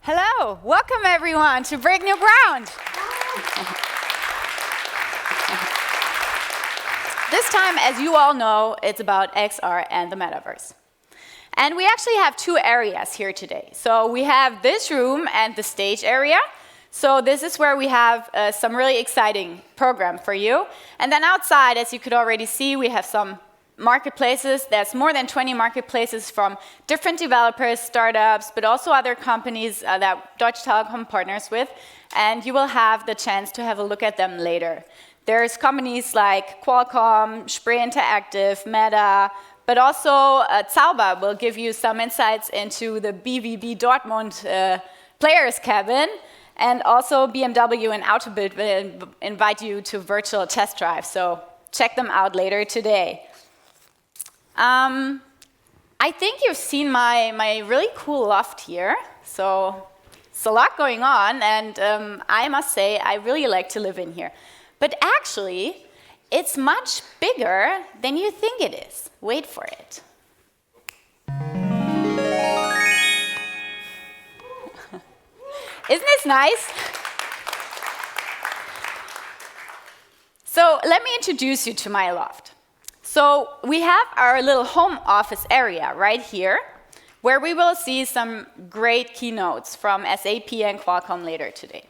Hello, welcome everyone to Break New Ground. This time, as you all know, it's about XR and the Metaverse. And we actually have two areas here today. So we have this room and the stage area. So this is where we have some really exciting program for you. And then outside, as you could already see, we have some marketplaces. There's more than 20 marketplaces from different developers, startups, but also other companies that Deutsche Telekom partners with. And you will have the chance to have a look at them later. There's companies like Qualcomm, Spree Interactive, Meta, but also Zauber will give you some insights into the BVB Dortmund players cabin. And also BMW and Autobild will invite you to virtual test drive. So check them out later today. I think you've seen my really cool loft here. So it's a lot going on, and I must say I really like to live in here. But actually, it's much bigger than you think it is. Wait for it. Isn't this nice? So let me introduce you to my loft. So we have our little home office area right here, where we will see some great keynotes from SAP and Qualcomm later today.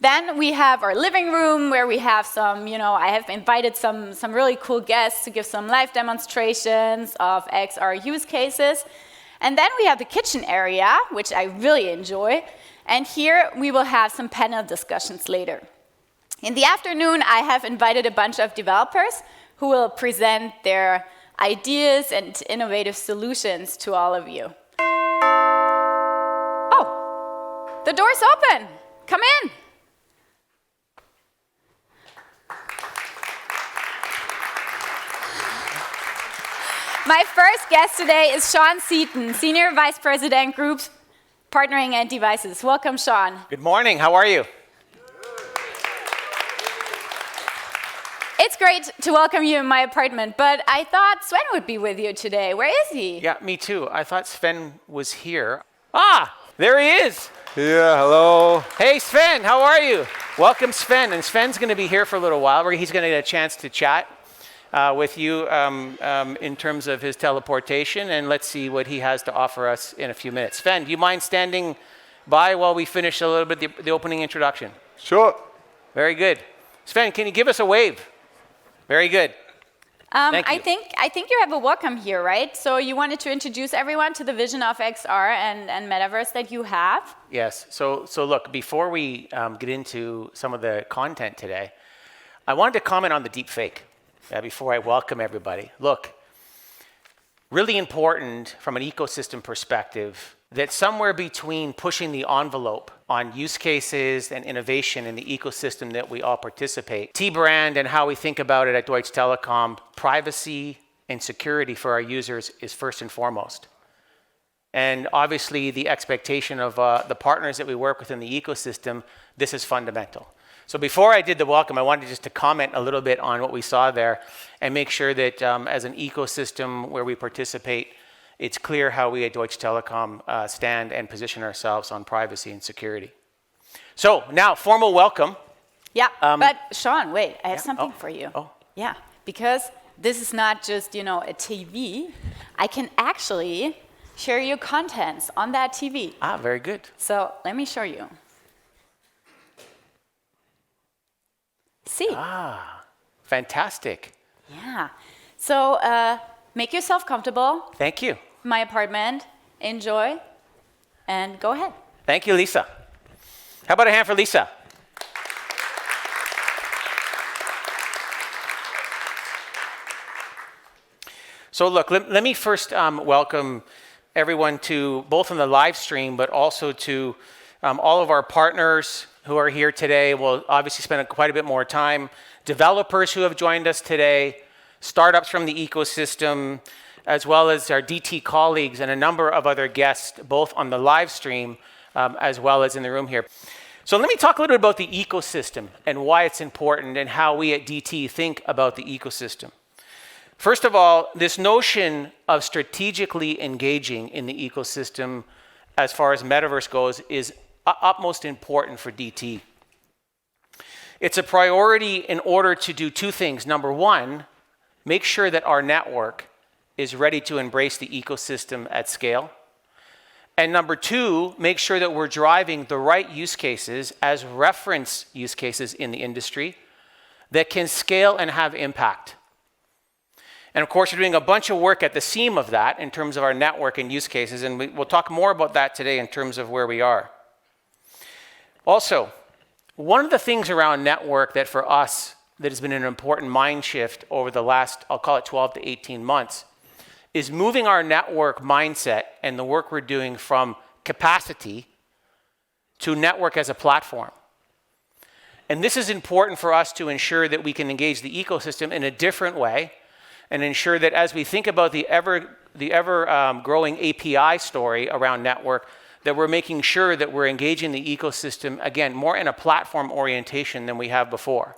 Then we have our living room, where we have some, I have invited some really cool guests to give some live demonstrations of XR use cases. And then we have the kitchen area, which I really enjoy. And here we will have some panel discussions later. In the afternoon, I have invited a bunch of developers who will present their ideas and innovative solutions to all of you. Oh, the door's open. Come in. My first guest today is Sean Seaton, Senior Vice President, Group Partnering and Devices. Welcome, Sean. Good morning. How are you? It's great to welcome you in my apartment, but I thought Sven would be with you today. Where is he? Yeah, me too. I thought Sven was here. Ah, there he is. Yeah, hello. Hey, Sven, how are you? Welcome, Sven. And Sven's going to be here for a little while. He's going to get a chance to chat with you in terms of his teleportation, and let's see what he has to offer us in a few minutes. Sven, do you mind standing by while we finish a little bit the opening introduction? Sure. Very good. Sven, can you give us a wave? Very good. Thank you. I think you have a welcome here, right? So you wanted to introduce everyone to the vision of XR and Metaverse that you have? Yes. So look, before we get into some of the content today, I wanted to comment on the deep fake before I welcome everybody. Look, really important from an ecosystem perspective that somewhere between pushing the envelope on use cases and innovation in the ecosystem that we all participate, T-brand and how we think about it at Deutsche Telekom, privacy and security for our users is first and foremost. And obviously the expectation of the partners that we work with in the ecosystem, this is fundamental. So before I did the welcome, I wanted just to comment a little bit on what we saw there and make sure that as an ecosystem where we participate, it's clear how we at Deutsche Telekom stand and position ourselves on privacy and security. So now, formal welcome. Yeah, but Sean, wait, I have something for you. Oh. Yeah, because this is not just, a TV. I can actually share your contents on that TV. Ah, very good. So let me show you. See? Ah, fantastic. Yeah. So make yourself comfortable. Thank you. My apartment. Enjoy. And go ahead. Thank you, Lisa. How about a hand for Lisa? So look, let me first welcome everyone to both on the live stream, but also to all of our partners who are here today. We'll obviously spend quite a bit more time. Developers who have joined us today, startups from the ecosystem, as well as our DT colleagues and a number of other guests, both on the live stream as well as in the room here. So let me talk a little bit about the ecosystem and why it's important and how we at DT think about the ecosystem. First of all, this notion of strategically engaging in the ecosystem as far as Metaverse goes, is utmost important for DT. It's a priority in order to do two things. Number one, make sure that our network is ready to embrace the ecosystem at scale. And number two, make sure that we're driving the right use cases as reference use cases in the industry that can scale and have impact. And of course, we're doing a bunch of work at the seam of that in terms of our network and use cases, and we'll talk more about that today in terms of where we are. Also, one of the things around network that for us that has been an important mind shift over the last, I'll call it 12 to 18 months, is moving our network mindset and the work we're doing from capacity to network as a platform. And this is important for us to ensure that we can engage the ecosystem in a different way and ensure that as we think about the ever growing API story around network, that we're making sure that we're engaging the ecosystem, again, more in a platform orientation than we have before.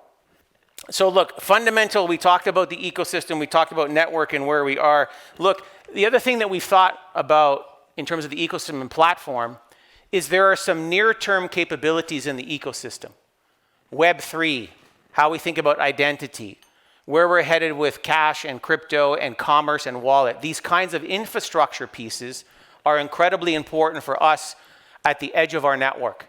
So look, fundamental, we talked about the ecosystem, we talked about network and where we are. Look, the other thing that we've thought about in terms of the ecosystem and platform is there are some near-term capabilities in the ecosystem. Web3, how we think about identity, where we're headed with cash and crypto and commerce and wallet. These kinds of infrastructure pieces are incredibly important for us at the edge of our network.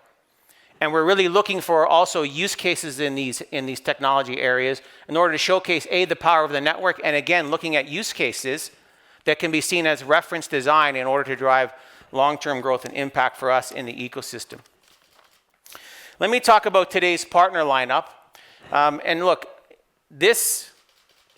And we're really looking for also use cases in these technology areas in order to showcase, A, the power of the network, and again, looking at use cases that can be seen as reference design in order to drive long-term growth and impact for us in the ecosystem. Let me talk about today's partner lineup. And look, this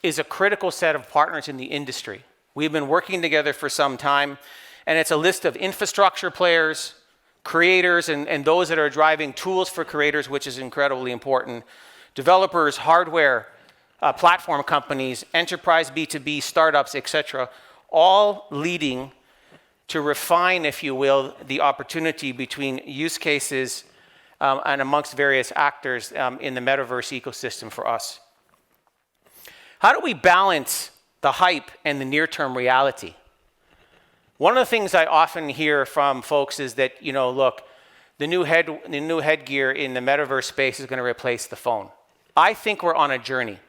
is a critical set of partners in the industry. We've been working together for some time, and it's a list of infrastructure players, creators, and those that are driving tools for creators, which is incredibly important, developers, hardware, platform companies, enterprise B2B, startups, etc., all leading to refine, if you will, the opportunity between use cases and amongst various actors in the metaverse ecosystem for us. How do we balance the hype and the near-term reality? One of the things I often hear from folks is that, look, the new headgear in the metaverse space is going to replace the phone. I think we're on a journey.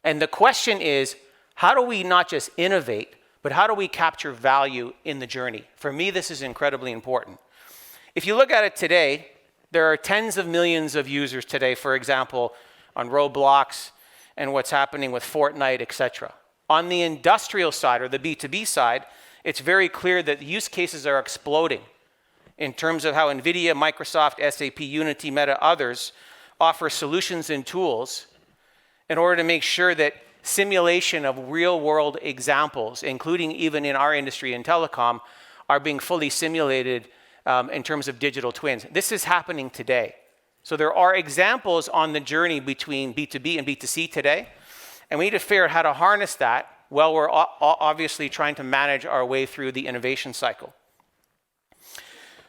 And the question is, how do we not just innovate, but how do we capture value in the journey? For me, this is incredibly important. If you look at it today, there are tens of millions of users today, for example, on Roblox and what's happening with Fortnite, etc. On the industrial side or the B2B side, it's very clear that use cases are exploding in terms of how NVIDIA, Microsoft, SAP, Unity, Meta, others offer solutions and tools in order to make sure that simulation of real-world examples, including even in our industry in telecom, are being fully simulated in terms of digital twins. This is happening today. So there are examples on the journey between B2B and B2C today, and we need to figure out how to harness that while we're obviously trying to manage our way through the innovation cycle.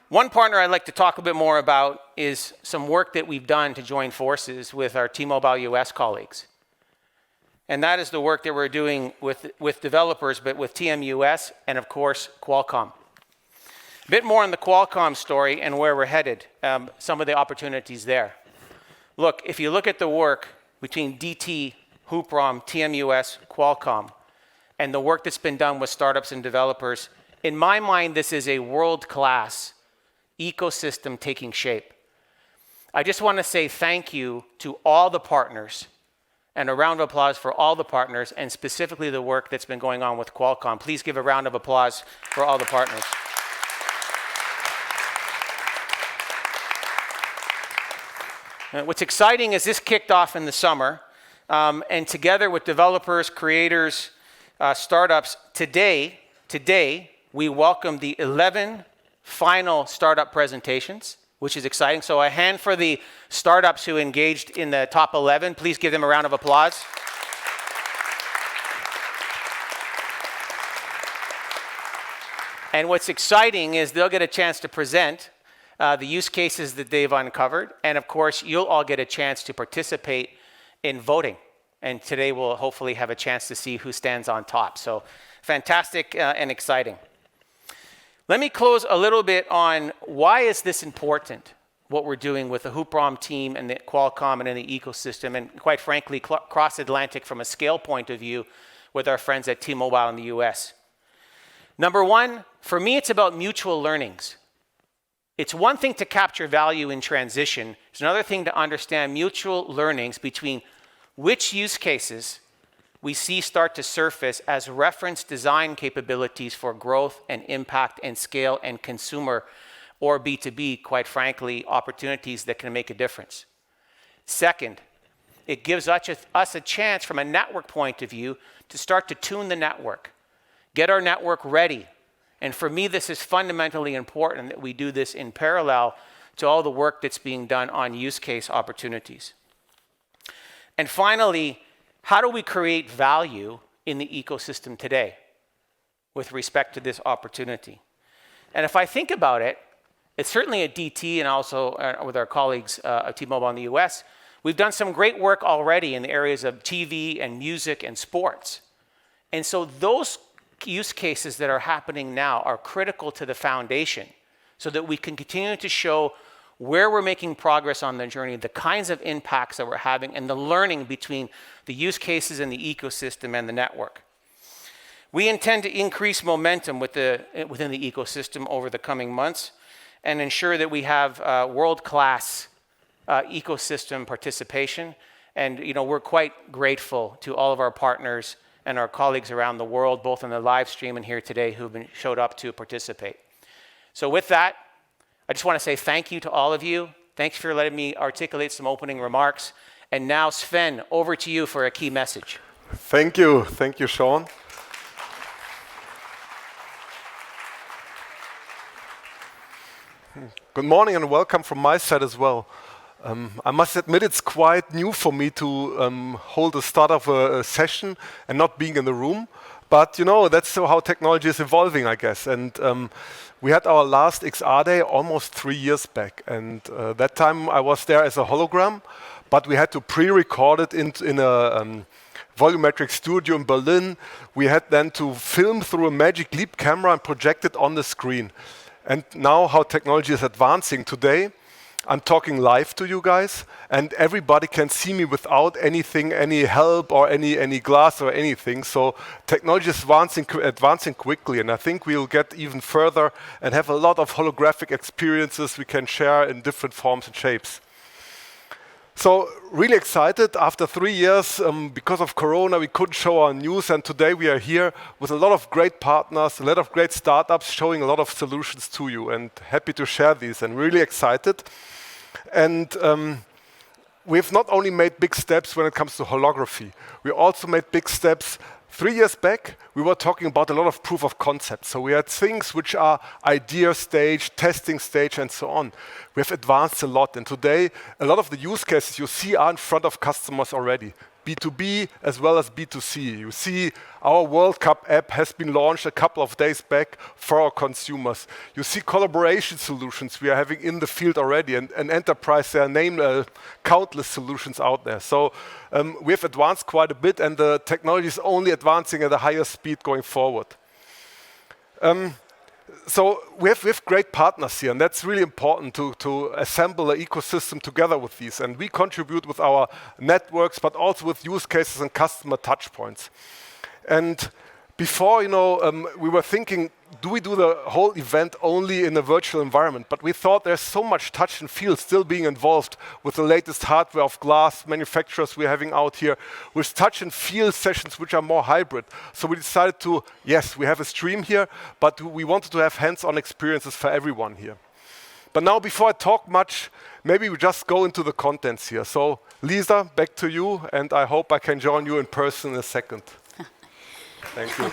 One partner I'd like to talk a bit more about is some work that we've done to join forces with our T-Mobile US colleagues. And that is the work that we're doing with developers, but with TMUS and, of course, Qualcomm. A bit more on the Qualcomm story and where we're headed, some of the opportunities there. Look, if you look at the work between DT, hubraum, TMUS, Qualcomm, and the work that's been done with startups and developers, in my mind, this is a world-class ecosystem taking shape. I just want to say thank you to all the partners and a round of applause for all the partners and specifically the work that's been going on with Qualcomm. Please give a round of applause for all the partners. What's exciting is this kicked off in the summer, and together with developers, creators, startups, today we welcome the 11 final startup presentations, which is exciting. So a hand for the startups who engaged in the top 11. Please give them a round of applause. And what's exciting is they'll get a chance to present the use cases that they've uncovered. And of course, you'll all get a chance to participate in voting. And today we'll hopefully have a chance to see who stands on top. So fantastic and exciting. Let me close a little bit on why is this important, what we're doing with the hubraum team and the Qualcomm and in the ecosystem, and quite frankly, cross-Atlantic from a scale point of view with our friends at T-Mobile in the US. Number one, for me, it's about mutual learnings. It's one thing to capture value in transition. It's another thing to understand mutual learnings between which use cases we see start to surface as reference design capabilities for growth and impact and scale and consumer or B2B, quite frankly, opportunities that can make a difference. Second, it gives us a chance from a network point of view to start to tune the network, get our network ready. And for me, this is fundamentally important that we do this in parallel to all the work that's being done on use case opportunities. And finally, how do we create value in the ecosystem today with respect to this opportunity? And if I think about it, it's certainly at DT and also with our colleagues at T-Mobile in the US, we've done some great work already in the areas of TV and music and sports. And so those use cases that are happening now are critical to the foundation so that we can continue to show where we're making progress on the journey, the kinds of impacts that we're having, and the learning between the use cases and the ecosystem and the network. We intend to increase momentum within the ecosystem over the coming months and ensure that we have world-class ecosystem participation. And we're quite grateful to all of our partners and our colleagues around the world, both on the live stream and here today, who've showed up to participate. So with that, I just want to say thank you to all of you. Thanks for letting me articulate some opening remarks. And now, Sven, over to you for a key message. Thank you. Thank you, Sean. Good morning and welcome from my side as well. I must admit it's quite new for me to hold the start of a session and not being in the room. But that's how technology is evolving, I guess. And we had our last XR day almost 3 years back. And that time I was there as a hologram, but we had to pre-record it in a volumetric studio in Berlin. We had then to film through a Magic Leap camera and project it on the screen. And now how technology is advancing today, I'm talking live to you guys, and everybody can see me without anything, any help or any glass or anything. So technology is advancing quickly, and I think we'll get even further and have a lot of holographic experiences we can share in different forms and shapes. So really excited. After 3 years, because of Corona, we couldn't show our news, and today we are here with a lot of great partners, a lot of great startups showing a lot of solutions to you, and happy to share these and really excited. And we've not only made big steps when it comes to holography, we also made big steps. 3 years back, we were talking about a lot of proof of concept. So we had things which are idea stage, testing stage, and so on. We have advanced a lot. And today, a lot of the use cases you see are in front of customers already. B2B as well as B2C. You see our World Cup app has been launched a couple of days back for our consumers. You see collaboration solutions we are having in the field already, and enterprise, there are countless solutions out there. So we have advanced quite a bit, and the technology is only advancing at a higher speed going forward. So we have great partners here, and that's really important to assemble an ecosystem together with these. And we contribute with our networks, but also with use cases and customer touch points. And before, we were thinking, do we do the whole event only in a virtual environment? But we thought there's so much touch and feel still being involved with the latest hardware of glass manufacturers we're having out here, with touch and feel sessions which are more hybrid. So we decided to, yes, we have a stream here, but we wanted to have hands-on experiences for everyone here. But now, before I talk much, maybe we just go into the contents here. So Lisa, back to you, and I hope I can join you in person in a second. Thank you.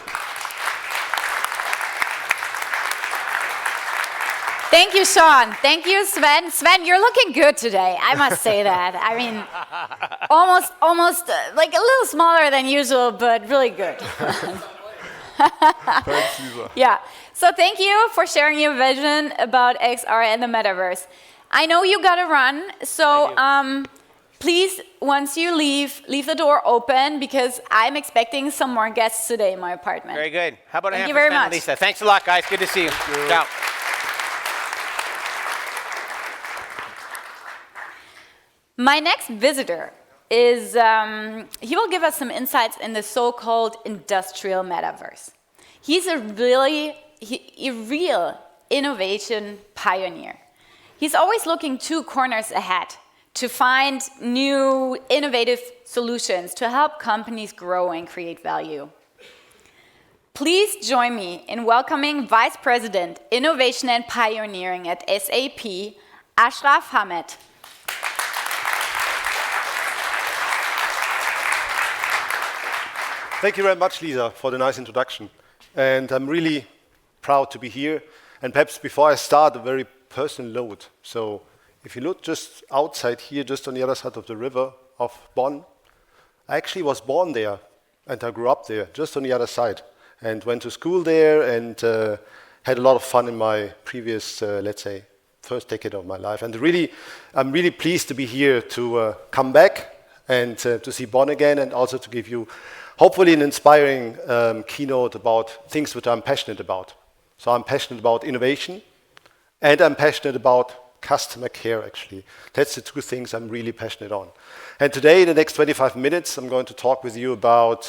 Thank you, Sean. Thank you, Sven. Sven, you're looking good today. I must say that. I mean, almost like a little smaller than usual, but really good. Thanks, Lisa. Yeah. So thank you for sharing your vision about XR and the metaverse. I know you got to run, so Please, once you leave the door open because I'm expecting some more guests today in my apartment. Very good. How about a hand Thank you for very Sven and much. Lisa? Thanks a lot, guys. Good to see you. Ciao. My next visitor is, he will give us some insights in the so-called industrial metaverse. He's a real innovation pioneer. He's always looking 2 corners ahead to find new innovative solutions to help companies grow and create value. Please join me in welcoming Vice President, Innovation and Pioneering at SAP, Ashraf Hamed. Thank you very much, Lisa, for the nice introduction. And I'm really proud to be here. And perhaps before I start, a very personal note. So if you look just outside here, just on the other side of the river of Bonn, I actually was born there and I grew up there, just on the other side, and went to school there and had a lot of fun in my previous, let's say, first decade of my life. And I'm really pleased to be here to come back and to see Bonn again, and also to give you hopefully an inspiring keynote about things which I'm passionate about. So I'm passionate about innovation, and I'm passionate about customer care, actually. That's the 2 things I'm really passionate on. And today, in the next 25 minutes, I'm going to talk with you about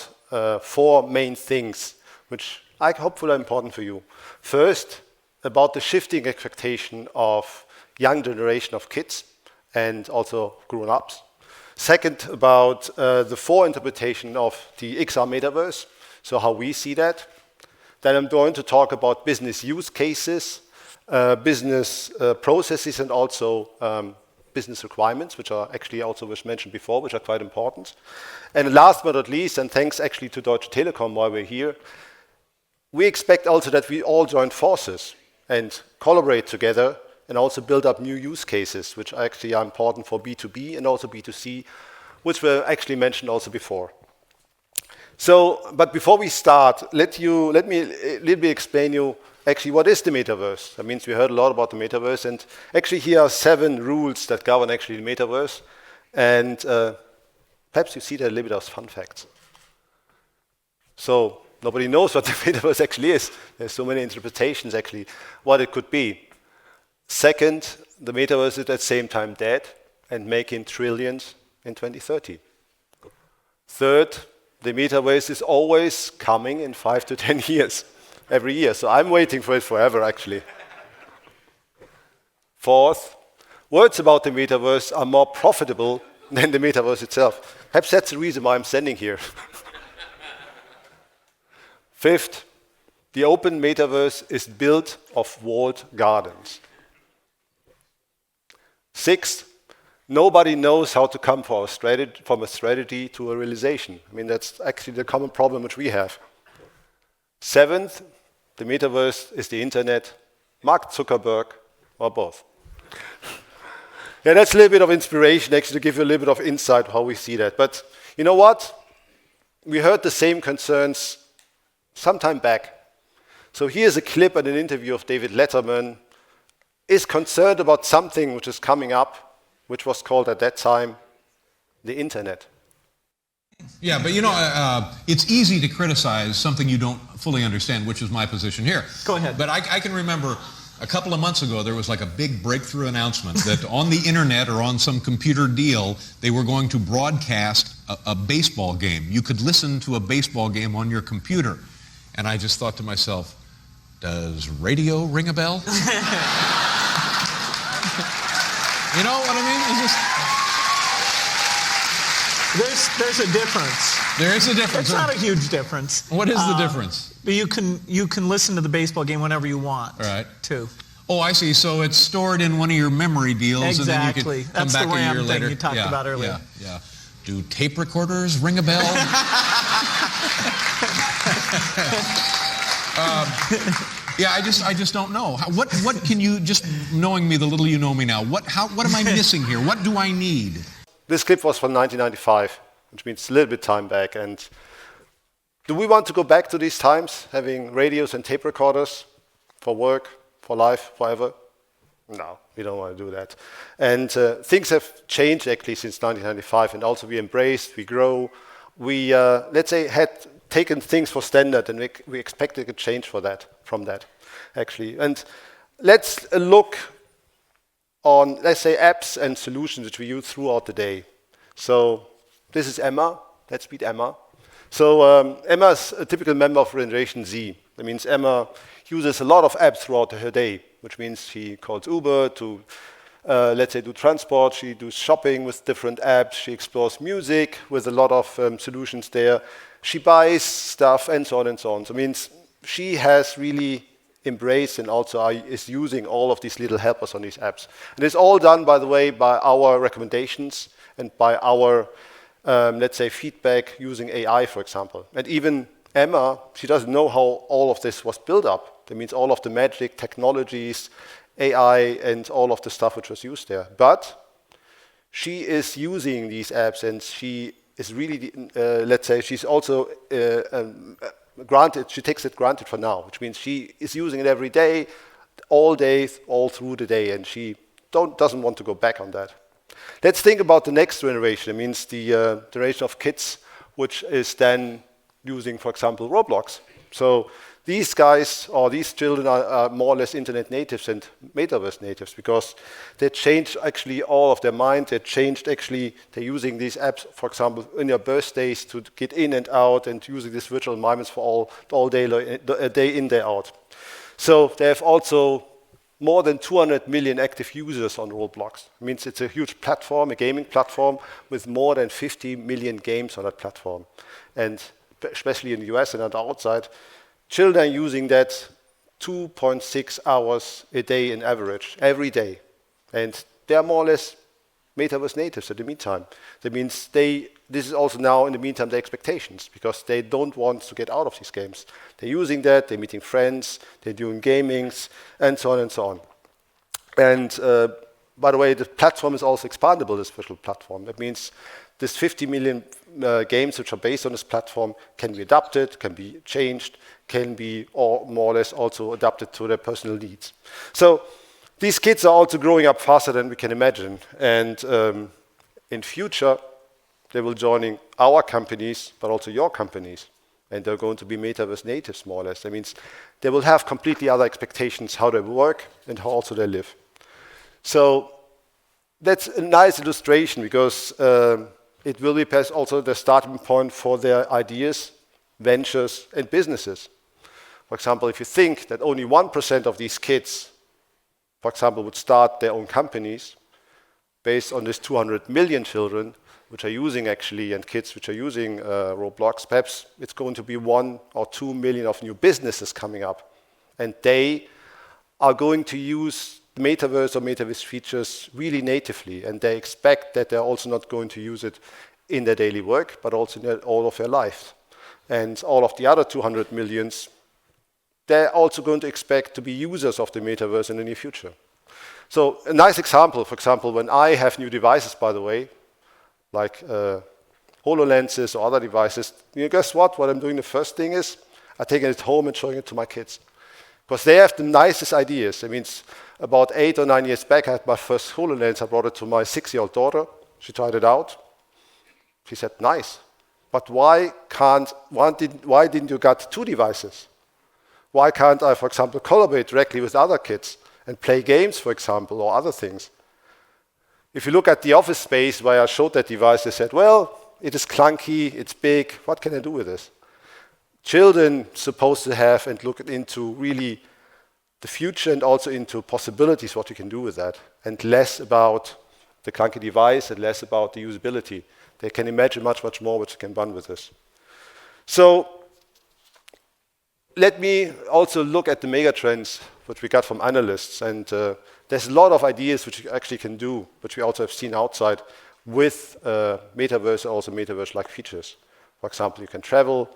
4 main things, which I hopefully are important for you. First, about the shifting expectation of young generation of kids and also grown-ups. Second, about the 4 interpretation of the XR metaverse, so how we see that. Then I'm going to talk about business use cases, business processes, and also business requirements, which are actually also was mentioned before, which are quite important. And last but not least, and thanks actually to Deutsche Telekom while we're here, we expect also that we all join forces and collaborate together and also build up new use cases, which actually are important for B2B and also B2C, which were actually mentioned also before. So, but before we start, let me a little bit explain you actually what is the metaverse. That means we heard a lot about the metaverse, and actually here are 7 rules that govern actually the metaverse. And perhaps you see that a little bit as fun facts. So nobody knows what the metaverse actually is. There's so many interpretations actually what it could be. Second, the metaverse is at the same time dead and making trillions in 2030. Third, the metaverse is always coming in 5 to 10 years, every year. So I'm waiting for it forever, actually. Fourth, words about the metaverse are more profitable than the metaverse itself. Perhaps that's the reason why I'm standing here. Fifth, the open metaverse is built of walled gardens. Sixth, nobody knows how to come from a strategy to a realization. I mean, that's actually the common problem which we have. Seventh, the metaverse is the internet, Mark Zuckerberg, or both. Yeah, that's a little bit of inspiration, actually, to give you a little bit of insight how we see that. But you know what? We heard the same concerns some time back. So here's a clip and an interview of David Letterman, is concerned about something which is coming up, which was called at that time the internet. Yeah, but you know, it's easy to criticize something you don't fully understand, which is my position here. Go ahead. But I can remember a couple of months ago, there was like a big breakthrough announcement that on the internet or on some computer deal, they were going to broadcast a baseball game. You could listen to a baseball game on your computer. And I just thought to myself, does radio ring a bell? You know what I mean? It's just... There's a difference. There is a difference. It's not a huge difference. What is the difference? But you can listen to the baseball game whenever you want. Right. Too. Oh, I see. So it's stored in one of your memory deals, Exactly. and then you can come That's back the a year RAM later. thing you talked about earlier. Yeah. Do tape recorders ring a bell? Yeah, I just don't know. What can you, just knowing me the little you know me now, what am I missing here? What do I need? This clip was from 1995, which means a little bit time back. And do we want to go back to these times, having radios and tape recorders for work, for life, forever? No, we don't want to do that. And things have changed actually since 1995, and also we embraced, we grow. We, let's say, had taken things for standard, and we expected a change from that, actually. And let's look on, let's say, apps and solutions which we use throughout the day. So this is Emma. Let's meet Emma. So Emma is a typical member of Generation Z. That means Emma uses a lot of apps throughout her day, which means she calls Uber to, let's say, do transport. She does shopping with different apps. She explores music with a lot of solutions there. She buys stuff and so on and so on. So it means she has really embraced and also is using all of these little helpers on these apps. And it's all done, by the way, by our recommendations and by our, let's say, feedback using AI, for example. And even Emma, she doesn't know how all of this was built up. That means all of the magic technologies, AI, and all of the stuff which was used there. But she is using these apps, and she is really, let's say, she's also granted, she takes it granted for now, which means she is using it every day, all through the day, and she doesn't want to go back on that. Let's think about the next generation. It means the generation of kids, which is then using, for example, Roblox. So these guys, or these children, are more or less internet natives and metaverse natives, because they changed actually all of their mind. They changed actually, they're using these apps, for example, in their birthdays to get in and out, and using these virtual environments for all day in, day out. So they have also more than 200 million active users on Roblox. It means it's a huge platform, a gaming platform, with more than 50 million games on that platform. And especially in the US and outside, children are using that 2.6 hours a day in average, every day. And they are more or less metaverse natives at the meantime. That means this is also now, in the meantime, their expectations, because they don't want to get out of these games. They're using that, they're meeting friends, they're doing gamings, and so on and so on. And by the way, the platform is also expandable, this virtual platform. That means this 50 million games which are based on this platform can be adapted, can be changed, can be more or less also adapted to their personal needs. So these kids are also growing up faster than we can imagine. And in future, they will join our companies, but also your companies. And they're going to be metaverse natives, more or less. That means they will have completely other expectations how they work and how also they live. So that's a nice illustration, because it will be also the starting point for their ideas, ventures, and businesses. For example, if you think that only 1% of these kids, for example, would start their own companies based on these 200 million children which are using actually, and kids which are using Roblox, perhaps it's going to be 1 or 2 million of new businesses coming up. And they are going to use metaverse or metaverse features really natively, and they expect that they're also not going to use it in their daily work, but also in all of their life. And all of the other 200 millions, they're also going to expect to be users of the metaverse in the near future. So a nice example, for example, when I have new devices, by the way, like HoloLenses or other devices, guess what? What I'm doing, the first thing is I'm taking it home and showing it to my kids. Because they have the nicest ideas. It means about 8 or 9 years back, I had my first HoloLens. I brought it to my 6-year-old daughter. She tried it out. She said, nice. But why didn't you get 2 devices? Why can't I, for example, collaborate directly with other kids and play games, for example, or other things? If you look at the office space where I showed that device, they said, well, it is clunky, it's big, what can I do with this? Children supposed to have and look into really the future and also into possibilities, what you can do with that, and less about the clunky device and less about the usability. They can imagine much, much more what you can run with this. So let me also look at the mega trends which we got from analysts. And there's a lot of ideas which you actually can do, which we also have seen outside with metaverse, also metaverse-like features. For example, you can travel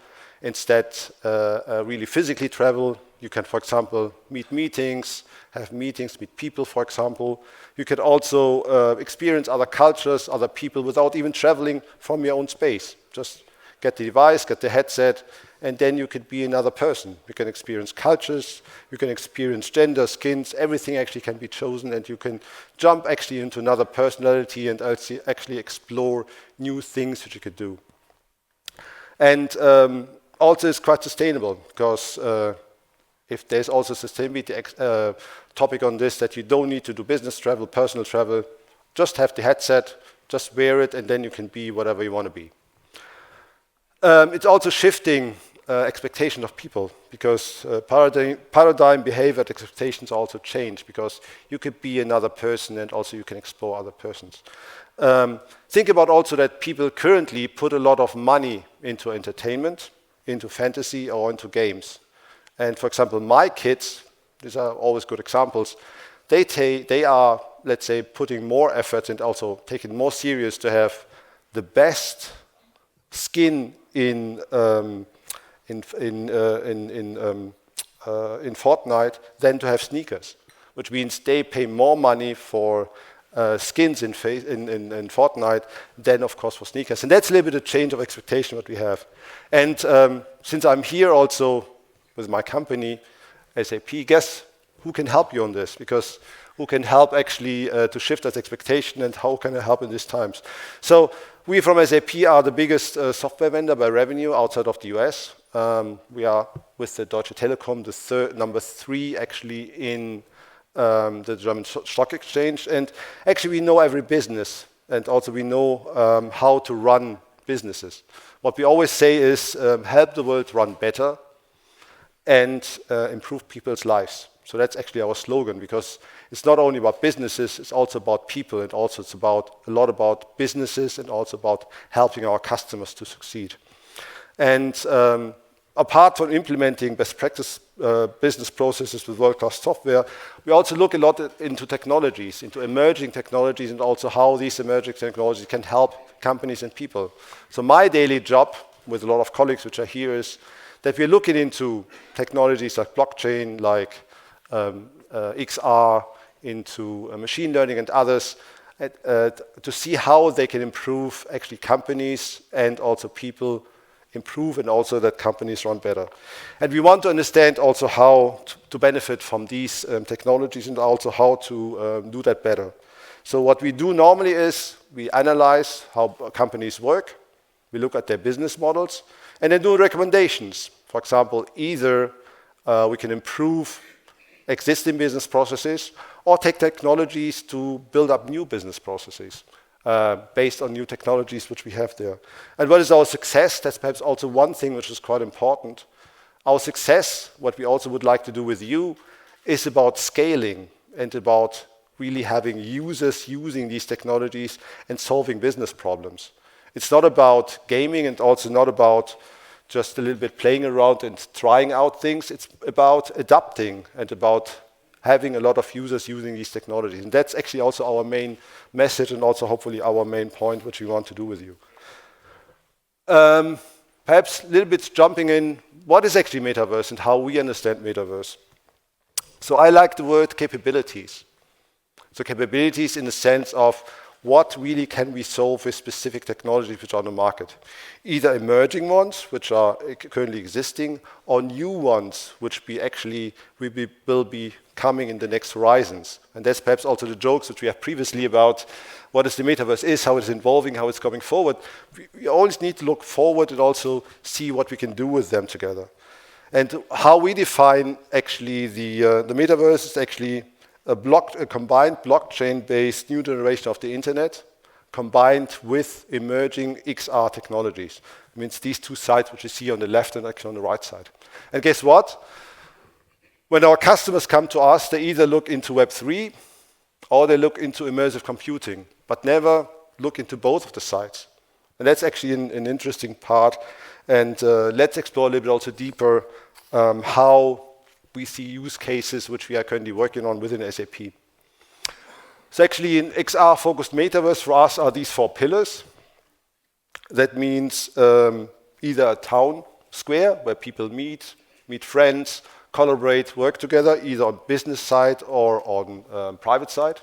instead, really physically travel. You can, for example, meet meetings, meet people, for example. You can also experience other cultures, other people without even traveling from your own space. Just get the device, get the headset, and then you could be another person. You can experience cultures, you can experience gender, skins, everything actually can be chosen, and you can jump actually into another personality and actually explore new things that you could do. And also it's quite sustainable, because if there's also sustainability topic on this, that you don't need to do business travel, personal travel, just have the headset, just wear it, and then you can be whatever you want to be. It's also shifting expectations of people, because paradigm behavior expectations also change, because you could be another person and also you can explore other persons. Think about also that people currently put a lot of money into entertainment, into fantasy, or into games. And for example, my kids, these are always good examples, they are, let's say, putting more effort and also taking more serious to have the best skin in Fortnite than to have sneakers, which means they pay more money for skins in Fortnite than, of course, for sneakers. And that's a little bit of change of expectation what we have. And since I'm here also with my company, SAP, guess who can help you on this? Because who can help actually to shift that expectation, and how can I help in these times? So we from SAP are the biggest software vendor by revenue outside of the US. We are with the Deutsche Telekom, the number 3 actually in the German stock exchange. And actually we know every business, and also we know how to run businesses. What we always say is help the world run better and improve people's lives. So that's actually our slogan, because it's not only about businesses, it's also about people, and also it's about a lot about businesses and also about helping our customers to succeed. And apart from implementing best practice business processes with world-class software, we also look a lot into technologies, into emerging technologies, and also how these emerging technologies can help companies and people. So my daily job with a lot of colleagues which are here is that we're looking into technologies like blockchain, like XR, into machine learning and others, to see how they can improve actually companies and also people improve, and also that companies run better. And we want to understand also how to benefit from these technologies, and also how to do that better. So what we do normally is we analyze how companies work, we look at their business models, and then do recommendations. For example, either we can improve existing business processes, or take technologies to build up new business processes based on new technologies which we have there. And what is our success? That's perhaps also one thing which is quite important. Our success, what we also would like to do with you, is about scaling and about really having users using these technologies and solving business problems. It's not about gaming, and also not about just a little bit playing around and trying out things. It's about adapting and about having a lot of users using these technologies. And that's actually also our main message, and also hopefully our main point, which we want to do with you. Perhaps a little bit jumping in, what is actually Metaverse and how we understand Metaverse? So I like the word capabilities. So capabilities in the sense of what really can we solve with specific technologies which are on the market. Either emerging ones, which are currently existing, or new ones, which will be coming in the next horizons. And that's perhaps also the jokes which we have previously about what is the Metaverse is, how it's evolving, how it's going forward. We always need to look forward and also see what we can do with them together. And how we define actually the Metaverse is actually a combined blockchain-based new generation of the internet, combined with emerging XR technologies. It means these two sides which you see on the left and actually on the right side. And guess what? When our customers come to us, they either look into Web3 or they look into immersive computing, but never look into both of the sides. And that's actually an interesting part. And let's explore a little bit also deeper how we see use cases which we are currently working on within SAP. So actually in XR-focused Metaverse for us are these 4 pillars. That means either a town square where people meet friends, collaborate, work together, either on business side or on private side.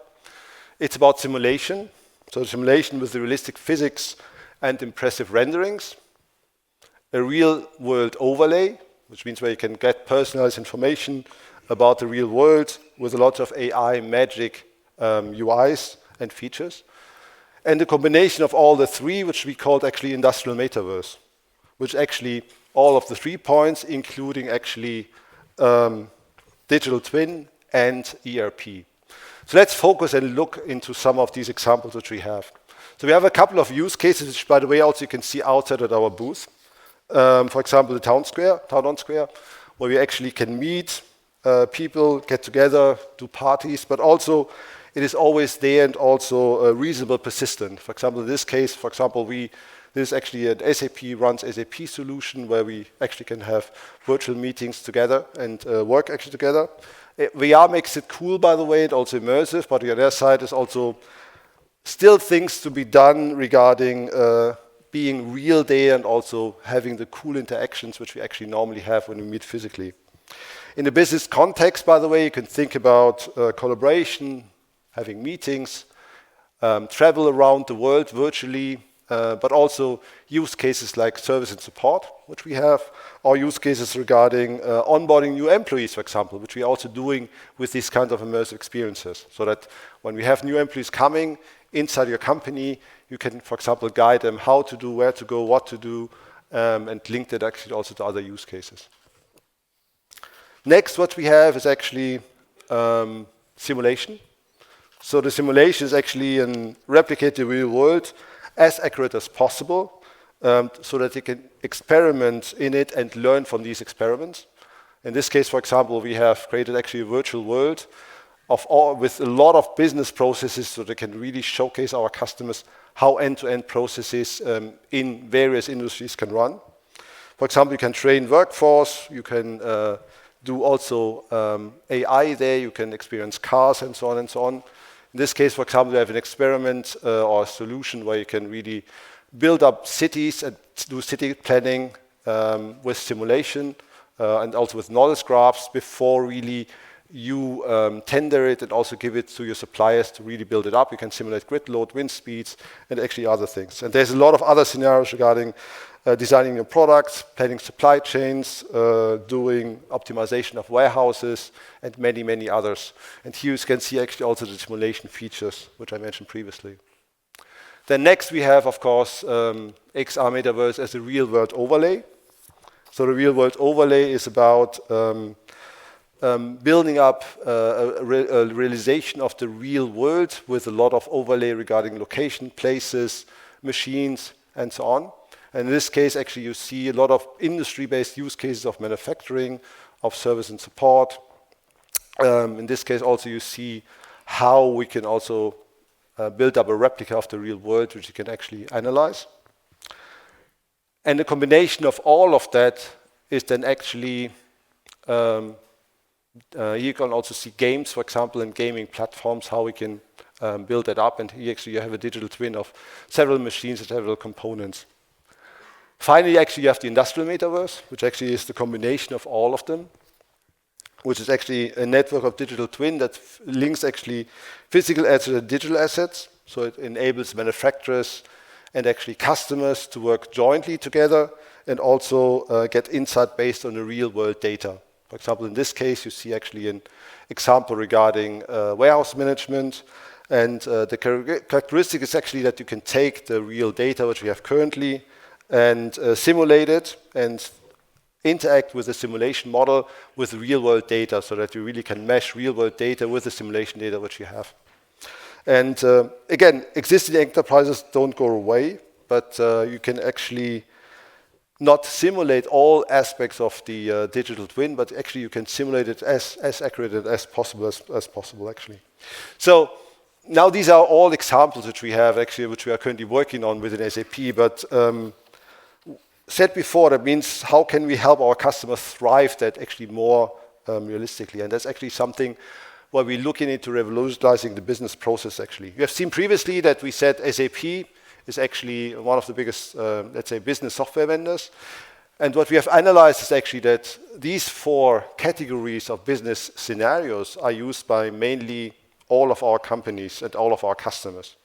It's about simulation, so simulation with the realistic physics and impressive renderings. a real-world overlay, which means where you can get personalized information about the real world with a lot of AI magic UIs and features. And the combination of all the three, which we called actually industrial metaverse, which actually all of the 3 points, including actually digital twin and ERP. So let's focus and look into some of these examples which we have. So we have a couple of use cases, which by the way also you can see outside at our booth. For example, the town on square, where we actually can meet people, get together, do parties, but also it is always there and also reasonable persistent. For example, in this case, this is actually an SAP runs SAP solution where we actually can have virtual meetings together and work actually together. VR makes it cool, by the way, and also immersive, but the other side is also still things to be done regarding being real there and also having the cool interactions which we actually normally have when we meet physically. In the business context, by the way, you can think about collaboration, having meetings, travel around the world virtually, but also use cases like service and support, which we have, or use cases regarding onboarding new employees, for example, which we are also doing with these kind of immersive experiences, so that when we have new employees coming inside your company, you can, for example, guide them how to do, where to go, what to do, and link that actually also to other use cases. Next, what we have is actually simulation. So the simulation is actually replicate the real world as accurate as possible, so that you can experiment in it and learn from these experiments. In this case, for example, we have created actually a virtual world with a lot of business processes, so they can really showcase our customers how end-to-end processes in various industries can run. For example, you can train workforce, you can do also AI there, you can experience cars and so on and so on. In this case, for example, we have an experiment or a solution where you can really build up cities and do city planning with simulation and also with knowledge graphs before really you tender it and also give it to your suppliers to really build it up. You can simulate grid load, wind speeds, and actually other things. And there's a lot of other scenarios regarding designing your products, planning supply chains, doing optimization of warehouses, and many, many others. And here you can see actually also the simulation features, which I mentioned previously. Then next we have, of course, XR Metaverse as a real-world overlay. So the real-world overlay is about building up a realization of the real world with a lot of overlay regarding location, places, machines, and so on. And in this case, actually, you see a lot of industry-based use cases of manufacturing, of service and support. In this case, also you see how we can also build up a replica of the real world, which you can actually analyze. And the combination of all of that is then actually you can also see games, for example, and gaming platforms, how we can build that up. And here actually you have a digital twin of several machines and several components. Finally, actually, you have the industrial metaverse, which actually is the combination of all of them, which is actually a network of digital twin that links actually physical assets and digital assets. So it enables manufacturers and actually customers to work jointly together and also get insight based on the real world data. For example, in this case, you see actually an example regarding warehouse management. And the characteristic is actually that you can take the real data which we have currently and simulate it and interact with the simulation model with real-world data so that you really can mesh real-world data with the simulation data which you have. And again, existing enterprises don't go away, but you can actually not simulate all aspects of the digital twin, but actually you can simulate it as accurate as possible actually. So now these are all examples which we have actually, which we are currently working on within SAP, but said before, that means how can we help our customers thrive that actually more realistically? And that's actually something where we're looking into revolutionizing the business process actually. You have seen previously that we said SAP is actually one of the biggest, let's say, business software vendors. And what we have analyzed is actually that these 4 categories of business scenarios are used by mainly all of our companies and all of our customers.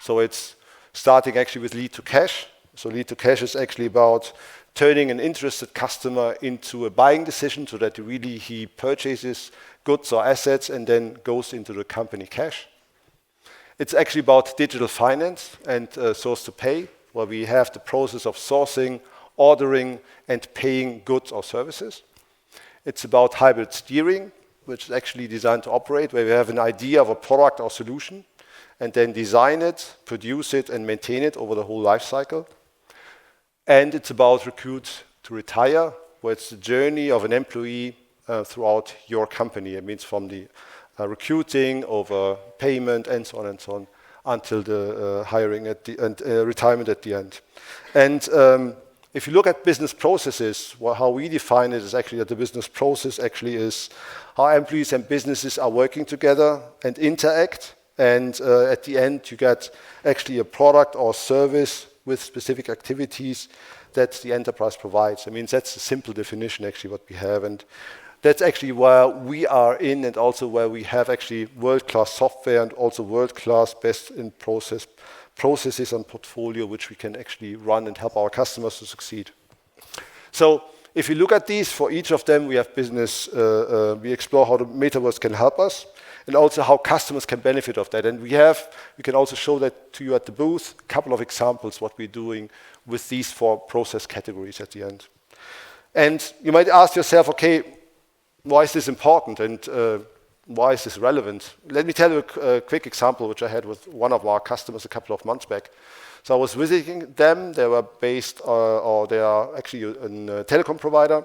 So it's starting actually with lead to cash, So lead to cash is actually about turning an interested customer into a buying decision so that really he purchases goods or assets and then goes into the company cash. It's actually about digital finance and source to pay, where we have the process of sourcing, ordering, and paying goods or services. It's about hybrid steering, which is actually designed to operate, where we have an idea of a product or solution, and then design it, produce it, and maintain it over the whole life cycle. And it's about recruit to retire, where it's the journey of an employee throughout your company. It means from the recruiting over payment and so on until the hiring at the and retirement at the end. And if you look at business processes, how we define it is actually that the business process actually is how employees and businesses are working together and interact. And at the end, you get actually a product or service with specific activities that the enterprise provides. I mean, that's a simple definition actually what we have. And that's actually where we are in, and also where we have actually world-class software and also world-class processes and portfolio which we can actually run and help our customers to succeed. So if you look at these, for each of them we have business, we explore how the metaverse can help us and also how customers can benefit of that. And we can also show that to you at the booth, a couple of examples what we're doing with these 4 process categories at the end. And you might ask yourself, okay, why is this important and why is this relevant? Let me tell you a quick example which I had with one of our customers a couple of months back. So I was visiting them. They were based, or they are actually a telecom provider.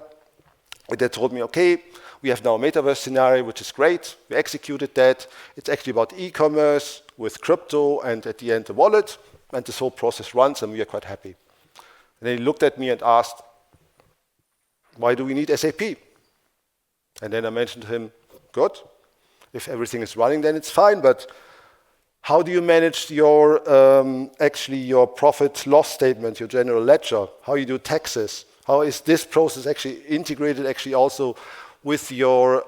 And they told me, okay, we have now a metaverse scenario, which is great. We executed that. It's actually about e-commerce with crypto and at the end the wallet. And this whole process runs and we are quite happy. And then he looked at me and asked, why do we need SAP? And then I mentioned to him, good, if everything is running, then it's fine, but how do you manage your actually your profit loss statement, your general ledger? How you do taxes? How is this process actually integrated actually also with your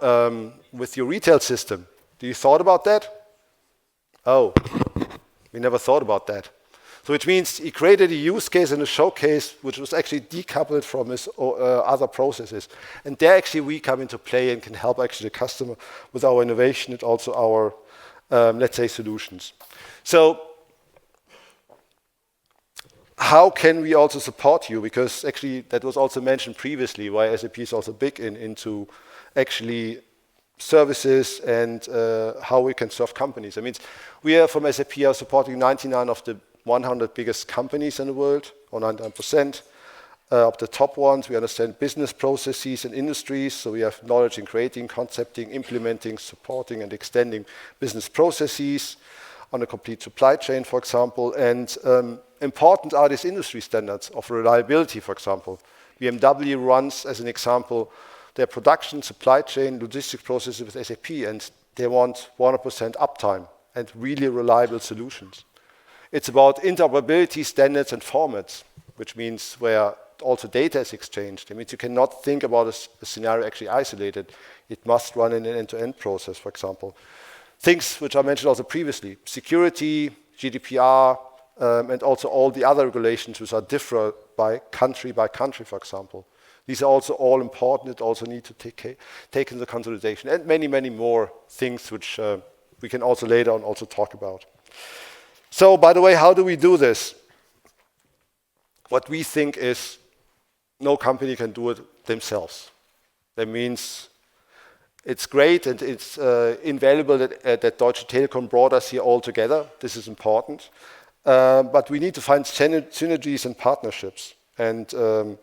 retail system? Do you thought about that? Oh, we never thought about that. So which means he created a use case and a showcase which was actually decoupled from his other processes. And there actually we come into play and can help actually the customer with our innovation and also our, let's say, solutions. So how can we also support you? Because actually that was also mentioned previously why SAP is also big into actually services and how we can serve companies. I mean, we are from SAP are supporting 99 of the 100 biggest companies in the world, or 99% of the top ones. We understand business processes and industries, so we have knowledge in creating, concepting, implementing, supporting, and extending business processes on a complete supply chain, for example. And important are these industry standards of reliability, for example. BMW runs, as an example, their production, supply chain, logistics processes with SAP, and they want 100% uptime and really reliable solutions. It's about interoperability standards and formats, which means where also data is exchanged. It means you cannot think about a scenario actually isolated. It must run in an end-to-end process, for example. Things which I mentioned also previously, security, GDPR, and also all the other regulations which are different by country, for example. These are also all important. It also need to take into consideration, and many, many more things which we can also later on also talk about. So, by the way, how do we do this? What we think is no company can do it themselves. That means it's great and it's invaluable that Deutsche Telekom brought us here all together. This is important. But we need to find synergies and partnerships. And for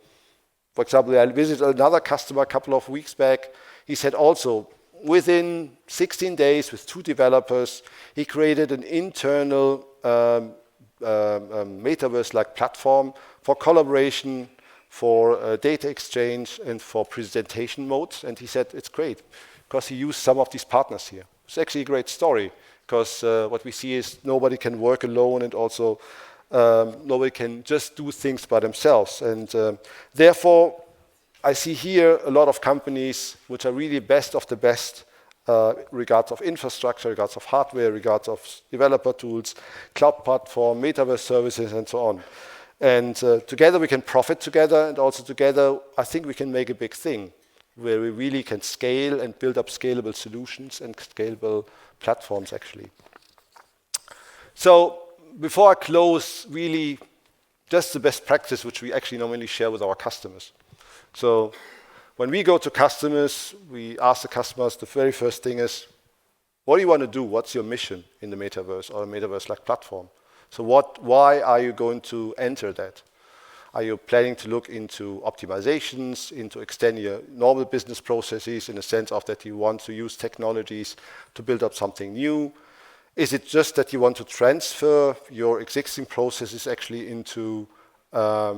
example, I visited another customer a couple of weeks back. He said also, within 16 days with 2 developers, he created an internal metaverse-like platform for collaboration, for data exchange, and for presentation modes. And he said it's great because he used some of these partners here. It's actually a great story because what we see is nobody can work alone, and also nobody can just do things by themselves. And therefore, I see here a lot of companies which are really best of the best regards of infrastructure, regards of hardware, regards of developer tools, cloud platform, metaverse services, and so on. And together we can profit together, and also together I think we can make a big thing where we really can scale and build up scalable solutions and scalable platforms actually. So before I close, really just the best practice which we actually normally share with our customers. So when we go to customers, we ask the customers, the very first thing is, what do you want to do? What's your mission in the metaverse or a metaverse-like platform? So why are you going to enter that? Are you planning to look into optimizations, into extending your normal business processes in the sense of that you want to use technologies to build up something new? Is it just that you want to transfer your existing processes actually into a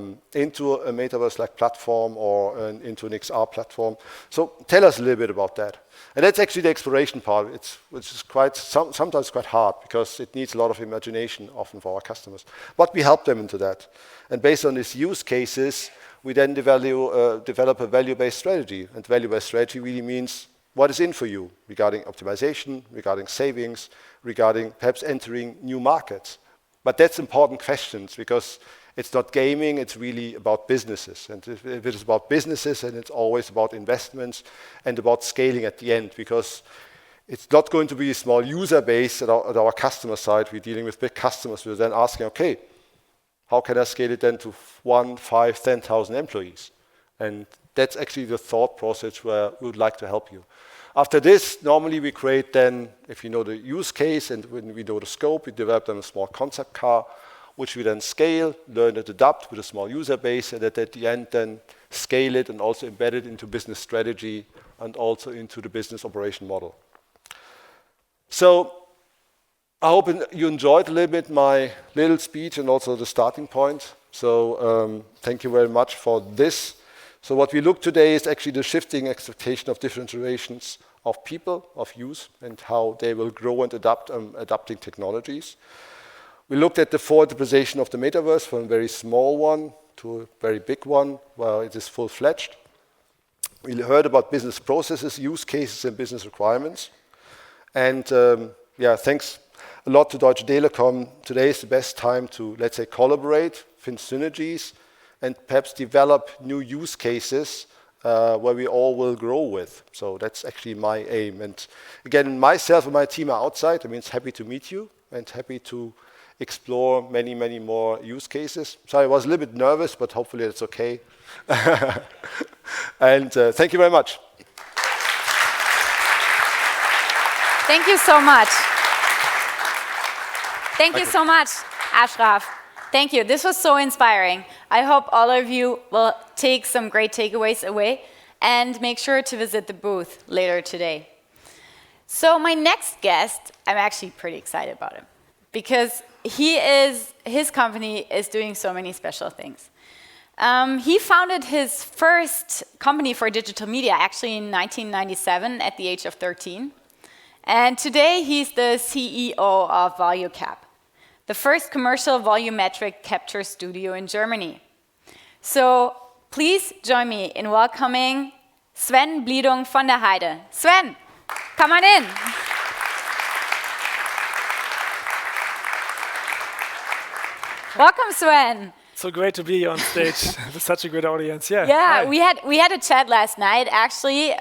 metaverse-like platform or into an XR platform? So tell us a little bit about that. And that's actually the exploration part, which is sometimes quite hard because it needs a lot of imagination often for our customers. But we help them into that. And based on these use cases, we then develop a value-based strategy. And value-based strategy really means what is in for you regarding optimization, regarding savings, regarding perhaps entering new markets. But that's important questions because it's not gaming, it's really about businesses. And if it is about businesses, then it's always about investments and about scaling at the end, because it's not going to be a small user base at our customer side. We're dealing with big customers. We're then asking, okay, how can I scale it then to 1, 5, 10,000 employees? And that's actually the thought process where we would like to help you. After this, normally we create then, if you know the use case and when we know the scope, we develop then a small concept car, which we then scale, learn and adapt with a small user base, and at the end then scale it and also embed it into business strategy and also into the business operation model. So I hope you enjoyed a little bit my little speech and also the starting point. So thank you very much for this. So what we look today is actually the shifting expectation of different generations of people, of youth, and how they will grow and adapt, adapting technologies. We looked at the forwardization of the metaverse from a very small one to a very big one, where it is full-fledged. We heard about business processes, use cases, and business requirements. And thanks a lot to Deutsche Telekom. Today is the best time to, let's say, collaborate, find synergies, and perhaps develop new use cases where we all will grow with. So that's actually my aim. And again, myself and my team are outside. I mean, it's happy to meet you and happy to explore many, many more use cases. So I was a little bit nervous, but hopefully it's okay. And thank you very much. Thank you so much. Thank you so much, Ashraf. Thank you. This was so inspiring. I hope all of you will take some great takeaways away and make sure to visit the booth later today. So my next guest, I'm actually pretty excited about him because his company is doing so many special things. He founded his first company for digital media actually in 1997 at the age of 13. And today he's the CEO of ValueCap, the first commercial volumetric capture studio in Germany. So please join me in welcoming Sven Bliedung von der Heide. Sven, come on in. Welcome, Sven. So great to be here on stage with such a good audience. Yeah. Yeah, we had a chat last night, actually,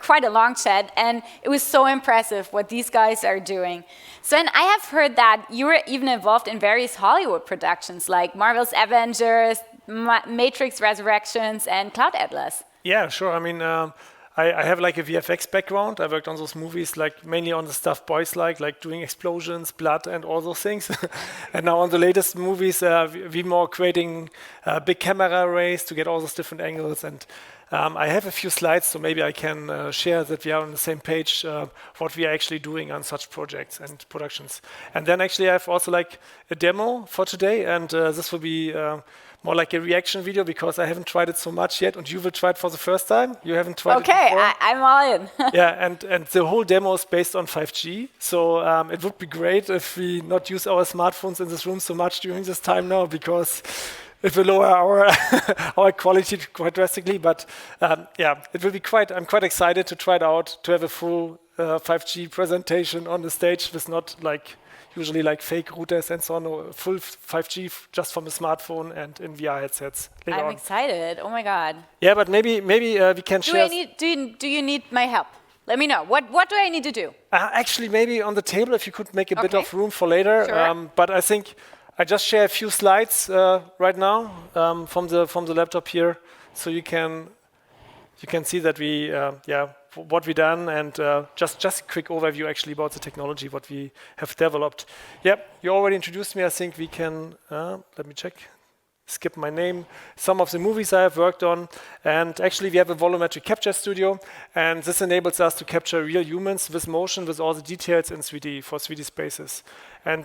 quite a long chat, and it was so impressive what these guys are doing. Sven, I have heard that you were even involved in various Hollywood productions like Marvel's Avengers, Matrix Resurrections, and Cloud Atlas. Yeah, sure. I mean, I have like a VFX background. I worked on those movies, like mainly on the stuff boys like doing explosions, blood, and all those things. And now on the latest movies, we more creating big camera arrays to get all those different angles. And I have a few slides, so maybe I can share that we are on the same page, what we are actually doing on such projects and productions. And then actually I have also like a demo for today, and this will be more like a reaction video because I haven't tried it so much yet, and you will try it for the first time. You haven't tried it before. Okay, I'm all in. Yeah, and the whole demo is based on 5G, so it would be great if we not use our smartphones in this room so much during this time now, because it will lower our quality quite drastically. But yeah, it will be I'm quite excited to try it out, to have a full 5G presentation on the stage with not like usually like fake routers and so on, or full 5G just from a smartphone and in VR headsets later I'm on. excited. Oh my God. Yeah, but maybe we can share. Do you need my help? Let me know. What do I need to do? Actually, maybe on the table, if you could make a bit Okay. of room for later. Sure. But I think I just share a few slides right now from the laptop here, so you can see that we what we done, and just a quick overview actually about the technology what we have developed. Yep, you already introduced me. I think we can let me check. Skip my name. Some of the movies I have worked on, and actually we have a volumetric capture studio, and this enables us to capture real humans with motion, with all the details in 3D for 3D spaces. And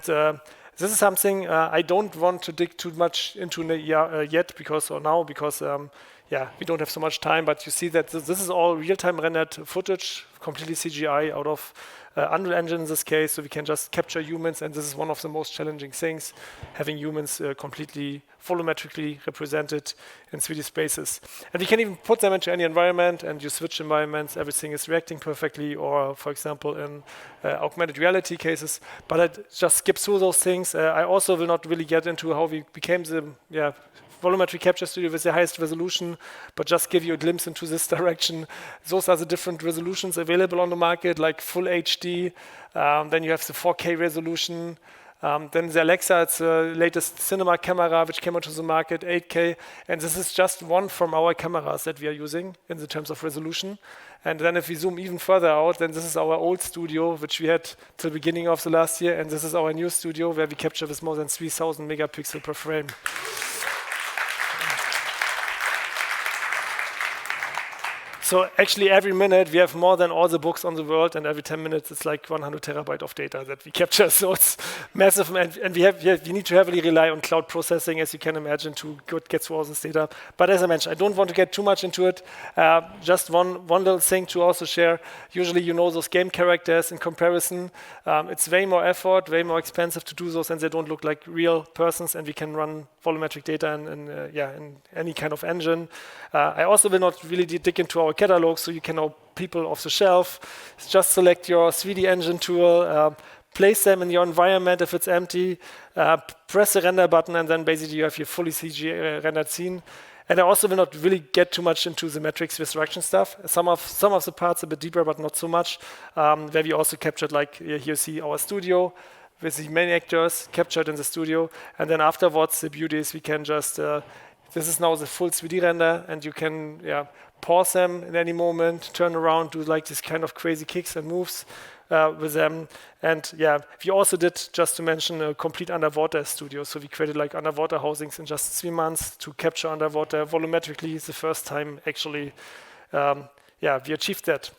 this is something I don't want to dig too much into yet because we don't have so much time. But you see that this is all real-time rendered footage, completely CGI out of Unreal Engine in this case, so we can just capture humans, and this is one of the most challenging things, having humans completely volumetrically represented in 3D spaces. And we can even put them into any environment, and you switch environments, everything is reacting perfectly, or for example in augmented reality cases. But I just skip through those things. I also will not really get into how we became the volumetric capture studio with the highest resolution, but just give you a glimpse into this direction. Those are the different resolutions available on the market, like full HD. Then you have the 4K resolution. Then the Alexa, it's the latest cinema camera which came onto the market, 8K. And this is just one from our cameras that we are using in the terms of resolution. And then if we zoom even further out, then this is our old studio, which we had till the beginning of the last year. And this is our new studio where we capture with more than 3,000 megapixels per frame. So actually every minute we have more than all the books on the world, and every 10 minutes it's like 100 terabyte of data that we capture. So it's massive, and we need to heavily rely on cloud processing, as you can imagine, to get through all this data. But as I mentioned, I don't want to get too much into it. Just one little thing to also share. Usually you know those game characters in comparison. It's way more effort, way more expensive to do those, and they don't look like real persons, and we can run volumetric data in any kind of engine. I also will not really dig into our catalog, so you can know people off the shelf. Just select your 3D engine tool, place them in your environment if it's empty, press the render button, and then basically you have your fully CG rendered scene. And I also will not really get too much into the metrics resurrection stuff. Some of the parts a bit deeper, but not so much. Where we also captured, like here you see our studio with the main actors captured in the studio, and then afterwards the beauty is we can just this is now the full 3D render, and you can pause them in any moment, turn around, do like this kind of crazy kicks and moves with them. And we also did, just to mention, a complete underwater studio. So we created like underwater housings in just 3 months to capture underwater volumetrically. It's the first time actually, we achieved that.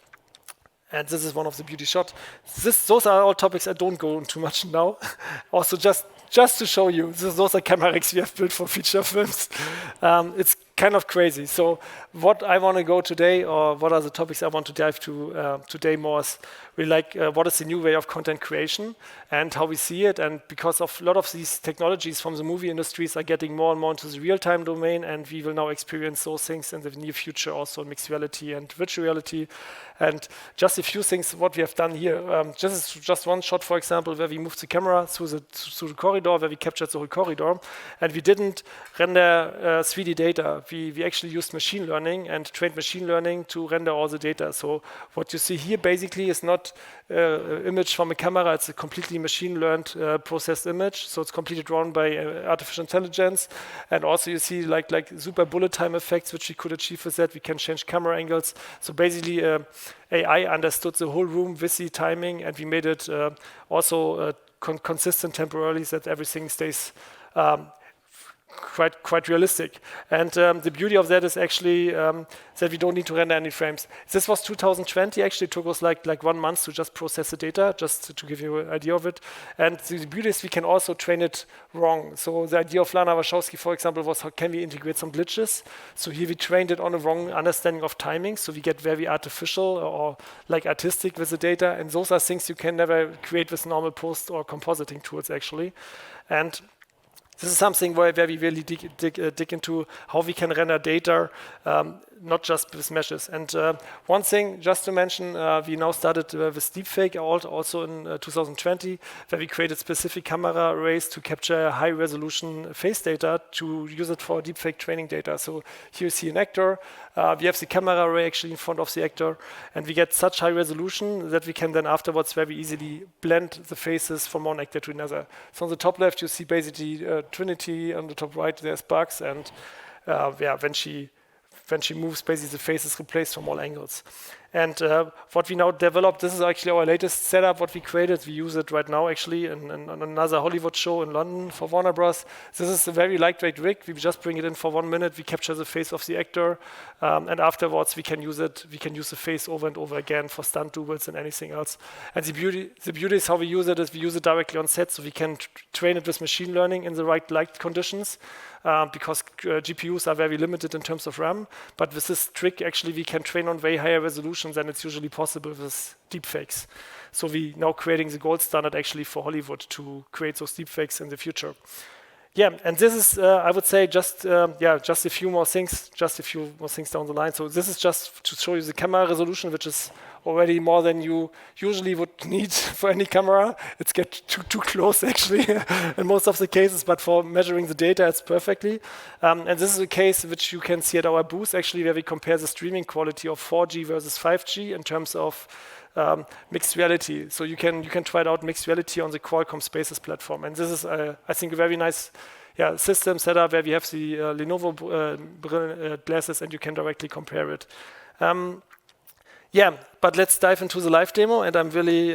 And this is one of the beauty shots. Those are all topics I don't go into much now. Also, just to show you, those are camera rigs we have built for feature films. It's kind of crazy. So what I want to go today, or what are the topics I want to dive to today more is really like what is the new way of content creation and how we see it. And because of a lot of these technologies from the movie industries are getting more and more into the real-time domain, and we will now experience those things in the near future, also mixed reality and virtual reality. And just a few things what we have done here. This is just one shot, for example, where we moved the camera through the corridor, where we captured the whole corridor, and we didn't render 3D data. We actually used machine learning and trained machine learning to render all the data. So what you see here basically is not image from a camera, it's a completely machine learned processed image. So it's completely drawn by artificial intelligence. And also you see like super bullet time effects, which we could achieve with that. We can change camera angles. So basically AI understood the whole room with the timing, and we made it also consistent temporarily so that everything stays quite realistic. And the beauty of that is actually that we don't need to render any frames. This was 2020. Actually, it took us like 1 month to just process the data, just to give you an idea of it. And the beauty is we can also train it wrong. So the idea of Lana Wachowski, for example, was how can we integrate some glitches? So here we trained it on a wrong understanding of timing. So we get very artificial or like artistic with the data. And those are things you can never create with normal post or compositing tools, actually. And this is something where we really dig into how we can render data not just with meshes. And one thing, just to mention, we now started with deepfake also in 2020, where we created specific camera arrays to capture high-resolution face data to use it for deepfake training data. So here you see an actor. We have the camera array actually in front of the actor, and we get such high resolution that we can then afterwards very easily blend the faces from one actor to another. So on the top left, you see basically Trinity. On the top right, there's Bugs, and when she moves, basically the face is replaced from all angles. And what we now developed, this is actually our latest setup, what we created. We use it right now actually in another Hollywood show in London for Warner Bros. This is a very lightweight rig. We just bring it in for 1 minute. We capture the face of the actor. And afterwards, we can use it. We can use the face over and over again for stunt doubles and anything else. And the beauty is how we use it is we use it directly on set. So we can train it with machine learning in the right light conditions. Because GPUs are very limited in terms of RAM. But with this trick, actually, we can train on way higher resolutions than it's usually possible with deepfakes. So we now creating the gold standard actually for Hollywood to create those deepfakes in the future. Yeah, and this is, I would say, just a few more things down the line. So this is just to show you the camera resolution, which is already more than you usually would need for any camera. It's get too close actually in most of the cases, but for measuring the data, it's perfectly. And this is a case which you can see at our booth actually, where we compare the streaming quality of 4G versus 5G in terms of mixed reality. So you can try it out mixed reality on the Qualcomm Spaces platform. And this is, I think, a very nice system setup where we have the Lenovo glasses and you can directly compare it. But let's dive into the live demo, and I'm really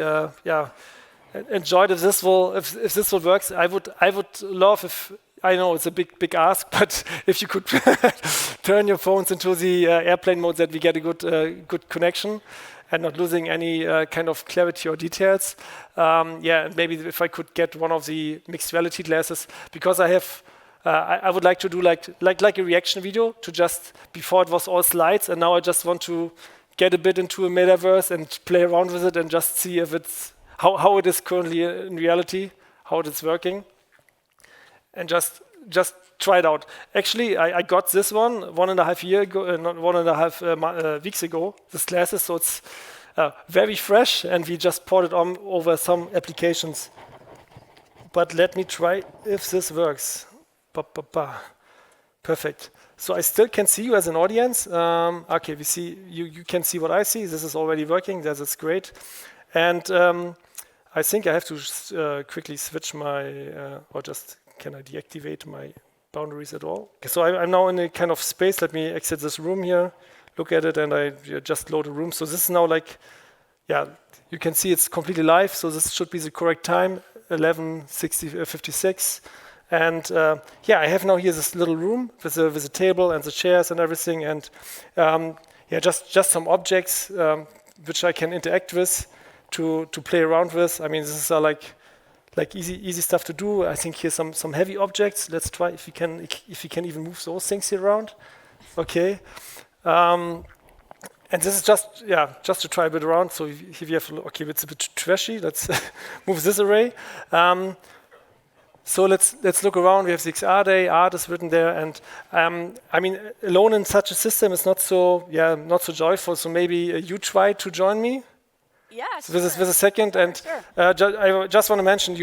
enjoyed if this will work. I would love if, I know it's a big ask, but if you could turn your phones into the airplane mode, that we get a good connection and not losing any kind of clarity or details. And maybe if I could get one of the mixed reality glasses, because I have. I would like to do like a reaction video to just before it was all slides, and now I just want to get a bit into a metaverse and play around with it and just see if it's how it is currently in reality, how it is working, and just try it out. Actually, I got this 1.5 years ago, not 1.5 weeks ago. This glasses, so it's very fresh, and we just ported on over some applications. But let me try if this works. Perfect. So I still can see you as an audience. Okay, we see you can see what I see. This is already working. That's great. And I think I have to quickly switch my, or just can I deactivate my boundaries at all? Okay, so I'm now in a kind of space. Let me exit this room here, look at it, and I just load a room. So this is now like, you can see it's completely live. So this should be the correct time, 11:56. And I have now here this little room with a table and the chairs and everything, and just some objects which I can interact with to play around with. I mean, this is like easy stuff to do. I think here's some heavy objects. Let's try if we can even move those things here around. Okay, and this is just to try a bit around. So here we have it's a bit trashy. Let's move this array. So let's look around. We have the XR day, art is written there, and I mean, alone in such a system is not so joyful. So maybe you try to join me. Yes. With a second, and sure. I just want to mention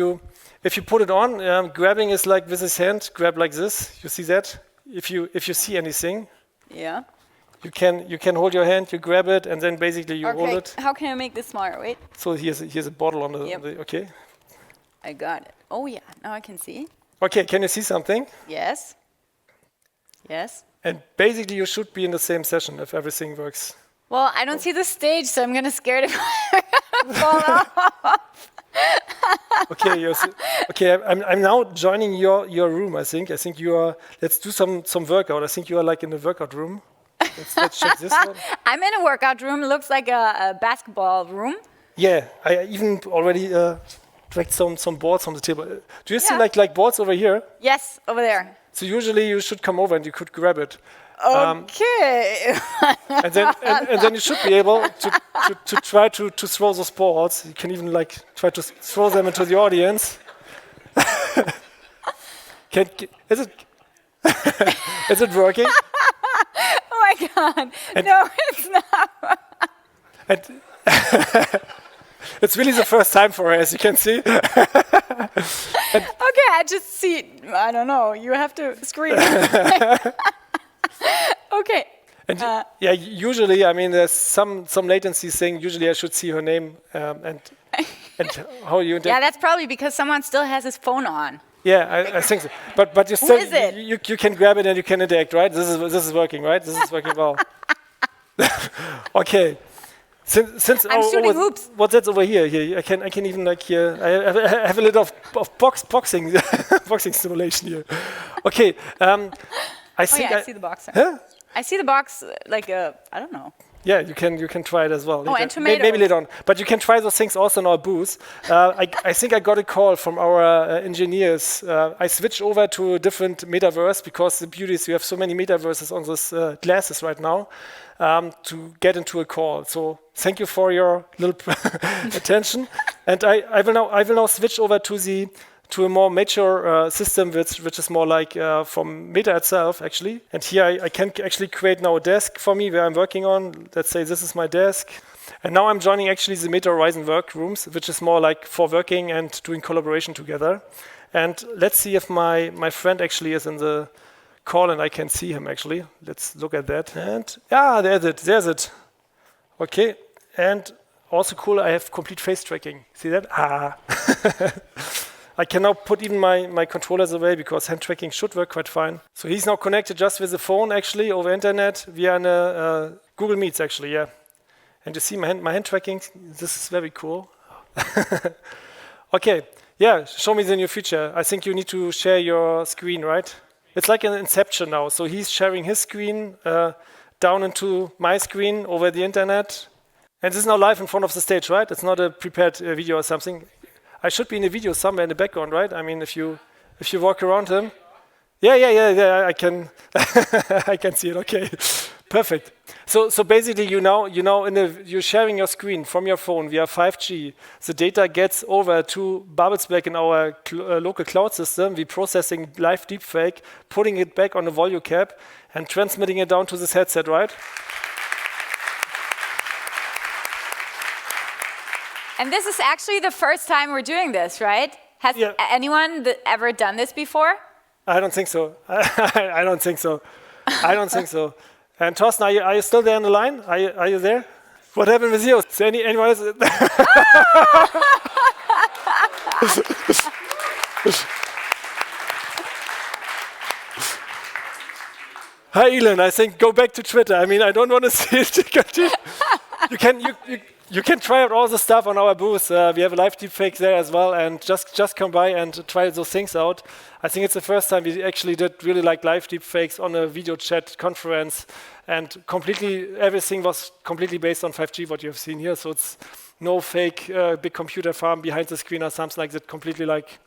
if you put it on, grabbing is like with his hand, grab like this. You see that? If you see anything, you can hold your hand, you grab it, and then basically you hold it. How can I make this smaller? Wait. So here's a bottle on the okay. I got it. Oh yeah, now I can see. Okay, can you see something? Yes. And basically you should be in the same session if everything works. Well, I don't see the stage, so I'm gonna scare it fall off. Okay, I'm now joining your room. I think you are. Let's do some workout. I think you are like in the workout room. Let's check this one. I'm in a workout room. It looks like a basketball room. Yeah, I even already dragged some boards on the table. Do you see like boards over here? Yes, over there. So usually you should come over and you could grab it. Okay. And then you should be able to try to throw those boards. You can even like try to throw them into the audience. Is it working? Oh my God. No, it's not. And it's really the first time for her, as you can see. Okay, I just see. I don't know. You have to scream. Okay. And yeah, usually, I mean, there's some latency thing. Usually, I should see her name and how you. Yeah, that's probably because someone still has his phone on. Yeah, I think so. But you still is it? you can grab it and you can interact, right? This is working, right? This is working well. Okay. Since I'm shooting hoops. What's that over here? Here, I can even like here. I have a little of boxing boxing simulation here. Okay. I think I see the box. Huh? I see the box like I don't know. Yeah, you can try it as well. Oh, and tomatoes. Maybe later on. But you can try those things also in our booth. I think I got a call from our engineers. I switched over to a different metaverse because the beauty is you have so many metaverses on those glasses right now to get into a call. So thank you for your little attention. And I will now switch over to a more mature system, which is more like from Meta itself, actually. And here I can actually create now a desk for me where I'm working on. Let's say this is my desk. And now I'm joining actually the Meta Horizon workrooms, which is more like for working and doing collaboration together. And let's see if my friend actually is in the call and I can see him actually. Let's look at that. And yeah, there's it. Okay. And also cool, I have complete face tracking. See that? I can now put even my controllers away because hand tracking should work quite fine. So he's now connected just with the phone actually over internet via Google Meets actually, yeah. And you see my hand tracking, this is very cool. Okay, yeah, show me the new feature. I think you need to share your screen, right? It's like an Inception now. So he's sharing his screen down into my screen over the internet. And this is now live in front of the stage, right? It's not a prepared video or something. I should be in a video somewhere in the background, right? I mean, if you walk around him, yeah, I can, I can see it. Okay, perfect. So basically, you're sharing your screen from your phone via 5G. The data gets over to Babelsberg in our local cloud system. We're processing live deepfake, putting it back on the volume cap, and transmitting it down to this headset, right? And this is actually the first time we're doing this, right? Has anyone ever done this before? I don't think so. I don't think so. I don't think so. And Thorsten, are you still there on the line? Are you there? What happened with you? Is anyone else? Hi, Elon. I think go back to Twitter. I mean, I don't want to see it. You can try out all the stuff on our booth. We have a live deepfake there as well, and just come by and try those things out. I think it's the first time we actually did really like live deepfakes on a video chat conference, and everything was completely based on 5G. What you have seen here, so it's no fake big computer farm behind the screen or something like that. Completely like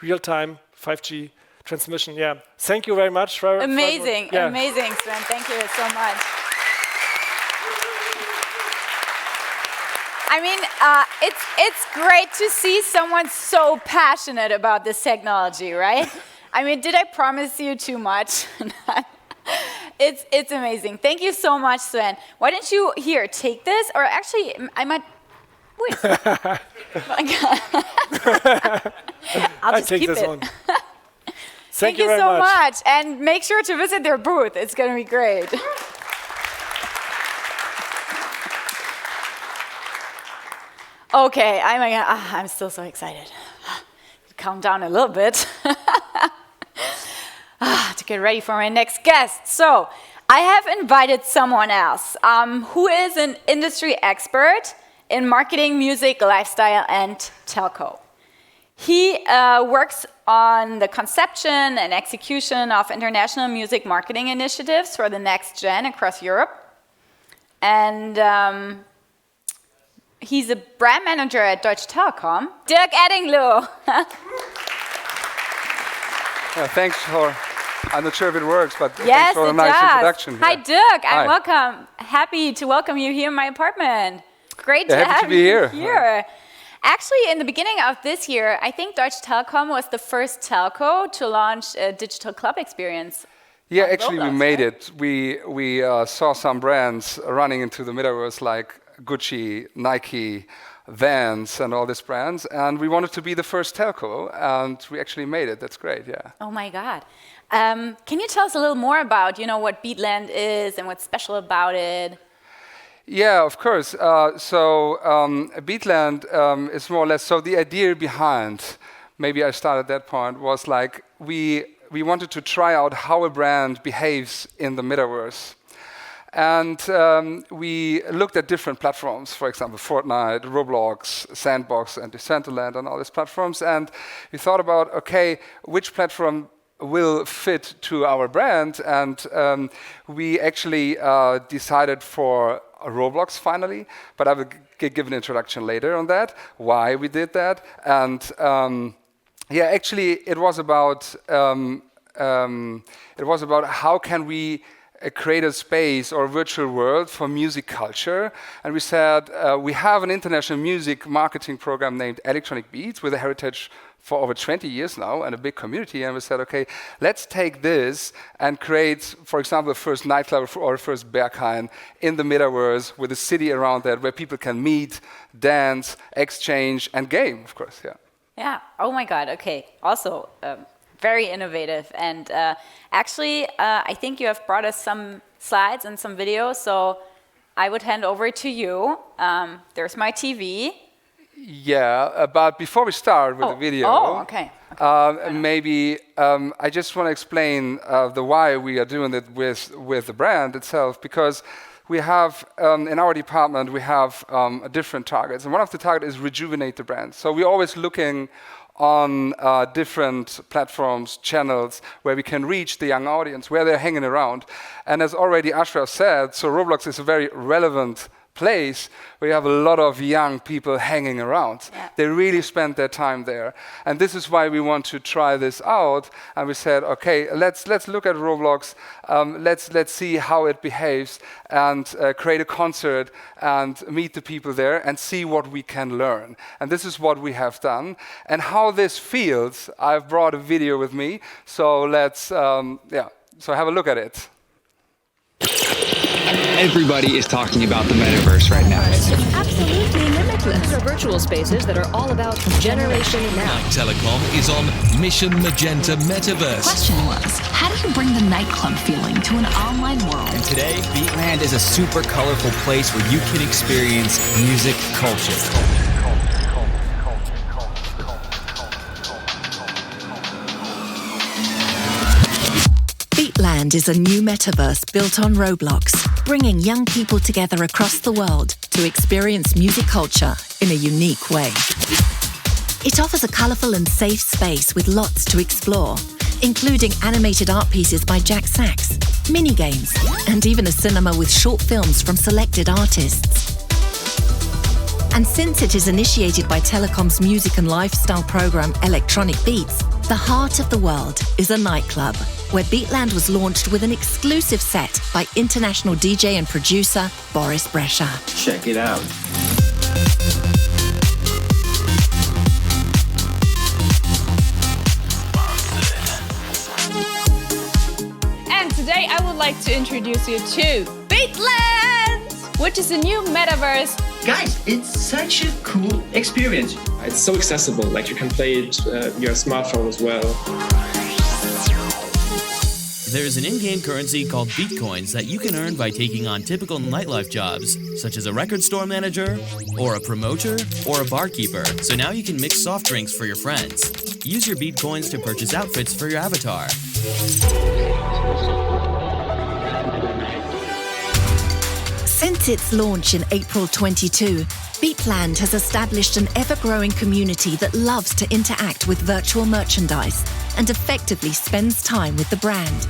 real-time 5G transmission. Yeah, thank you very much for amazing, Sven. Thank you so much. I mean, it's great to see someone so passionate about this technology, right? I mean, did I promise you too much? It's amazing. Thank you so much, Sven. Why don't you take this, or actually, I might. Wait. I'll just keep it. One. Thank you so much, and make sure to visit their booth. It's going to be great. Okay, I'm still so excited. Calm down a little bit to get ready for my next guest. So I have invited someone else who is an industry expert in marketing, music, lifestyle, and telco. He works on the conception and execution of international music marketing initiatives for the next gen across Europe. And he's a brand manager at Deutsche Telekom. Dirk Eddinglo. Thanks for, I'm not sure if it works, but thanks for a nice introduction. Hi, Dirk. I'm happy to welcome you here in my apartment. Great to have you here. Actually, in the beginning of this year, I think Deutsche Telekom was the first telco to launch a digital club experience. Yeah, on actually, we Roblox, made right? it. We saw some brands running into the metaverse like Gucci, Nike, Vans, and all these brands, and we wanted to be the first telco, and we actually made it. That's great, yeah. Oh my God. Can you tell us a little more about, what Beatland is and what's special about it? Yeah, of course. Beatland is more or less, so the idea behind, maybe I start at that point, was like we wanted to try out how a brand behaves in the metaverse. And we looked at different platforms, for example, Fortnite, Roblox, Sandbox, and Decentraland, and all these platforms. And we thought about, okay, which platform will fit to our brand? And we actually decided for Roblox finally, but I will give an introduction later on that, why we did that. And yeah, actually, it was about how can we create a space or a virtual world for music culture. And we said, we have an international music marketing program named Electronic Beats with a heritage for over 20 years now and a big community. And we said, okay, let's take this and create, for example, the first nightclub or first Berghain in the metaverse with a city around that where people can meet, dance, exchange, and game, of course, yeah. Yeah. Oh my God. Okay. Also, very innovative. And actually, I think you have brought us some slides and some videos. So I would hand over to you. There's my TV. Yeah, but before we start with the video, okay. maybe I just want to explain the why we are doing it with the brand itself, because we have, in our department, we have different targets. And one of the targets is rejuvenate the brand. So we're always looking on different platforms, channels, where we can reach the young audience, where they're hanging around. And as already Ashraf said, so Roblox is a very relevant place where you have a lot of young people hanging around. Yeah. They really spend their time there. And this is why we want to try this out. And we said, okay, let's look at Roblox, let's see how it behaves, and create a concert and meet the people there and see what we can learn. And this is what we have done. And how this feels, I've brought a video with me, so let's so have a look at it. Everybody is talking about the metaverse right now. It's absolutely limitless. These are virtual spaces that are all about Generation Now. Telekom is on Mission Magenta Metaverse. Question was, how do you bring the nightclub feeling to an online world? And today, Beatland is a super colorful place where you can experience music culture. Beatland is a new metaverse built on Roblox, bringing young people together across the world to experience music culture in a unique way. It offers a colourful and safe space with lots to explore, including animated art pieces by Jack Sachs, mini-games, and even a cinema with short films from selected artists. And since it is initiated by Telekom's music and lifestyle program Electronic Beats, the heart of the world is a nightclub, where Beatland was launched with an exclusive set by international DJ and producer Boris Brescia. Check it out. And today I would like to introduce you to Beatland, which is a new metaverse. Guys, it's such a cool experience. It's so accessible, like you can play it your smartphone as well. There's an in-game currency called Bitcoins that you can earn by taking on typical nightlife jobs, such as a record store manager, or a promoter, or a barkeeper. So now you can mix soft drinks for your friends. Use your Bitcoins to purchase outfits for your avatar. Since its launch in April 22, Beatland has established an ever-growing community that loves to interact with virtual merchandise and effectively spends time with the brand.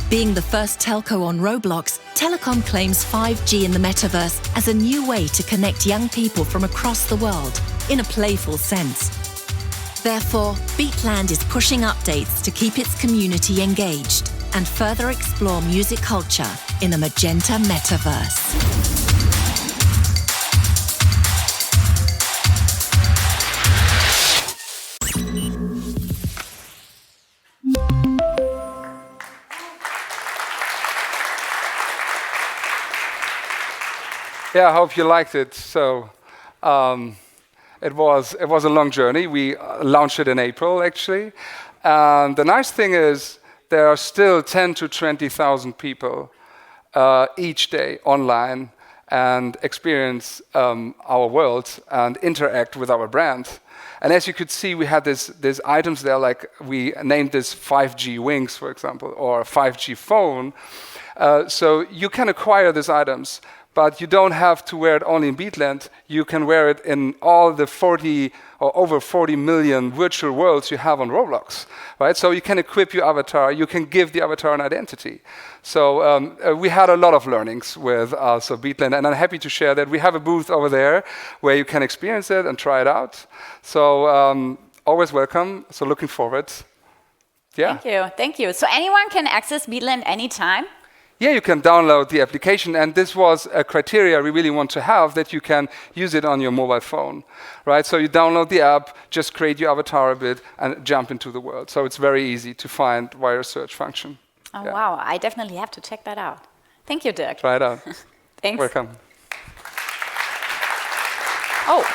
Being the first telco on Roblox, Telekom claims 5G in the metaverse as a new way to connect young people from across the world in a playful sense. Therefore, Beatland is pushing updates to keep its community engaged and further explore music culture in a magenta metaverse. Yeah, I hope you liked it. So it was a long journey. We launched it in April, actually. And the nice thing is there are still 10 to 20,000 people each day online and experience our world and interact with our brand. And as you could see, we had these items there, like we named this 5G wings, for example, or 5G phone. So you can acquire these items, but you don't have to wear it only in Beatland. You can wear it in all the 40 or over 40 million virtual worlds you have on Roblox, right? So you can equip your avatar, you can give the avatar an identity. So we had a lot of learnings with Beatland, and I'm happy to share that we have a booth over there where you can experience it and try it out. So always welcome, so looking forward. Yeah. Thank you. So anyone can access Beatland anytime? Yeah, you can download the application, and this was a criteria we really want to have, that you can use it on your mobile phone, right? So you download the app, just create your avatar a bit, and jump into the world. So it's very easy to find via a search function. Oh, wow. I definitely have to check that out. Thank you, Dirk. Try it out. Thanks. Welcome. Oh.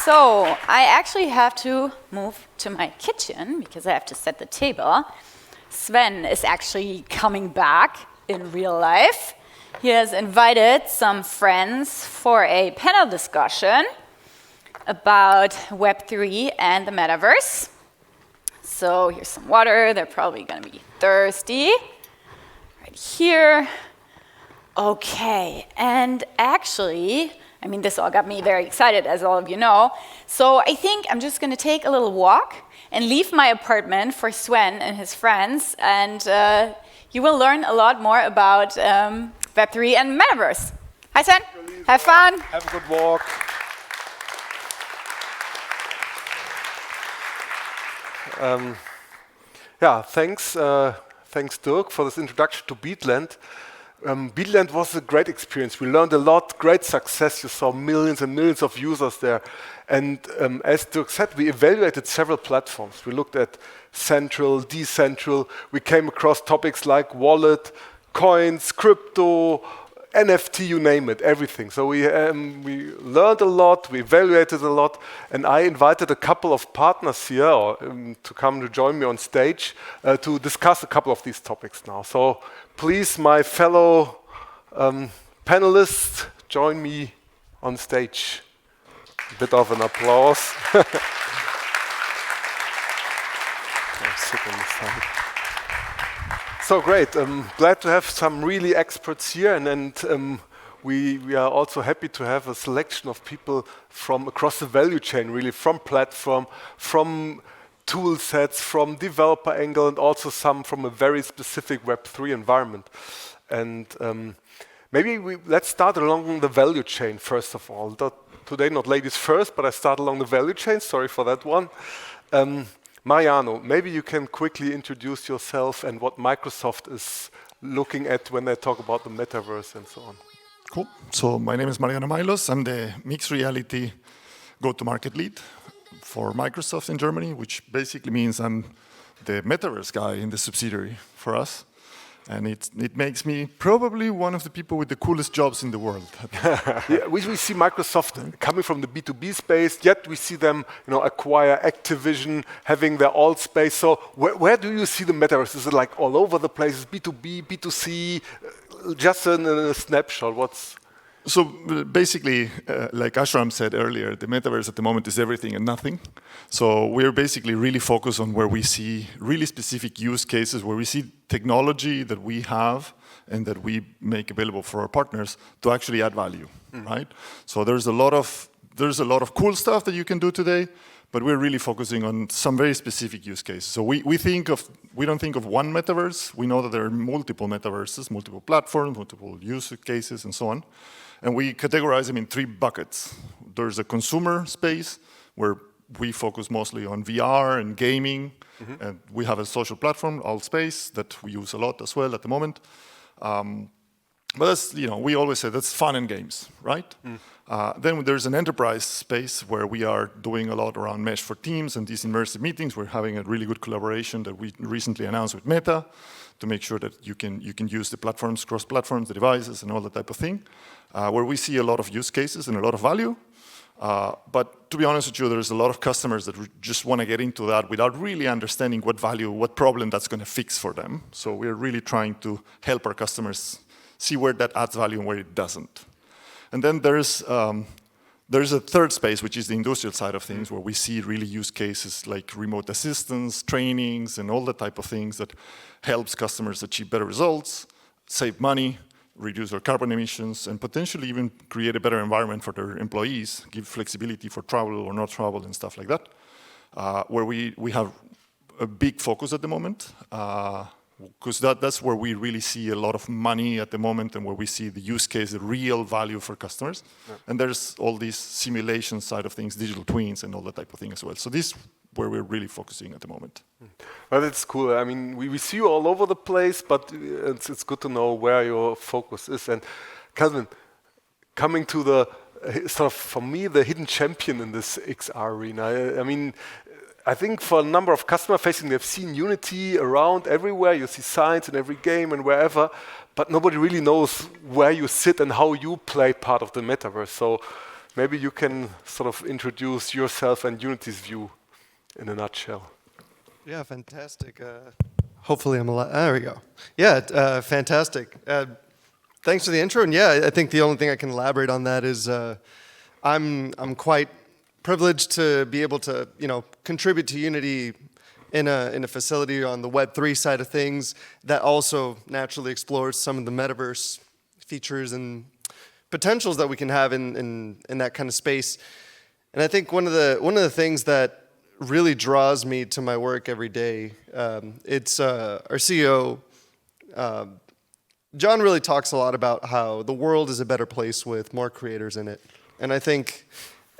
So I actually have to move to my kitchen because I have to set the table. Sven is actually coming back in real life. He has invited some friends for a panel discussion about Web3 and the Metaverse. So here's some water. They're probably going to be thirsty. Right here. Okay, and actually, I mean, this all got me very excited, as all of you know. So I think I'm just going to take a little walk and leave my apartment for Sven and his friends, and you will learn a lot more about Web3 and Metaverse. Hi, Sven. Have fun. Have a good walk. Yeah, thanks Dirk for this introduction to Beatland. Beatland was a great experience. We learned a lot, great success. You saw millions and millions of users there. And as Dirk said, we evaluated several platforms. We looked at central, decentral. We came across topics like wallet, coins, crypto, NFT, you name it, everything. So we learned a lot, we evaluated a lot, and I invited a couple of partners here to come to join me on stage to discuss a couple of these topics now. So please, my fellow panelists, join me on stage. A bit of an applause. I'll sit on the side. So great. Glad to have some really experts here, and we are also happy to have a selection of people from across the value chain, really, from platform, from tool sets, from developer angle, and also some from a very specific Web3 environment. And maybe let's start along the value chain first of all. Today, not ladies first, but I start along the value chain. Sorry for that one. Mariano, maybe you can quickly introduce yourself and what Microsoft is looking at when they talk about the metaverse and so on. Cool. So my name is Mariano Mailos. I'm the mixed reality go-to-market lead for Microsoft in Germany, which basically means I'm the metaverse guy in the subsidiary for us. And it makes me probably one of the people with the coolest jobs in the world. Yeah, we see Microsoft coming from the B2B space, yet we see them acquire Activision, having their alt space. So where do you see the metaverse? Is it like all over the place? Is B2B, B2C? Just in a snapshot, So basically, like Ashram said earlier, the metaverse at the moment is everything and nothing. So we're basically really focused on where we see really specific use cases, where we see technology that we have and that we make available for our partners to actually add value, right? So there's a lot of cool stuff that you can do today, but we're really focusing on some very specific use cases. So we don't think of one metaverse. We know that there are multiple metaverses, multiple platforms, multiple use cases, and so on. And we categorize them in 3 buckets. There's a consumer space where we focus mostly on VR and gaming. And we have a social platform, Altspace, that we use a lot as well at the moment. But that's, we always say that's fun and games, right? Then there's an enterprise space where we are doing a lot around Mesh for Teams and these immersive meetings. We're having a really good collaboration that we recently announced with Meta to make sure that you can use the platforms, cross-platforms, the devices, and all that type of thing, where we see a lot of use cases and a lot of value. But to be honest with you, there's a lot of customers that just want to get into that without really understanding what value, what problem that's going to fix for them. So we're really trying to help our customers see where that adds value and where it doesn't. And then there's a third space, which is the industrial side of things, where we see really use cases like remote assistance, trainings, and all that type of things that helps customers achieve better results, save money, reduce their carbon emissions, and potentially even create a better environment for their employees, give flexibility for travel or not travel and stuff like that, where we have a big focus at the moment, because that's where we really see a lot of money at the moment and where we see the use case, the real value for customers. Yeah. And there's all these simulation side of things, digital twins and all that type of thing as well. So this is where we're really focusing at the moment. Well, that's cool. I mean, we see you all over the place, but it's good to know where your focus is. And Calvin, coming to the sort of, for me, the hidden champion in this XR arena. I mean, I think for a number of customer facing, they've seen Unity around everywhere. You see signs in every game and wherever, but nobody really knows where you sit and how you play part of the metaverse. So maybe you can sort of introduce yourself and Unity's view in a nutshell. Yeah, fantastic. Hopefully I'm alive. There we go. Yeah, fantastic. Thanks for the intro. And yeah, I think the only thing I can elaborate on that is I'm quite privileged to be able to, contribute to Unity in a facility on the Web3 side of things that also naturally explores some of the metaverse features and potentials that we can have in that kind of space. And I think one of the things that really draws me to my work every day, it's our CEO, John really talks a lot about how the world is a better place with more creators in it. And I think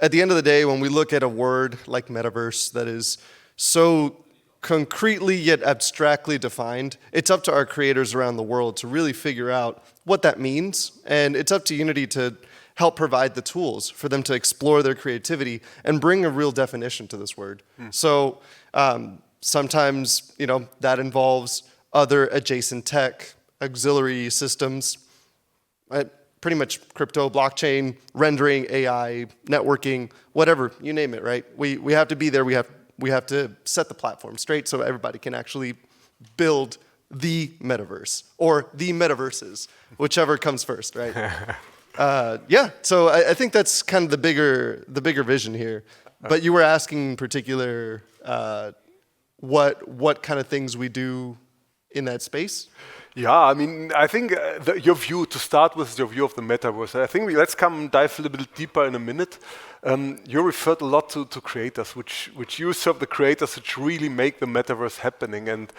at the end of the day, when we look at a word like metaverse that is so concretely yet abstractly defined, it's up to our creators around the world to really figure out what that means. And it's up to Unity to help provide the tools for them to explore their creativity and bring a real definition to this word. So sometimes, that involves other adjacent tech, auxiliary systems, pretty much crypto, blockchain, rendering, AI, networking, whatever, you name it, right? We have to be there. We have to set the platform straight so everybody can actually build the metaverse or the metaverses, whichever comes first, right? Yeah, so I think that's kind of the bigger vision here. But you were asking in particular what kind of things we do in that space? Yeah, I mean, I think your view, to start with, is your view of the metaverse. I think let's dive a little bit deeper in a minute. You referred a lot to creators, which you serve the creators which really make the metaverse happening. And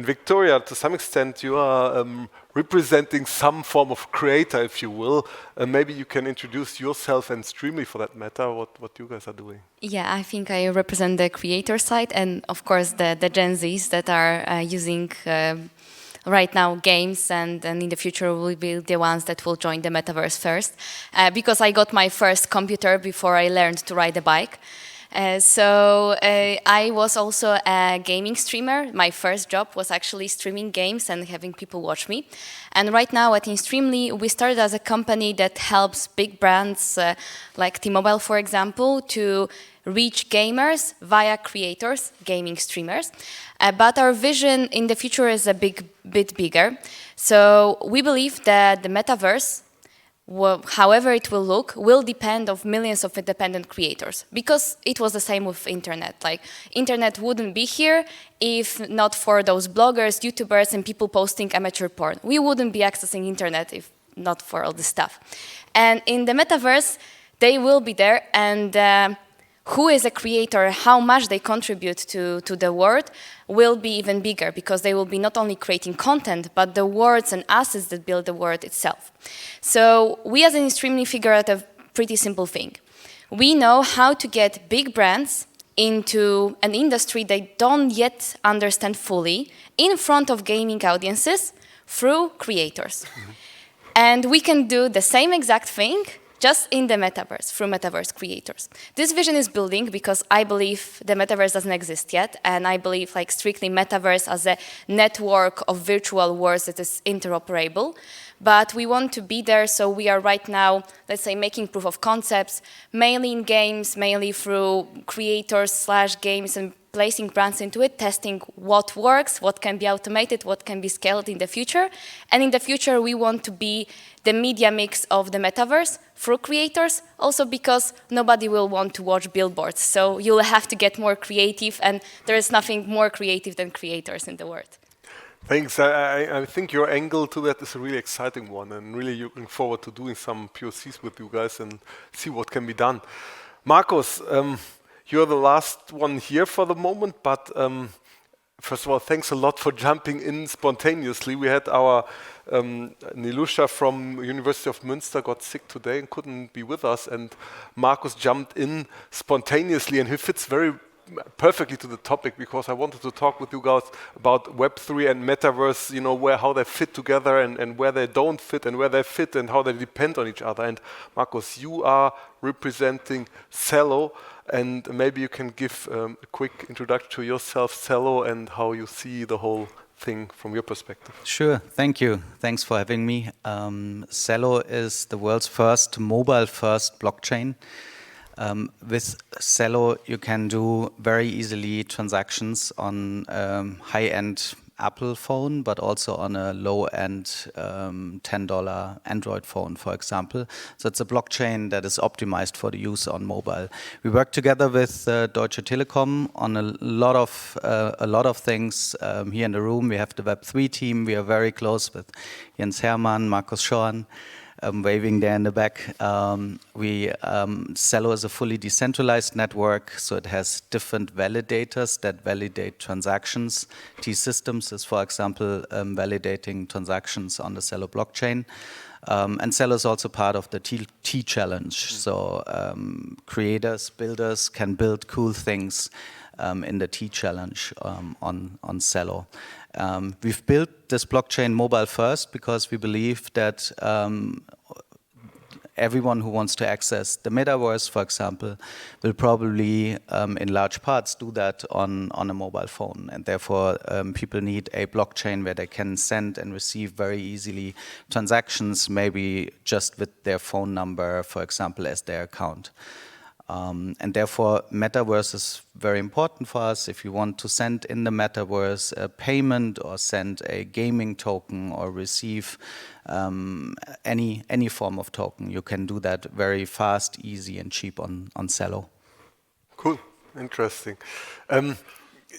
Victoria, to some extent, you are representing some form of creator, if you will. Maybe you can introduce yourself and Streamly, for that matter, what you guys are doing. Yeah, I think I represent the creator side and, of course, the Gen Zs that are using right now games, and in the future will be the ones that will join the metaverse first, because I got my first computer before I learned to ride a bike. So I was also a gaming streamer. My first job was actually streaming games and having people watch me. And right now at Streamly, we started as a company that helps big brands like T-Mobile, for example, to reach gamers via creators, gaming streamers. But our vision in the future is a bit bigger. So we believe that the metaverse, however it will look, will depend on millions of independent creators. Because it was the same with internet. Like, internet wouldn't be here if not for those bloggers, YouTubers, and people posting amateur porn. We wouldn't be accessing internet if not for all this stuff. And in the metaverse, they will be there, and who is a creator, how much they contribute to the world will be even bigger, because they will be not only creating content, but the words and assets that build the world itself. So we as an Streamly figure out a pretty simple thing. We know how to get big brands into an industry they don't yet understand fully in front of gaming audiences through creators. And we can do the same exact thing just in the metaverse, through metaverse creators. This vision is building because I believe the metaverse doesn't exist yet, and I believe like strictly metaverse as a network of virtual worlds that is interoperable. But we want to be there, so we are right now, let's say, making proof of concepts, mainly in games, mainly through creators/games, and placing brands into it, testing what works, what can be automated, what can be scaled in the future. And in the future, we want to be the media mix of the metaverse through creators, also because nobody will want to watch billboards. So you'll have to get more creative, and there is nothing more creative than creators in the world. Thanks. I think your angle to that is a really exciting one, and really looking forward to doing some POCs with you guys and see what can be done. Markus, you're the last one here for the moment, but first of all, thanks a lot for jumping in spontaneously. We had our Nilusha from University of Münster got sick today and couldn't be with us, and Markus jumped in spontaneously, and he fits very perfectly to the topic, because I wanted to talk with you guys about Web3 and Metaverse, you know, how they fit together and where they don't fit and where they fit and how they depend on each other. And Markus, you are representing Cello, and maybe you can give a quick introduction to yourself, Cello, and how you see the whole thing from your perspective. Sure, thank you. Thanks for having me. Cello is the world's first mobile-first blockchain. With Cello, you can do very easily transactions on high-end Apple phone, but also on a low-end $10 Android phone, for example. So it's a blockchain that is optimized for the use on mobile. We work together with Deutsche Telekom on a lot of things. Here in the room, we have the Web3 team. We are very close with Jens Hermann, Markus Schorn, waving there in the back. Cello is a fully decentralized network, so it has different validators that validate transactions. T-Systems is, for example, validating transactions on the Cello blockchain. And Cello is also part of the T-Challenge. So creators, builders can build cool things in the T-Challenge on Cello. We've built this blockchain mobile first because we believe that everyone who wants to access the metaverse, for example, will probably in large parts do that on a mobile phone. And therefore, people need a blockchain where they can send and receive very easily transactions, maybe just with their phone number, for example, as their account. And therefore, Metaverse is very important for us. If you want to send in the Metaverse a payment or send a gaming token or receive any form of token, you can do that very fast, easy, and cheap on Cello. Cool, interesting.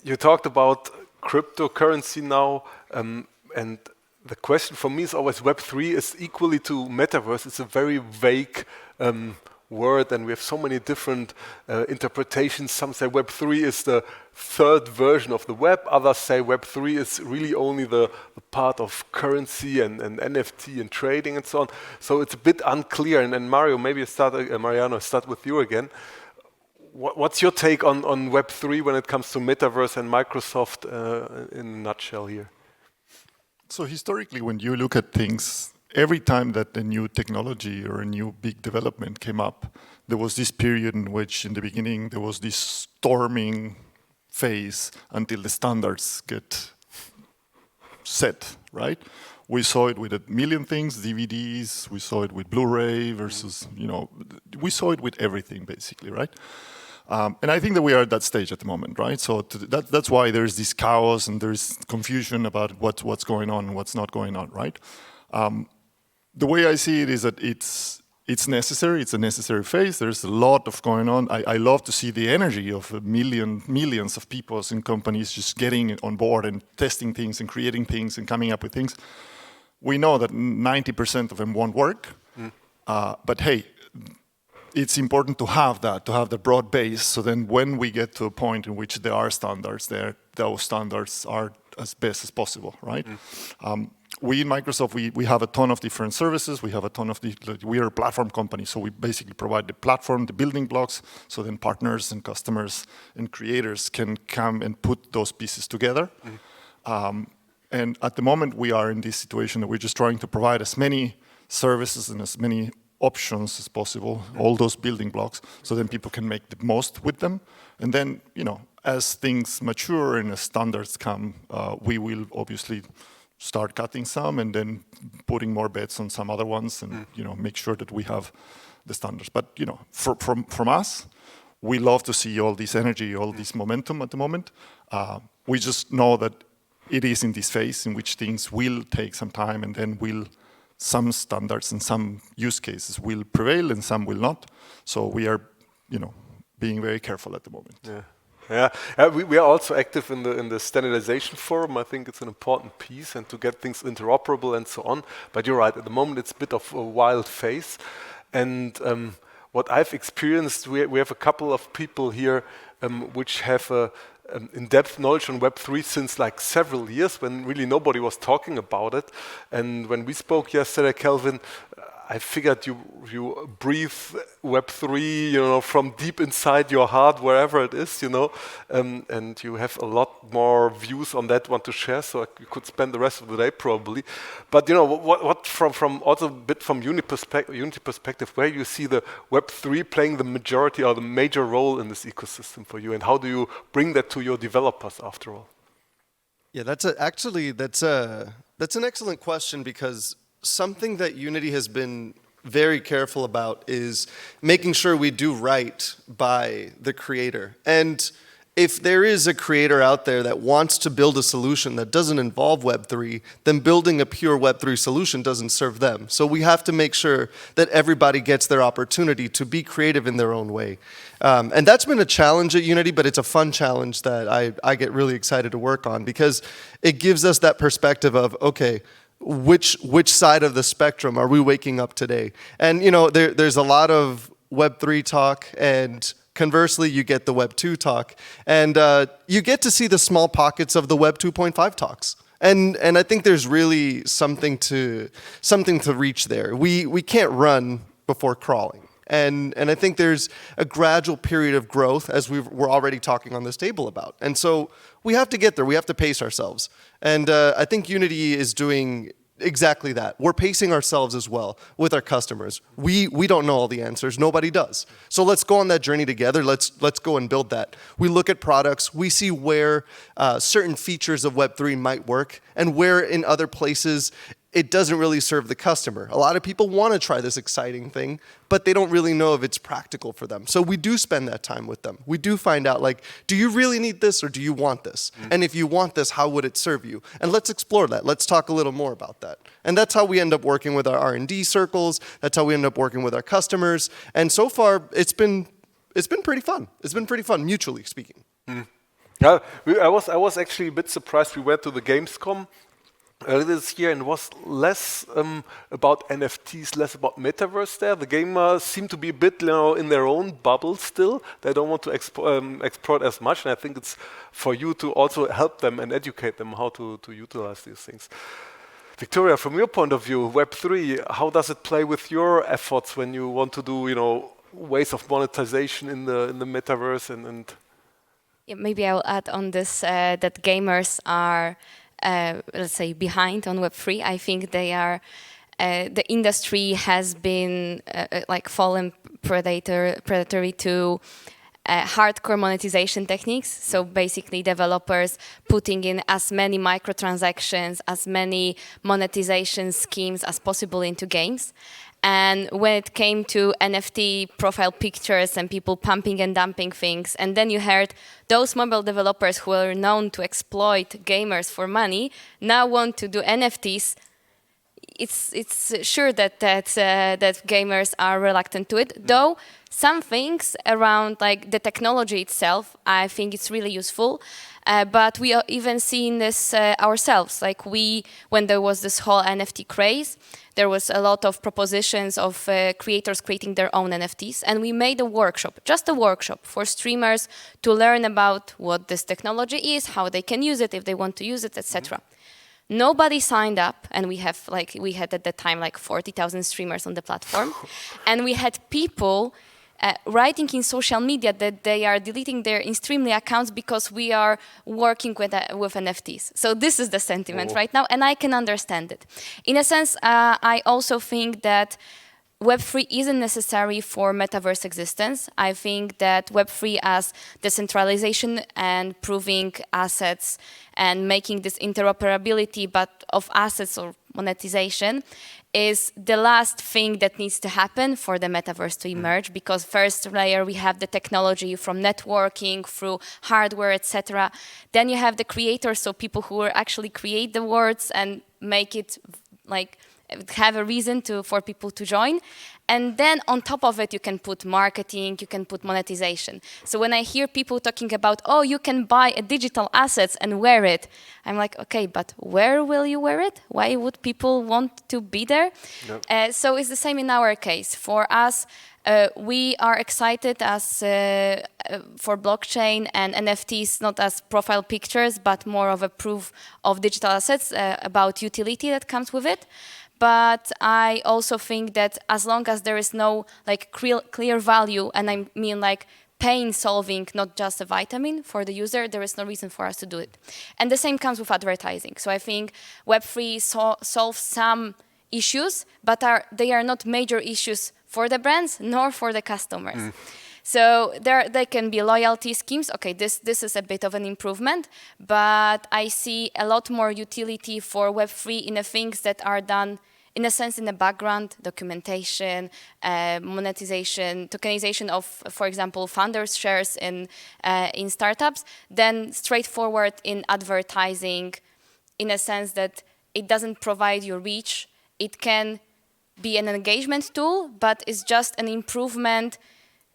You talked about cryptocurrency now, and the question for me is always Web3 is equally to Metaverse. It's a very vague word, and we have so many different interpretations. Some say Web3 is the third version of the web. Others say Web3 is really only the part of currency and NFT and trading and so on. So it's a bit unclear. And Mario, maybe Mariano, start with you again. What's your take on Web3 when it comes to Metaverse and Microsoft in a nutshell here? So historically, when you look at things, every time that a new technology or a new big development came up, there was this period in which, in the beginning, there was this storming phase until the standards get set, right? We saw it with a million things, DVDs, we saw it with Blu-ray versus, we saw it with everything, basically, right? And I think that we are at that stage at the moment, right? So that's why there's this chaos and there's confusion about what's going on and what's not going on, right? The way I see it is that it's necessary. It's a necessary phase. There's a lot of going on. I love to see the energy of millions of people and companies just getting on board and testing things and creating things and coming up with things. We know that 90% of them won't work, but hey, it's important to have the broad base. So then when we get to a point in which there are standards there, those standards are as best as possible, right? We in Microsoft, we have a ton of different services. We have a ton of, we are a platform company. So we basically provide the platform, the building blocks. So then partners and customers and creators can come and put those pieces together. And at the moment we are in this situation that we're just trying to provide as many services and as many options as possible, all those building blocks, so then people can make the most with them. And then, as things mature and as standards come, we will obviously start cutting some and then putting more bets on some other ones and, make sure that we have the standards. But, from us, we love to see all this energy, all this momentum at the moment. We just know that it is in this phase in which things will take some time, and then some standards and some use cases will prevail and some will not. So we are, being very careful at the moment. Yeah, we are also active in the standardization forum. I think it's an important piece, and to get things interoperable and so on. But you're right, at the moment it's a bit of a wild phase. And what I've experienced, we have a couple of people here which have in-depth knowledge on Web3 since like several years, when really nobody was talking about it. And when we spoke yesterday, Kelvin, I figured you breathe Web3, from deep inside your heart, wherever it is, and you have a lot more views on that one to share. So you could spend the rest of the day probably. But what from also a bit from Unity perspective, where you see the Web3 playing the majority or the major role in this ecosystem for you, and how do you bring that to your developers after all? Yeah, that's an excellent question, because something that Unity has been very careful about is making sure we do right by the creator. And if there is a creator out there that wants to build a solution that doesn't involve Web3, then building a pure Web3 solution doesn't serve them. So we have to make sure that everybody gets their opportunity to be creative in their own way. And that's been a challenge at Unity, but it's a fun challenge that I get really excited to work on, because it gives us that perspective of, okay, which side of the spectrum are we waking up today? And there's a lot of Web3 talk, and conversely, you get the Web 2 talk, and you get to see the small pockets of the Web 2.5 talks. And I think there's really something to reach there. We can't run before crawling. And I think there's a gradual period of growth, as we're already talking on this table about. And so we have to get there. We have to pace ourselves. And I think Unity is doing exactly that. We're pacing ourselves as well with our customers. We don't know all the answers. Nobody does. So let's go on that journey together. Let's go and build that. We look at products. We see where certain features of Web3 might work, and where in other places it doesn't really serve the customer. A lot of people want to try this exciting thing, but they don't really know if it's practical for them. So we do spend that time with them. We do find out, like, do you really need this, or do you want this? And if you want this, how would it serve you? And let's explore that. Let's talk a little more about that. And that's how we end up working with our R&D circles. That's how we end up working with our customers. And so far, it's been pretty fun. It's been pretty fun, mutually speaking. Yeah, I was actually a bit surprised. We went to the Gamescom earlier this year, and it was less about NFTs, less about Metaverse there. The gamers seem to be a bit in their own bubble still. They don't want to explore it as much, and I think it's for you to also help them and educate them how to utilize these things. Victoria, from your point of view, Web3, how does it play with your efforts when you want to do ways of monetization in the Metaverse and Yeah, maybe I'll add on this that gamers are let's say, behind on Web3. I think they are, the industry has been fallen predatory to hardcore monetization techniques. So basically developers putting in as many microtransactions, as many monetization schemes as possible into games. And when it came to NFT profile pictures and people pumping and dumping things, and then you heard those mobile developers who are known to exploit gamers for money now want to do NFTs, it's sure that gamers are reluctant to it. Though some things around like the technology itself, I think it's really useful. But we are even seeing this ourselves. Like when there was this whole NFT craze, there was a lot of propositions of creators creating their own NFTs, and we made a workshop, just a workshop for streamers to learn about what this technology is, how they can use it if they want to use it, etc. Nobody signed up, and we had at that time like 40,000 streamers on the platform, and we had people writing in social media that they are deleting their Streamly accounts because we are working with NFTs. So this is the sentiment right now, and I can understand it. In a sense, I also think that Web3 isn't necessary for metaverse existence. I think that Web3 as decentralization and proving assets and making this interoperability but of assets or monetization is the last thing that needs to happen for the metaverse to emerge, because first layer we have the technology from networking through hardware, etc. Then you have the creators, so people who actually create the words and make it like have a reason for people to join. And then on top of it, you can put marketing, you can put monetization. So when I hear people talking about, oh, you can buy a digital assets and wear it, I'm like, okay, but where will you wear it? Why would people want to be there? Yep. So it's the same in our case. For us, we are excited as for blockchain and NFTs, not as profile pictures, but more of a proof of digital assets about utility that comes with it. But I also think that as long as there is no like clear value, and I mean like pain solving, not just a vitamin for the user, there is no reason for us to do it. And the same comes with advertising. So I think Web3 solves some issues, but they are not major issues for the brands nor for the customers. So there can be loyalty schemes. Okay, this is a bit of an improvement, but I see a lot more utility for Web3 in the things that are done, in a sense, in the background, documentation, monetization, tokenization of, for example, founders' shares in startups, than straightforward in advertising, in a sense that it doesn't provide you reach. It can be an engagement tool, but it's just an improvement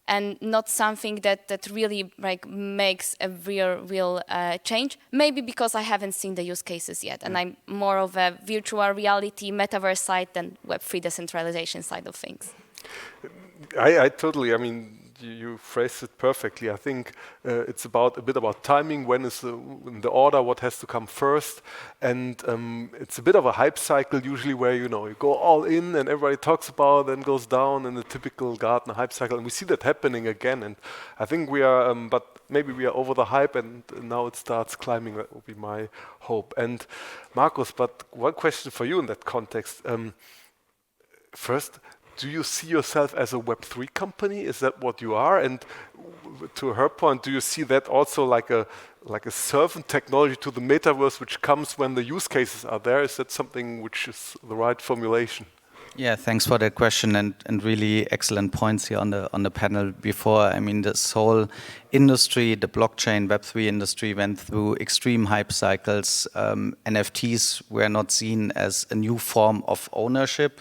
and not something that really like makes a real change. Maybe because I haven't seen the use cases yet, and I'm more of a virtual reality metaverse side than Web3 decentralization side of things. I totally, I mean, you phrased it perfectly. I think it's a bit about timing, when is in the order, what has to come first, and it's a bit of a hype cycle usually where you go all in and everybody talks about, then goes down in the typical Gartner hype cycle, and we see that happening again. And I think we are, but maybe we are over the hype and now it starts climbing. That would be my hope. And Markus, but one question for you in that context. First, do you see yourself as a Web3 company? Is that what you are? And to her point, do you see that also like a servant technology to the metaverse, which comes when the use cases are there? Is that something which is the right formulation? Yeah, thanks for that question, and really excellent points here on the panel before. I mean, this whole industry, the blockchain Web3 industry, went through extreme hype cycles. NFTs were not seen as a new form of ownership,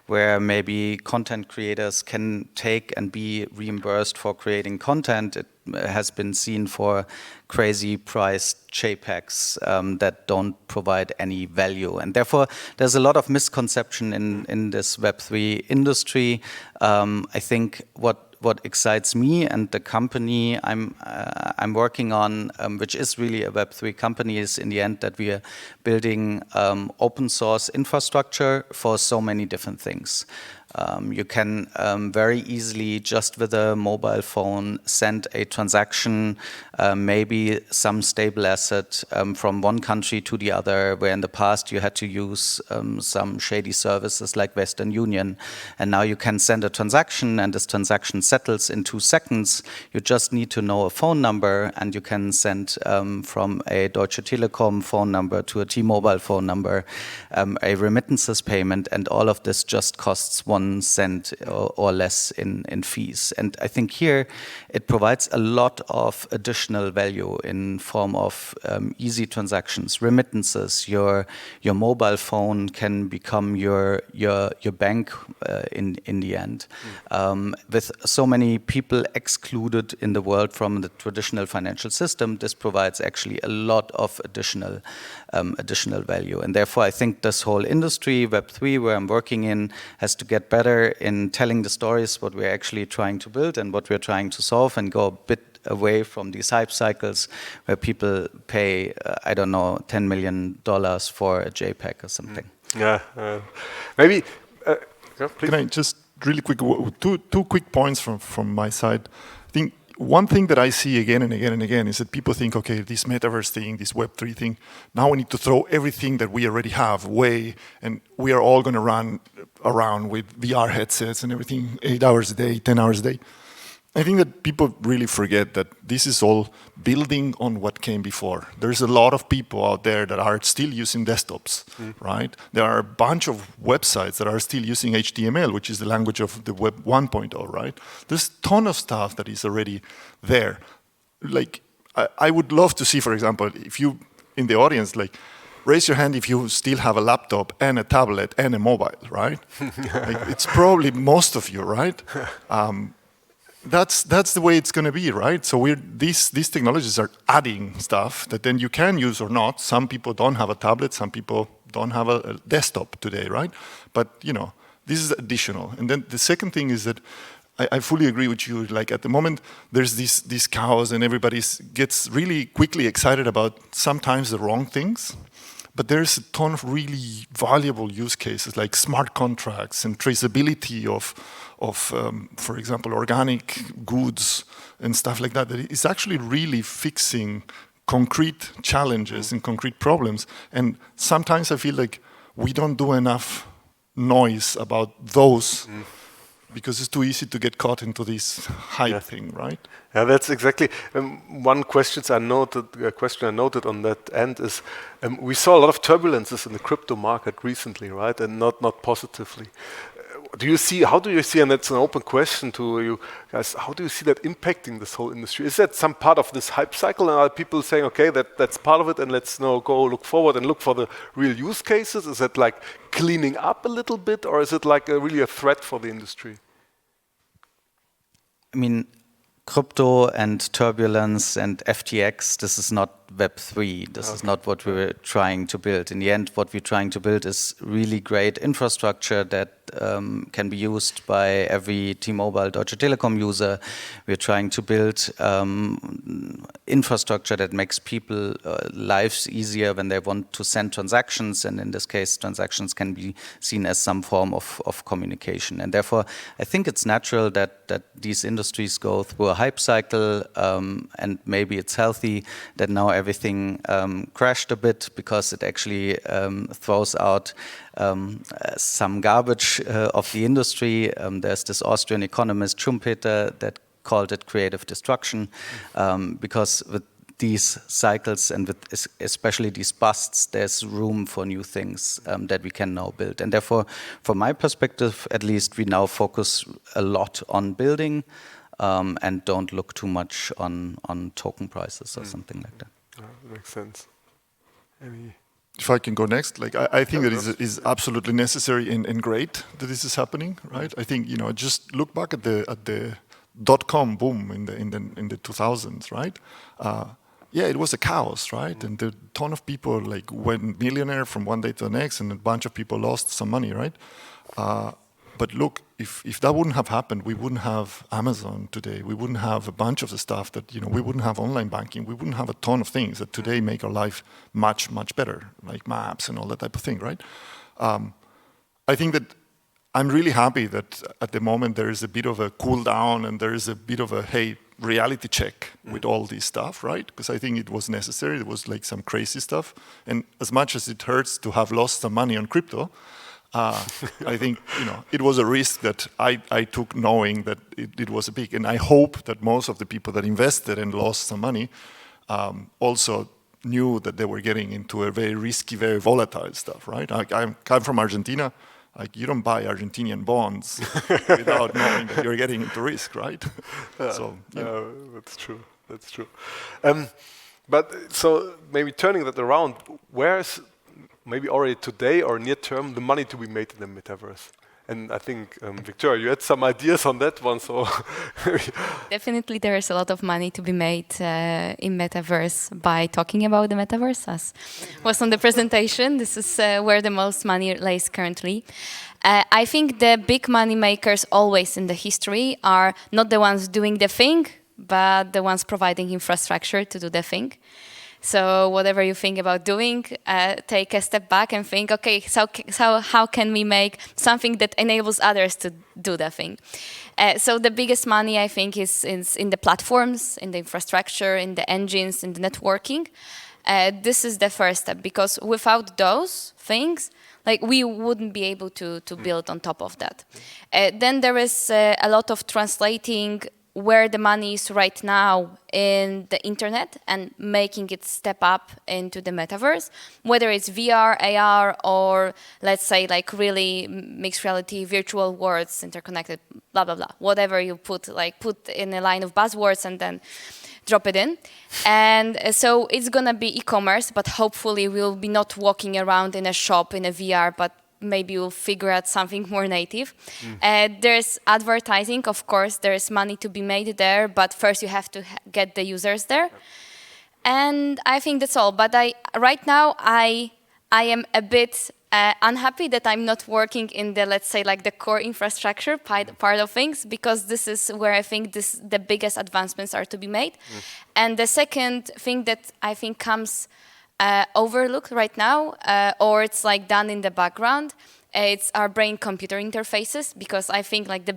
where maybe content creators can take and be reimbursed for creating content. It has been seen for crazy priced JPEGs that don't provide any value. And therefore, there's a lot of misconception in this Web3 industry. I think what excites me and the company I'm working on, which is really a Web3 company, is in the end that we are building open source infrastructure for so many different things. You can very easily, just with a mobile phone, send a transaction, maybe some stable asset from one country to the other, where in the past you had to use some shady services like Western Union. And now you can send a transaction, and this transaction settles in 2 seconds. You just need to know a phone number, and you can send from a Deutsche Telekom phone number to a T-Mobile phone number a remittances payment, and all of this just costs 1 cent or less in fees. And I think here it provides a lot of additional value in form of easy transactions, remittances. Your mobile phone can become your bank in the end. With so many people excluded in the world from the traditional financial system, this provides actually a lot of additional value. And therefore, I think this whole industry, Web3, where I'm working in, has to get better in telling the stories, what we're actually trying to build and what we're trying to solve, and go a bit away from these hype cycles where people pay, I don't know, $10 million for a JPEG or something. Yeah, maybe. Can I just really quick, two quick points from my side? I think one thing that I see again and again and again is that people think, okay, this metaverse thing, this Web3 thing, now we need to throw everything that we already have away, and we are all going to run around with VR headsets and everything 8 hours a day, 10 hours a day. I think that people really forget that this is all building on what came before. There's a lot of people out there that are still using desktops, right? There are a bunch of websites that are still using HTML, which is the language of the Web 1.0, right? There's a ton of stuff that is already there. Like, I would love to see, for example, if you, in the audience, like, raise your hand if you still have a laptop and a tablet and a mobile, right? Like, it's probably most of you, right? That's the way it's going to be, right? So these technologies are adding stuff that then you can use or not. Some people don't have a tablet, some people don't have a desktop today, right? But this is additional. And then the second thing is that I fully agree with you. Like at the moment, there's this chaos, and everybody gets really quickly excited about sometimes the wrong things. But there's a ton of really valuable use cases like smart contracts and traceability of for example, organic goods and stuff like that. That is actually really fixing concrete challenges and concrete problems. And sometimes I feel like we don't do enough noise about those because it's too easy to get caught into this hype thing, right? Yeah, that's exactly one question I noted on that end is we saw a lot of turbulences in the crypto market recently, right? And not positively. How do you see, and that's an open question to you guys, how do you see that impacting this whole industry? Is that some part of this hype cycle, and are people saying, okay, that's part of it, and let's now go look forward and look for the real use cases? Is it like cleaning up a little bit, or is it like really a threat for the industry? I mean, crypto and turbulence and FTX, this is not Web3. This is not what we were trying to build. In the end, what we're trying to build is really great infrastructure that can be used by every T-Mobile, Deutsche Telekom user. We're trying to build infrastructure that makes people lives easier when they want to send transactions. And in this case, transactions can be seen as some form of communication. And therefore, I think it's natural that these industries go through a hype cycle, and maybe it's healthy that now everything crashed a bit because it actually throws out some garbage of the industry. There's this Austrian economist, Schumpeter, that called it creative destruction, because with these cycles and with especially these busts, there's room for new things that we can now build. And therefore, from my perspective, at least, we now focus a lot on building and don't look too much on token prices or something like that. That makes sense. If I can go next, like I think that is absolutely necessary and great that this is happening, right? I think just look back at the .com boom in the 2000s, right? It was a chaos, right? And a ton of people like went millionaire from one day to the next, and a bunch of people lost some money, right? But look, if that wouldn't have happened, we wouldn't have Amazon today. We wouldn't have a bunch of the stuff that, we wouldn't have online banking. We wouldn't have a ton of things that today make our life much, much better, like maps and all that type of thing, right? I think that I'm really happy that at the moment there is a bit of a cool down and there is a bit of a, reality check with all this stuff, right? Because I think it was necessary. It was like some crazy stuff. And as much as it hurts to have lost some money on crypto, I think it was a risk that I took, knowing that it was a big. And I hope that most of the people that invested and lost some money also knew that they were getting into a very risky, very volatile stuff, right? I'm from Argentina. Like, you don't buy Argentinian bonds without knowing that you're getting into risk, right? That's true. That's true. But so maybe turning that around, where's maybe already today or near term the money to be made in the metaverse? And I think, Victoria, you had some ideas on that one, so... Definitely there is a lot of money to be made in metaverse by talking about the metaverse, as was on the presentation. This is where the most money lays currently. I think the big money makers always in the history are not the ones doing the thing, but the ones providing infrastructure to do the thing. So whatever you think about doing, take a step back and think, okay, so how can we make something that enables others to do the thing? So the biggest money, I think, is in the platforms, in the infrastructure, in the engines, in the networking. This is the first step, because without those things, like, we wouldn't be able to build on top of that. Then there is a lot of translating where the money is right now in the internet and making it step up into the metaverse, whether it's VR, AR, or let's say like really mixed reality, virtual worlds, interconnected, blah, blah, blah. Whatever you put in a line of buzzwords and then drop it in. And so it's gonna be e-commerce, but hopefully we'll be not walking around in a shop in a VR, but maybe we'll figure out something more native. There's advertising, of course, there's money to be made there, but first you have to get the users there. And I think that's all. But right now, I am a bit unhappy that I'm not working in the, let's say, like the core infrastructure part of things, because this is where I think the biggest advancements are to be made. And the second thing that I think comes overlooked right now, or it's like done in the background, it's our brain-computer interfaces, because I think like the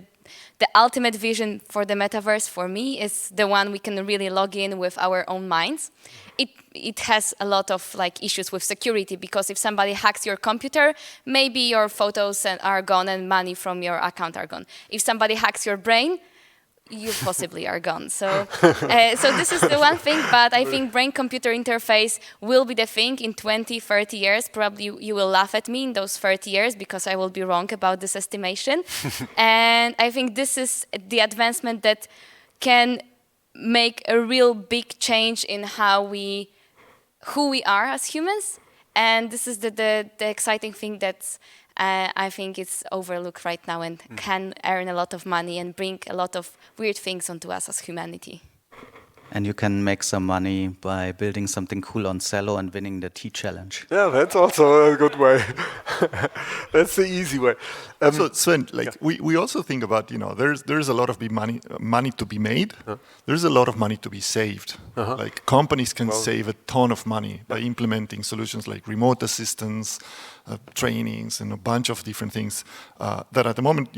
ultimate vision for the metaverse for me is the one we can really log in with our own minds. It has a lot of like issues with security, because if somebody hacks your computer, maybe your photos are gone and money from your account are gone. If somebody hacks your brain, you possibly are gone. So this is the one thing, but I think brain-computer interface will be the thing in 20, 30 years. Probably you will laugh at me in those 30 years because I will be wrong about this estimation. And I think this is the advancement that can make a real big change in who we are as humans. And this is the exciting thing that I think it's overlooked right now and can earn a lot of money and bring a lot of weird things onto us as humanity. And you can make some money by building something cool on Cello and winning the tea challenge. Yeah, that's also a good way. That's the easy way. So Sven, we also think about, there's a lot of money to be made. There's a lot of money to be saved. Like companies can save a ton of money by implementing solutions like remote assistance, trainings, and a bunch of different things that at the moment,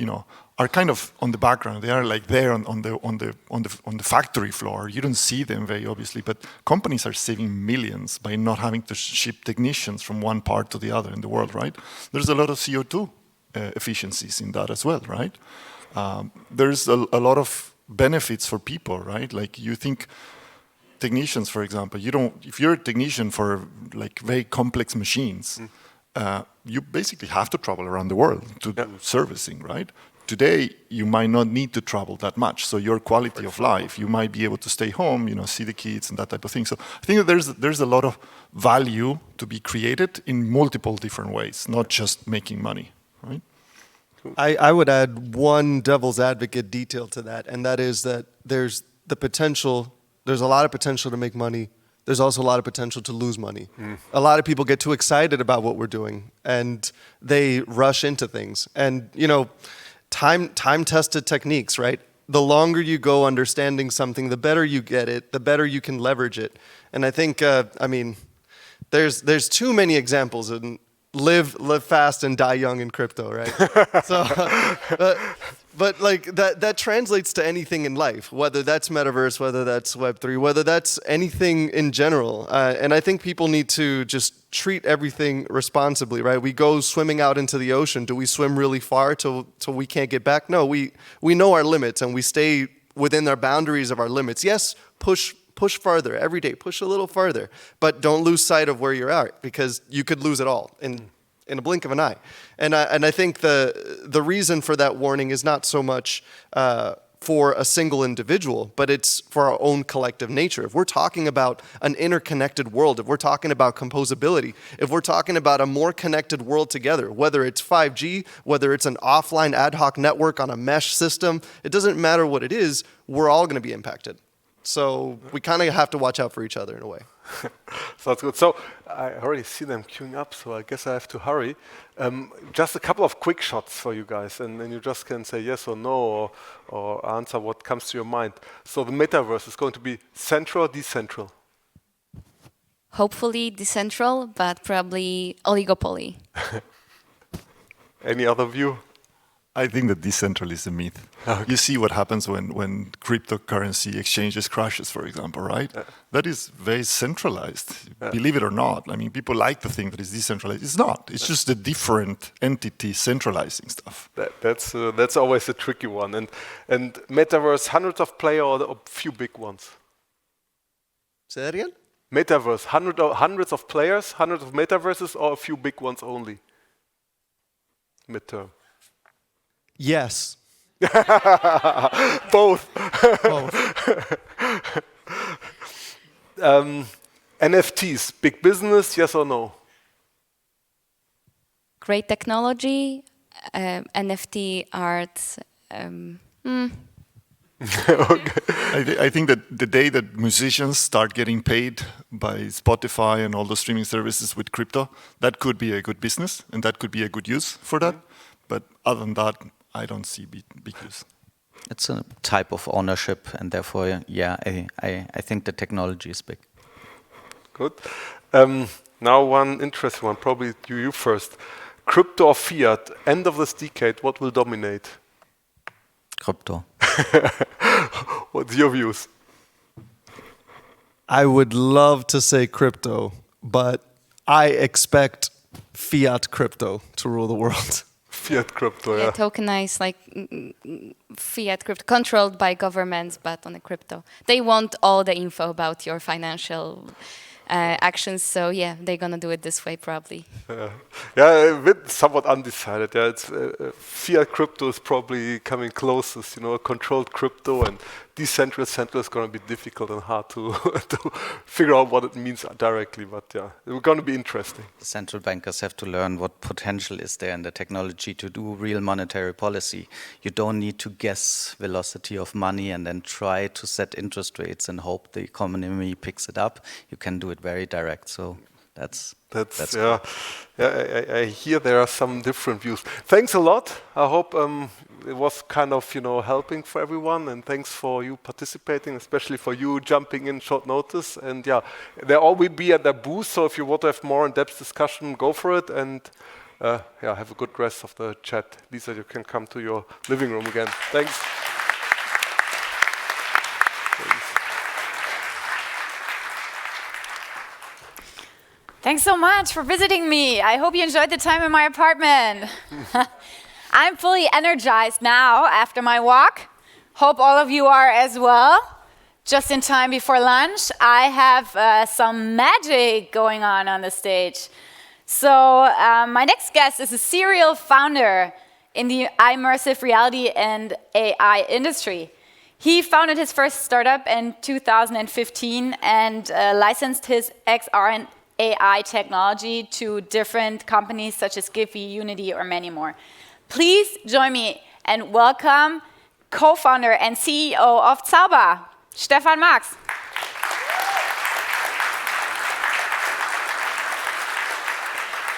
are kind of on the background. They are like there on the factory floor. You don't see them very obviously, but companies are saving millions by not having to ship technicians from one part to the other in the world, right? There's a lot of CO2 efficiencies in that as well, right? There's a lot of benefits for people, right? Like you think technicians, for example, if you're a technician for like very complex machines, you basically have to travel around the world to do servicing, right? Today, you might not need to travel that much. So your quality of life, you might be able to stay home, see the kids and that type of thing. So I think that there's a lot of value to be created in multiple different ways, not just making money, right? I would add one devil's advocate detail to that, and that is that there's a lot of potential to make money. There's also a lot of potential to lose money. A lot of people get too excited about what we're doing, and they rush into things. And, time-tested techniques, right? The longer you go understanding something, the better you get it, the better you can leverage it. And I think, there's too many examples in live fast and die young in crypto, right? But like that translates to anything in life, whether that's metaverse, whether that's Web3, whether that's anything in general. And I think people need to just treat everything responsibly, right? We go swimming out into the ocean. Do we swim really far till we can't get back? No, we know our limits and we stay within our boundaries of our limits. Yes, push further every day, push a little further, but don't lose sight of where you're at, because you could lose it all in a blink of an eye. And I think the reason for that warning is not so much for a single individual, but it's for our own collective nature. If we're talking about an interconnected world, if we're talking about composability, if we're talking about a more connected world together, whether it's 5G, whether it's an offline ad hoc network on a mesh system, it doesn't matter what it is, we're all going to be impacted. So we kind of have to watch out for each other in a way. Sounds good. So I already see them queuing up, so I guess I have to hurry. Just a couple of quick shots for you guys, and then you just can say yes or no, or answer what comes to your mind. So the metaverse is going to be central or decentral? hopefully decentral, but probably oligopoly. Any other view? I think that decentral is a myth. You see what happens when cryptocurrency exchanges crashes, for example, right? That is very centralized, believe it or not. I mean, people like to think that it's decentralized. It's not. It's just a different entity centralizing stuff. That's always a tricky one. And Metaverse, hundreds of players or a few big ones? Say that again? Metaverse, hundreds of players, hundreds of metaverses, or a few big ones only? Midterm. Yes. Both. NFTs, big business, yes or no? Great technology, NFT art. I think that the day that musicians start getting paid by Spotify and all the streaming services with crypto, that could be a good business and that could be a good use for that. But other than that, I don't see big use. It's a type of ownership, and therefore, yeah, I think the technology is big. Good. Now one interesting one, probably you first. Crypto or fiat, end of this decade, what will dominate? Crypto. What's your views? I would love to say crypto, but I expect fiat crypto to rule the world. Fiat crypto, yeah. Tokenized, like fiat crypto, controlled by governments, but on a crypto. They want all the info about your financial actions, so yeah, they're gonna do it this way probably. Yeah, a bit somewhat undecided. Yeah, it's fiat crypto is probably coming closest. You know, a controlled crypto and decentralized central is going to be difficult and hard to to figure out what it means directly. But yeah, it's going to be interesting. Central bankers have to learn what potential is there in the technology to do real monetary policy. You don't need to guess velocity of money and then try to set interest rates and hope the economy picks it up. You can do it very direct. So that's yeah. Cool. Yeah, I hear there are some different views. Thanks a lot. I hope it was kind of helping for everyone, and thanks for you participating, especially for you jumping in short notice. And yeah, they all will be at their booth. So if you want to have more in-depth discussion, go for it. And yeah, have a good rest of the chat. Lisa, you can come to your living room again. Thanks. Thanks so much for visiting me. I hope you enjoyed the time in my apartment. I'm fully energized now after my walk. Hope all of you are as well. Just in time before lunch, I have some magic going on the stage. So my next guest is a serial founder in the immersive reality and AI industry. He founded his first startup in 2015 and licensed his XR and AI technology to different companies such as Giphy, Unity, or many more. Please join me and welcome co-founder and CEO of Zauber, Stefan Marx.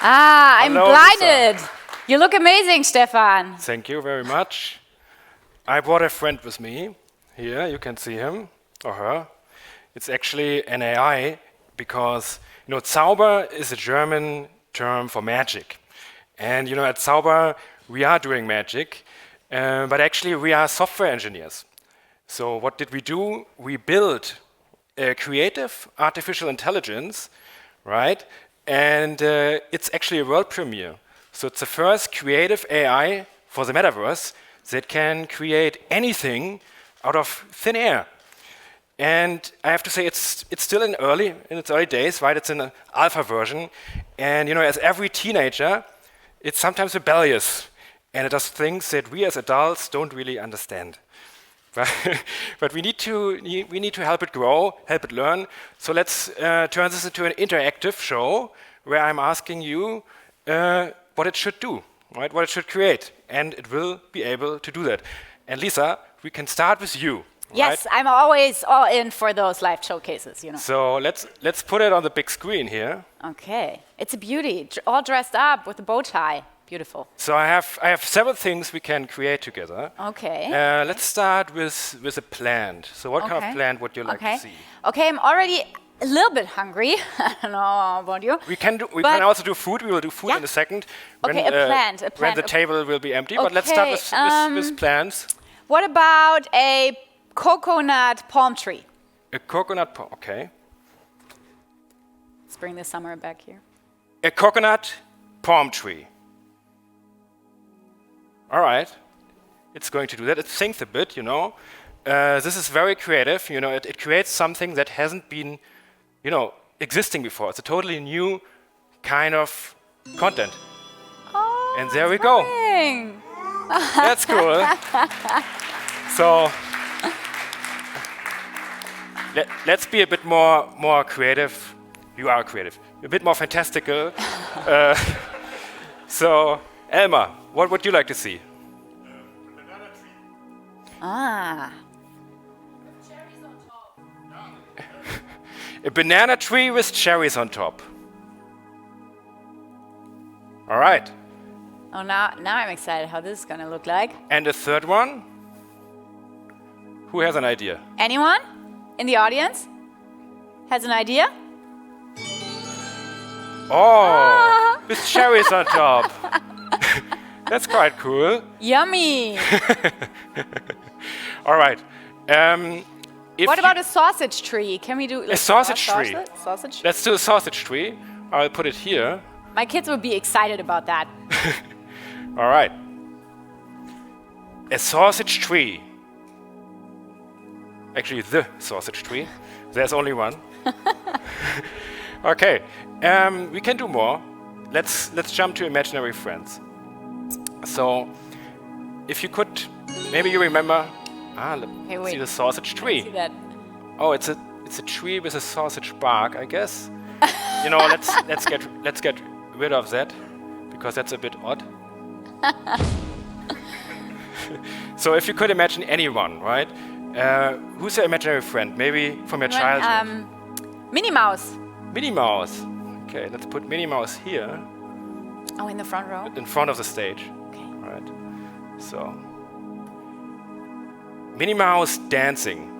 I'm Hello, blinded. Lisa. You look amazing, Stefan. Thank you very much. I brought a friend with me. Here, you can see him or her. It's actually an AI because Zauber is a German term for magic. And at Zauber, we are doing magic, but actually we are software engineers. So what did we do? We built a creative artificial intelligence, right? And it's actually a world premiere. So it's the first creative AI for the metaverse that can create anything out of thin air. And I have to say, it's still in its early days, right? It's in an alpha version. And as every teenager, it's sometimes rebellious. And it does things that we as adults don't really understand. But we need to help it grow, help it learn. So let's turn this into an interactive show where I'm asking you what it should do, right? What it should create. And it will be able to do that. And Lisa, we can start with you. Yes, right? I'm always all in for those live showcases, So let's put it on the big screen here. Okay, it's a beauty, all dressed up with a bow tie. Beautiful. So I have several things we can create together. Okay. Let's start with a plant. So what kind of plant would you like to see? Okay, I'm already a little bit hungry. I don't know about you. We can also do food. We will do food in a second. Okay, a plant. When the table will be empty. But let's start with plants. What about a coconut palm tree? A coconut palm. Okay. Let's bring the summer back here. A coconut palm tree. All right. It's going to do that. It thinks a bit, you know. This is very creative. You know, it creates something that hasn't been, you know, existing before. It's a totally new kind of content. Oh, and there we go. That's cool. So let's be a bit more creative. You are creative. A bit more fantastical. So, Elmar, what would you like to see? Ah. A banana tree with cherries on top. All right. Oh, now I'm excited how this is going to look like. And a third one? Who has an idea? Anyone in the audience has an idea? Oh, with cherries on top. That's quite cool. Yummy. All right. What about a sausage tree? Can we do a sausage tree? Sausage? Let's do a sausage tree. I'll put it here. My kids would be excited about that. All right. A sausage tree. Actually, the sausage tree. There's only one. Okay. We can do more. Let's jump to imaginary friends. So, if you could, maybe you remember. See the sausage tree. See that. Oh, it's a tree with a sausage bark, I guess. You know, let's get rid of that because that's a bit odd. So, if you could imagine anyone, right? Who's your imaginary friend? Maybe from your childhood. Minnie Mouse. Minnie Mouse. Okay, let's put Minnie Mouse here. Oh, in the front row? In front of the stage. Okay. All right. So, Minnie Mouse dancing.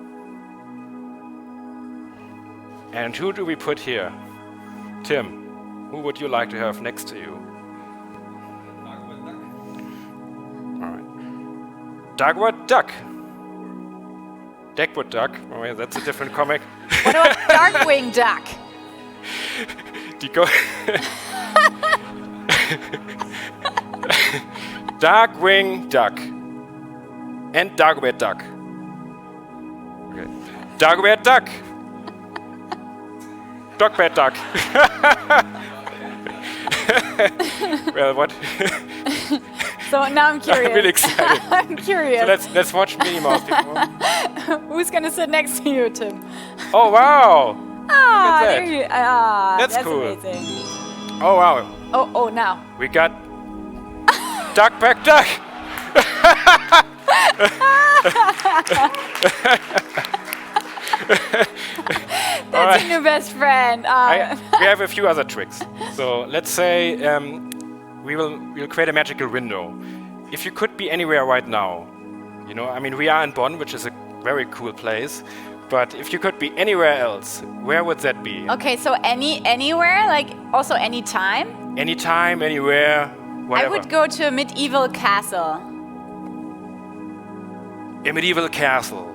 And who do we put here? Tim, who would you like to have next to you? All right. Dagwood Duck. Dagwood Duck. Oh, yeah, that's a different comic. What about Darkwing Duck? Darkwing Duck. And Dagobert Duck. Okay. Dagobert Duck. Dogbert Duck. Well, what? So now I'm curious. I'm really excited. I'm curious. So let's watch Minnie Mouse before. Who's gonna sit next to you, Tim? Oh wow! Ah, Look at there that. you. That's cool. Amazing. Oh wow! Oh now. We got Duckback Duck. That's your new best friend. We have a few other tricks. So let's say we'll create a magical window. If you could be anywhere right now, you know, I mean, we are in Bonn, which is a very cool place. But if you could be anywhere else, where would that be? Okay, so anywhere, like also anytime? Anytime, anywhere, whatever. I would go to a medieval castle. A medieval castle.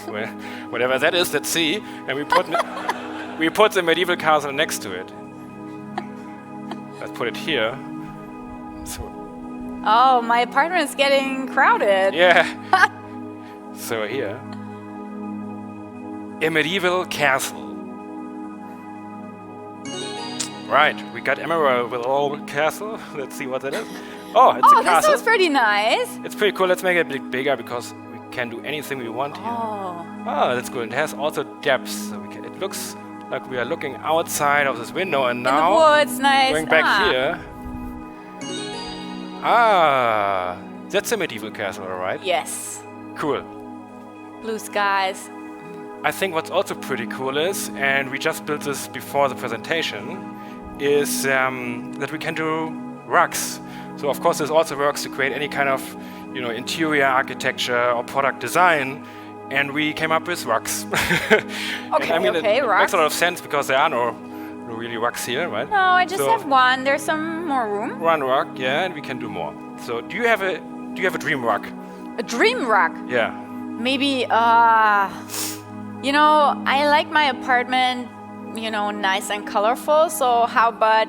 Well, whatever that is, let's see. And we put the medieval castle next to it. Let's put it here. So, oh, my apartment is getting crowded. yeah. So here, a medieval castle. Right, we got Emerald with old castle. Let's see what that is. Oh, it's a castle. This looks pretty nice. It's pretty cool. Let's make it a bit bigger because we can do anything we want here. Oh, that's good. It has also depth. So it looks like we are looking outside of this window, and now in the woods, nice. Going back here. Ah, that's a medieval castle, all right? Yes. Cool. Blue skies. I think what's also pretty cool is, and we just built this before the presentation, is that we can do rugs. So of course this also works to create any kind of, you know, interior architecture or product design and we came up with rugs. Okay, I mean, okay, it rugs. makes a lot of sense because there are no really rugs here, right? No, I just So have one. There's some more room. one rug, yeah, and we can do more. So do you have a dream rug? A dream rug. Yeah. Maybe, you know, I like my apartment, you know, nice and colorful. So how about,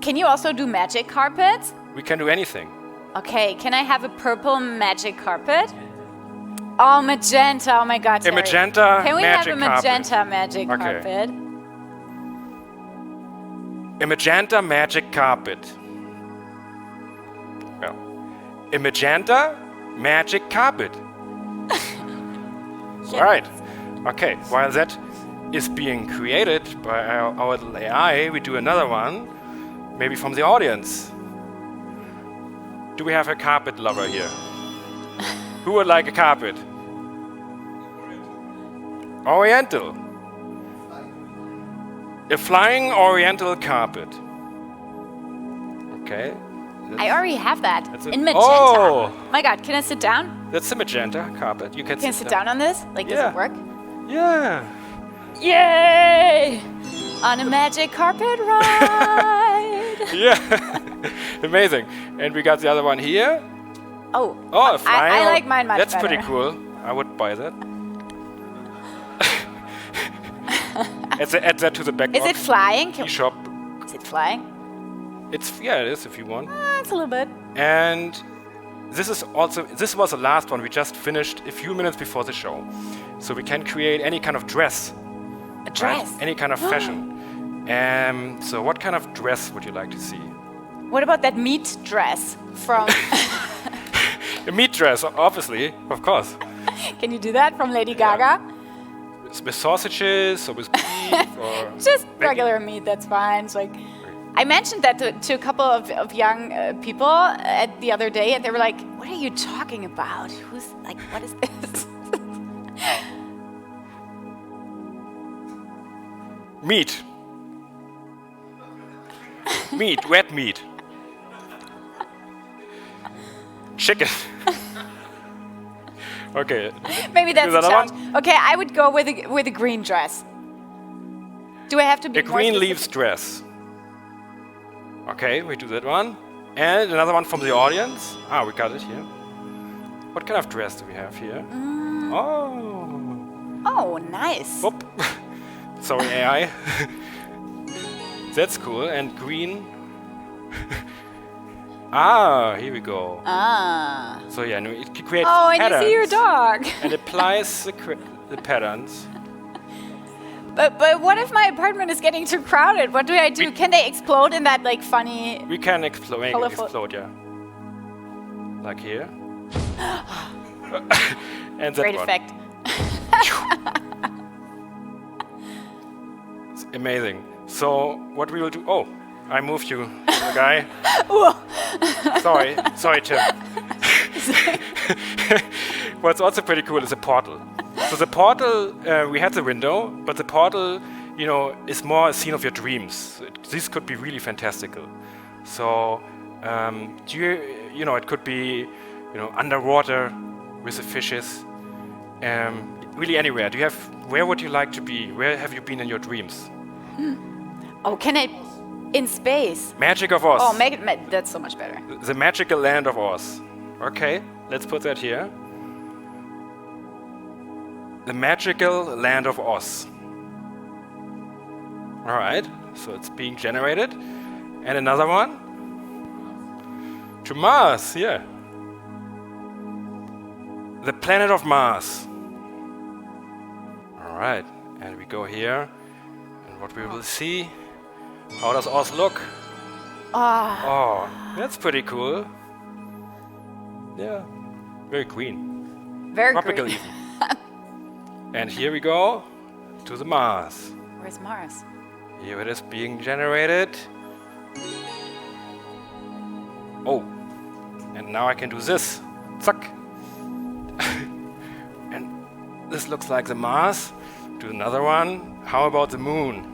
can you also do magic carpets? We can do anything. Okay, can I have a purple magic carpet? Oh, magenta. Oh my God. A Terry. magenta Can we magic have a carpet. magenta magic Okay. carpet? A magenta magic carpet. Yeah. A magenta magic carpet. All right. Okay. While that is being created by our little AI, we do another one, maybe from the audience. Do we have a carpet lover here? Who would like a carpet? Oriental. A flying oriental carpet. Okay. I already have that That's it. in magenta. Oh! My God, can I sit down? That's a magenta carpet. You can Can I sit down on this? Like, does it work? Yeah. Yay! On a magic carpet ride. Yeah. Amazing. And we got the other one here. Oh, Oh, a flying. I like mine much That's better. pretty cool. I would buy that. Add that to the back. Is it flying? Shop. Is it flying? Yeah, it is if you want. It's a little bit. And this was the last one we just finished a few minutes before the show. So we can create any kind of dress. A dress? Right? Any kind of fashion. So what kind of dress would you like to see? What about that meat dress from... A meat dress, obviously, of course. Can you do that from Lady Gaga? With sausages or with beef or... Just regular meat, that's fine. It's like, I mentioned that to a couple of young people the other day, and they were like, what are you talking about? Who's, like, what is this? Meat. Meat, wet meat. Chicken. Okay. Maybe that's Do a the other challenge. one? Okay, I would go with a green dress. Do I have to be A more green specific? leaves dress. Okay, we do that one. And another one from the audience. Ah, we got it here. What kind of dress do we have here? Oh. Oh, nice. Whoop. Sorry, AI. That's cool. And green. Ah, here we go. Ah. So yeah, no, it creates Oh, and patterns you see your dog. and applies the patterns. But what if my apartment is getting too crowded? What do I do? Can they explode in that like funny? We can explode, Colorful. yeah. Like here. And that Great one. effect. It's amazing. So what we will do? Oh, I moved you, the guy. Sorry, Tim. What's also pretty cool is a portal. So the portal, we had the window, but the portal, you know, is more a scene of your dreams. This could be really fantastical. So, you know, it could be, you know, underwater with the fishes. Really anywhere. Where would you like to be? Where have you been in your dreams? Oh, can I? In space. Magic of Oz. Oh, that's so much better. The magical land of Oz. Okay, let's put that here. The magical land of Oz. All right, so it's being generated. And another one. To Mars, yeah. The planet of Mars. All right, and we go here. And what we will see. How does Oz look? Oh, that's pretty cool. Yeah, very green. Very tropical green. even. And here we go to the Mars. Where's Mars? Here it is being generated. Oh, and now I can do this. Zack. And this looks like the Mars. Do another one. How about the moon?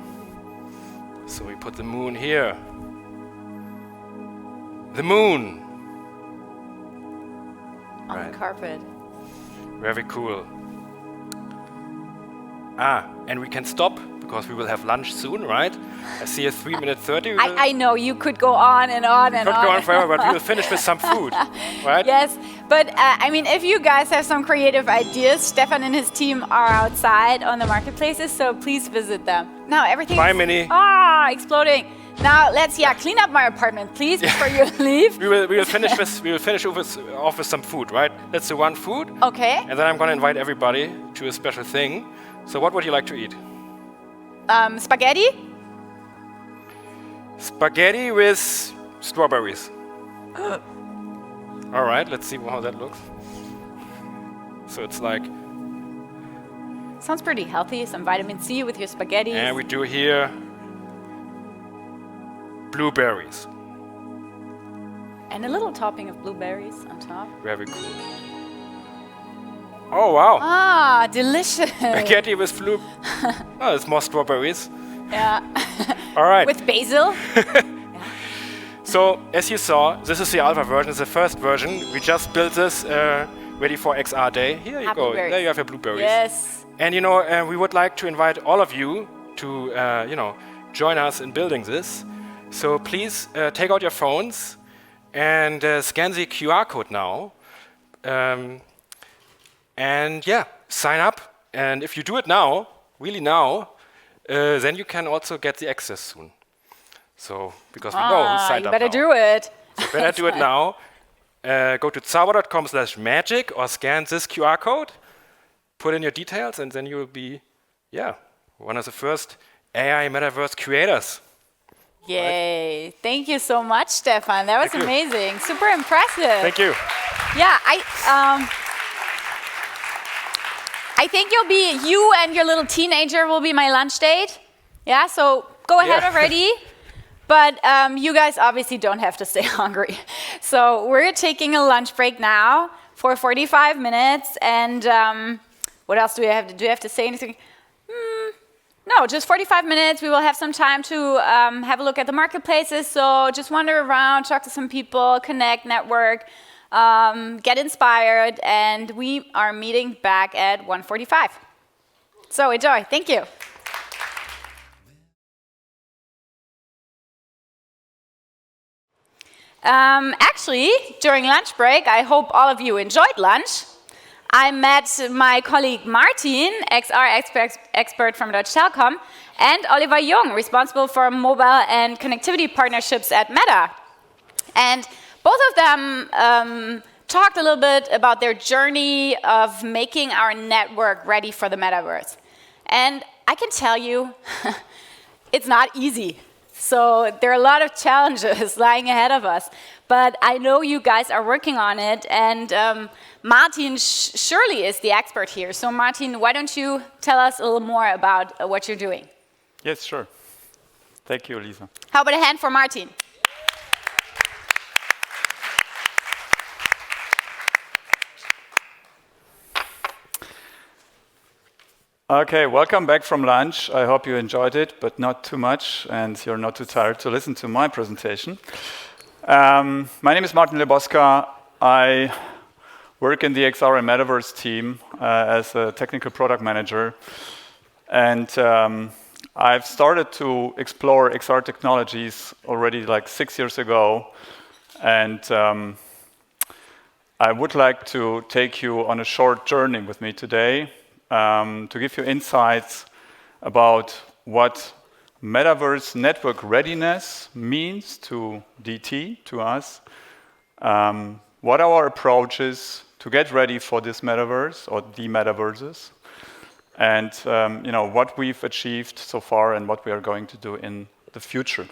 So we put the moon here. The moon. On the carpet. Very cool. And we can stop because we will have lunch soon, right? I see a 3-minute 30. I know you could go on and on and on. Could go on forever, but we will finish with some food, right? Yes, but I mean, if you guys have some creative ideas, Stefan and his team are outside on the marketplaces, so please visit them. Now everything. Bye, Minnie. Exploding. Now let's clean up my apartment, please, before you leave. We will finish off with some food, right? Let's do one food. Okay. And then I'm gonna invite everybody to a special thing. So what would you like to eat? Spaghetti? Spaghetti with strawberries. All right, let's see how that looks. So it's like... Sounds pretty healthy. Some vitamin C with your spaghetti. And we do here blueberries. And a little topping of blueberries on top. Very cool. Oh, wow. Delicious. Spaghetti with blue... Oh, it's more strawberries. Yeah. All right. With basil. So, as you saw, this is the alpha version. It's the first version. We just built this ready for XR Day. Here you go. There you have your blueberries. Yes. And, we would like to invite all of you to, join us in building this. So please take out your phones and scan the QR code now. And sign up. And if you do it now, really now, then you can also get the access soon. So, because we know who signed up you better now. do it. So better do it now. Go to zauber.com/magic or scan this QR code, put in your details, and then you will be, one of the first AI metaverse creators. Yay. Right. Thank you so much, Stefan. That was amazing. Super impressive. Thank you. Yeah, I think you and your little teenager will be my lunch date. Yeah, so go ahead already. But you guys obviously don't have to stay hungry. So we're taking a lunch break now for 45 minutes. And what else do we have to do? Do we have to say anything? No, just 45 minutes. We will have some time to have a look at the marketplaces. So just wander around, talk to some people, connect, network. Get inspired, and we are meeting back at 1:45. So enjoy. Thank you. Actually, during lunch break, I hope all of you enjoyed lunch. I met my colleague Martin, XR expert from Deutsche Telekom, and Oliver Jung, responsible for mobile and connectivity partnerships at Meta. And both of them talked a little bit about their journey of making our network ready for the metaverse. And I can tell you, it's not easy. So there are a lot of challenges lying ahead of us. But I know you guys are working on it. And Martin surely is the expert here. So Martin, why don't you tell us a little more about what you're doing? Yes, sure. Thank you, Lisa. How about a hand for Martin? Okay, welcome back from lunch. I hope you enjoyed it, but not too much, and you're not too tired to listen to my presentation. My name is Martin Leboska. I work in the XR and Metaverse team as a technical product manager. And I've started to explore XR technologies already like 6 years ago. And I would like to take you on a short journey with me today to give you insights about what Metaverse network readiness means to DT, to us, what our approach is to get ready for this metaverse or the metaverses, and what we've achieved so far and what we are going to do in the future.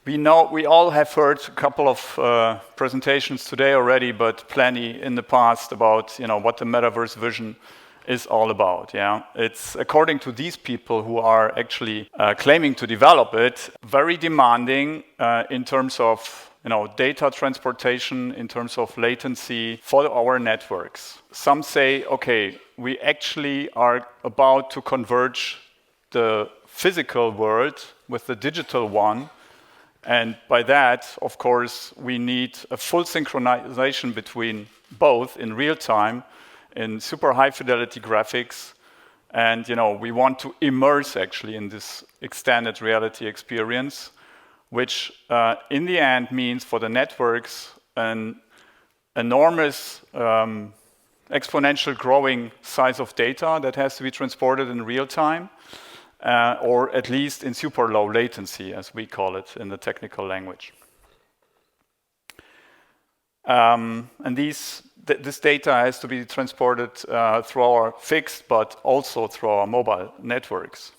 We all have heard a couple of presentations today already, but plenty in the past about what the metaverse vision is all about. It's, according to these people who are actually claiming to develop it, very demanding in terms of data transportation, in terms of latency for our networks. Some say, okay, we actually are about to converge the physical world with the digital one. And by that, of course, we need a full synchronization between both in real time, in super high fidelity graphics, And we want to immerse actually in this extended reality experience, which in the end means for the networks an enormous exponential growing size of data that has to be transported in real time, or at least in super low latency, as we call it in the technical language. And this data has to be transported through our fixed, but also through our mobile networks.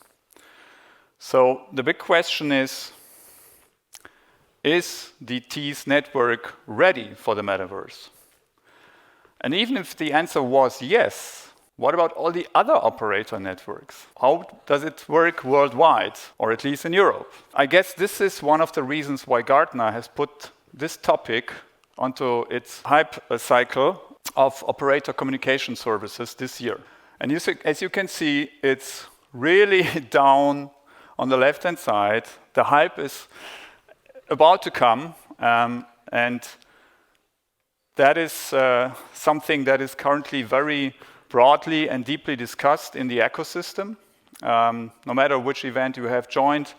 So the big question is DT's network ready for the metaverse? And even if the answer was yes, what about all the other operator networks? How does it work worldwide, or at least in Europe? I guess this is one of the reasons why Gartner has put this topic onto its hype cycle of operator communication services this year. And as you can see, it's really down on the left-hand side. The hype is about to come, and that is something that is currently very broadly and deeply discussed in the ecosystem. No matter which event you have joined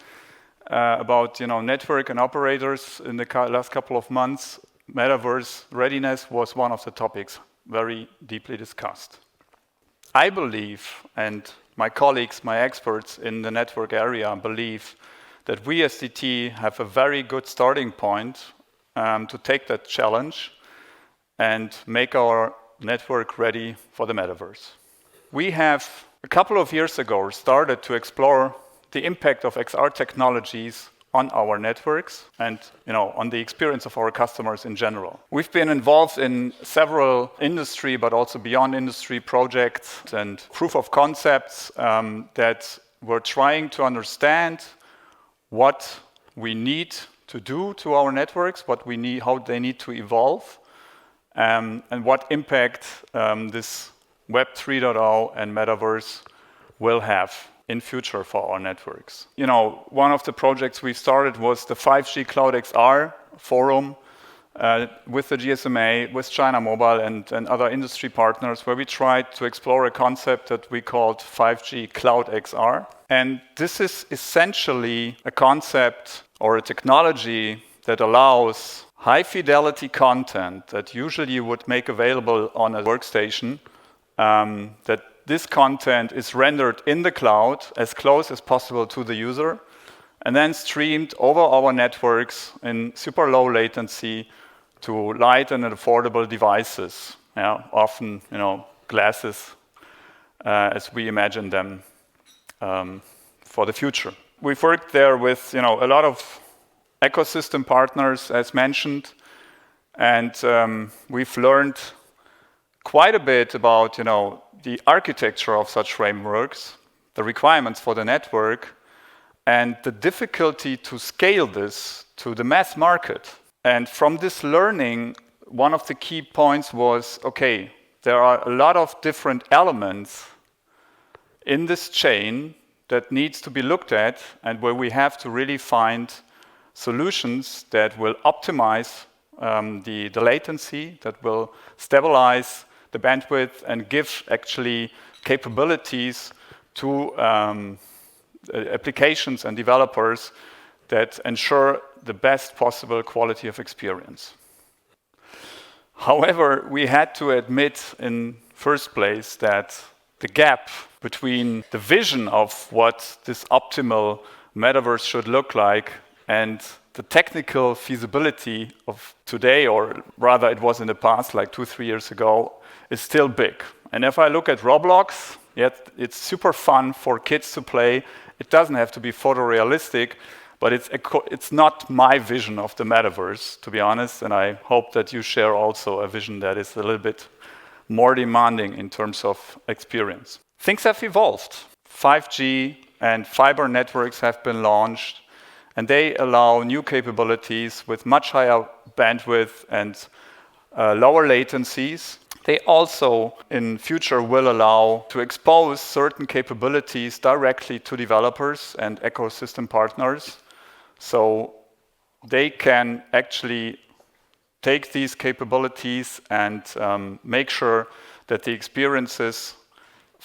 about network and operators in the last couple of months, metaverse readiness was one of the topics very deeply discussed. I believe, and my colleagues, my experts in the network area believe, that we as DT have a very good starting point to take that challenge and make our network ready for the metaverse. We have, a couple of years ago, started to explore the impact of XR technologies on our networks and on the experience of our customers in general. We've been involved in several industry, but also beyond industry projects and proof of concepts that were trying to understand what we need to do to our networks, how they need to evolve, and what impact this Web 3.0 and Metaverse will have in future for our networks. One of the projects we started was the 5G Cloud XR forum with the GSMA, with China Mobile and other industry partners, where we tried to explore a concept that we called 5G Cloud XR. And this is essentially a concept or a technology that allows high fidelity content that usually you would make available on a workstation, that this content is rendered in the cloud as close as possible to the user, and then streamed over our networks in super low latency to light and affordable devices. Often, glasses, as we imagine them for the future. We've worked there with, a lot of ecosystem partners, as mentioned, and we've learned quite a bit about, the architecture of such frameworks, the requirements for the network, and the difficulty to scale this to the mass market. And from this learning, one of the key points was, okay, there are a lot of different elements in this chain that needs to be looked at, and where we have to really find solutions that will optimize the latency, that will stabilize the bandwidth and give actually capabilities to applications and developers that ensure the best possible quality of experience. However, we had to admit in first place that the gap between the vision of what this optimal metaverse should look like and the technical feasibility of today, or rather it was in the past, like 2-3 years ago, is still big. And if I look at Roblox, yet it's super fun for kids to play. It doesn't have to be photorealistic, but it's not my vision of the metaverse, to be honest, and I hope that you share also a vision that is a little bit more demanding in terms of experience. Things have evolved. 5G and fiber networks have been launched, and they allow new capabilities with much higher bandwidth and lower latencies. They also, in future, will allow to expose certain capabilities directly to developers and ecosystem partners. So they can actually take these capabilities and make sure that the experiences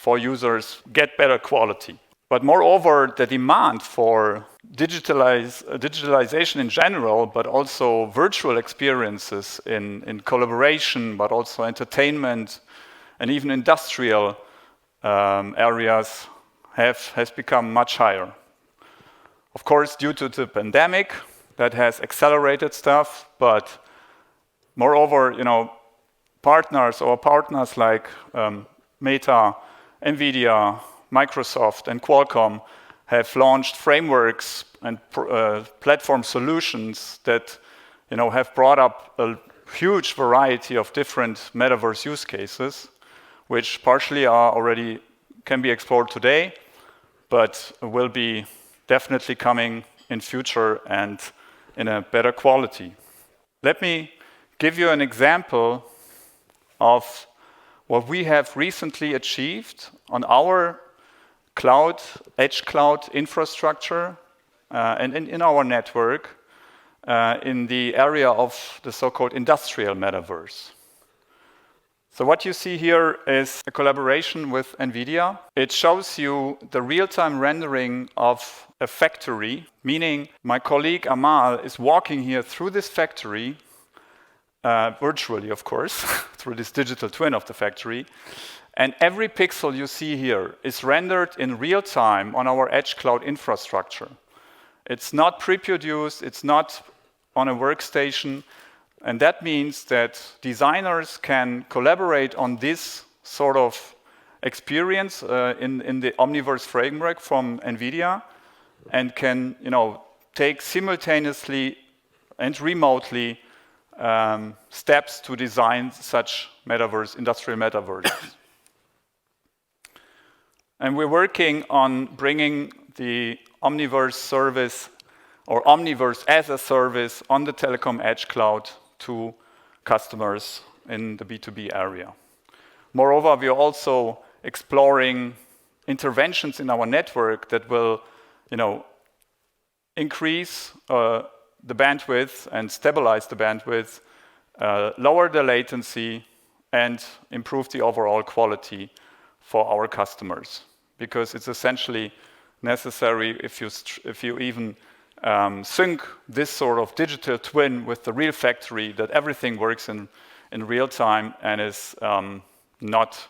for users get better quality. But moreover, the demand for digitalization in general, but also virtual experiences in collaboration, but also entertainment and even industrial areas has become much higher. Of course, due to the pandemic, that has accelerated stuff, but moreover, partners like Meta, NVIDIA, Microsoft, and Qualcomm have launched frameworks and platform solutions that have brought up a huge variety of different metaverse use cases, which partially can be explored today, but will be definitely coming in future and in a better quality. Let me give you an example of what we have recently achieved on our edge cloud infrastructure and in our network in the area of the so-called industrial metaverse. So what you see here is a collaboration with NVIDIA. It shows you the real-time rendering of a factory, meaning my colleague Amal is walking here through this factory, virtually, of course, through this digital twin of the factory. And every pixel you see here is rendered in real time on our edge cloud infrastructure. It's not pre-produced, it's not on a workstation. And that means that designers can collaborate on this sort of experience in the Omniverse framework from NVIDIA and can take simultaneously and remotely steps to design such industrial metaverses. And we're working on bringing the Omniverse service or Omniverse as a service on the Telekom Edge Cloud to customers in the B2B area. Moreover, we are also exploring interventions in our network that will, increase the bandwidth and stabilize the bandwidth, lower the latency, and improve the overall quality for our customers. Because it's essentially necessary if you even sync this sort of digital twin with the real factory, that everything works in real time and is not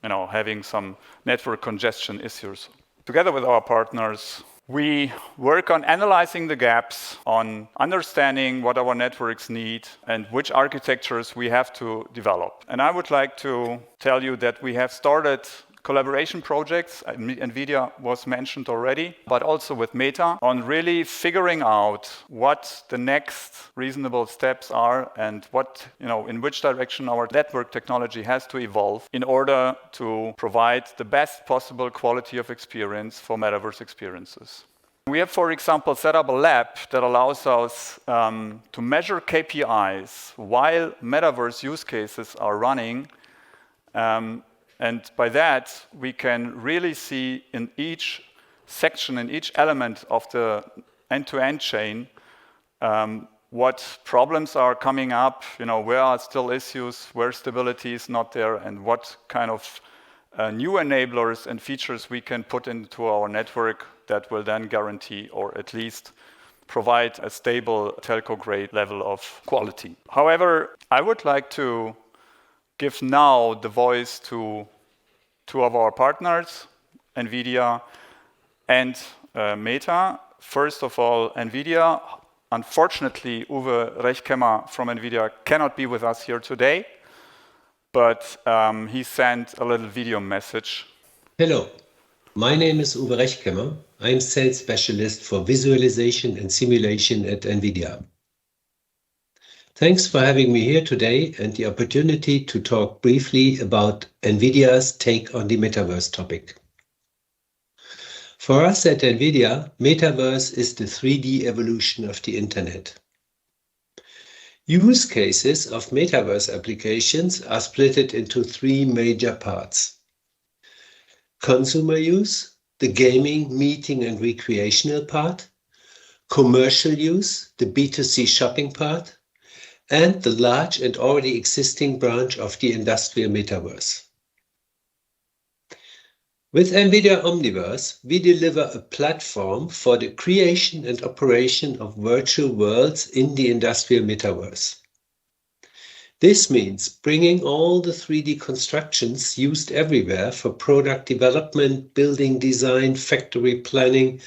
having some network congestion issues. Together with our partners, we work on analyzing the gaps, on understanding what our networks need and which architectures we have to develop. And I would like to tell you that we have started collaboration projects, NVIDIA was mentioned already, but also with Meta, on really figuring out what the next reasonable steps are and what, in which direction our network technology has to evolve in order to provide the best possible quality of experience for metaverse experiences. We have, for example, set up a lab that allows us to measure KPIs while metaverse use cases are running. And by that, we can really see in each section, in each element of the end-to-end chain, what problems are coming up, where are still issues, where stability is not there, and what kind of new enablers and features we can put into our network that will then guarantee or at least provide a stable telco-grade level of quality. However, I would like to give now the voice to two of our partners, NVIDIA and Meta. First of all, NVIDIA. Unfortunately, Uwe Rechkemmer from NVIDIA cannot be with us here today, but he sent a little video message. Hello, my name is Uwe Rechkemmer. I'm sales specialist for visualization and simulation at NVIDIA. Thanks for having me here today and the opportunity to talk briefly about NVIDIA's take on the metaverse topic. For us at NVIDIA, metaverse is the 3D evolution of the internet. Use cases of metaverse applications are split into three major parts. Consumer use, the gaming, meeting and recreational part, commercial use, the B2C shopping part, and the large and already existing branch of the industrial metaverse. With NVIDIA Omniverse, we deliver a platform for the creation and operation of virtual worlds in the industrial metaverse. This means bringing all the 3D constructions used everywhere for product development, building design, factory planning,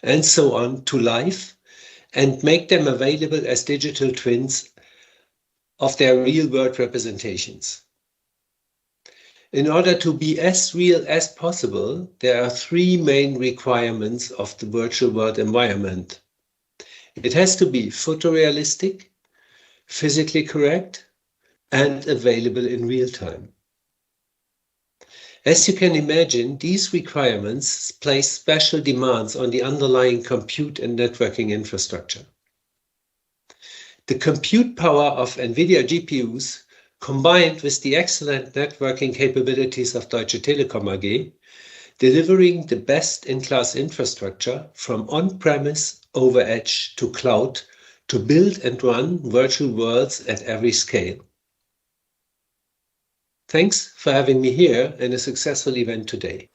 and so on to life, and make them available as digital twins of their real-world representations. In order to be as real as possible, there are 3 main requirements of the virtual world environment. It has to be photorealistic, physically correct, and available in real time. As you can imagine, these requirements place special demands on the underlying compute and networking infrastructure. The compute power of NVIDIA GPUs, combined with the excellent networking capabilities of Deutsche Telekom AG, delivering the best-in-class infrastructure from on-premise over edge to cloud to build and run virtual worlds at every scale. Thanks for having me here and a successful event today.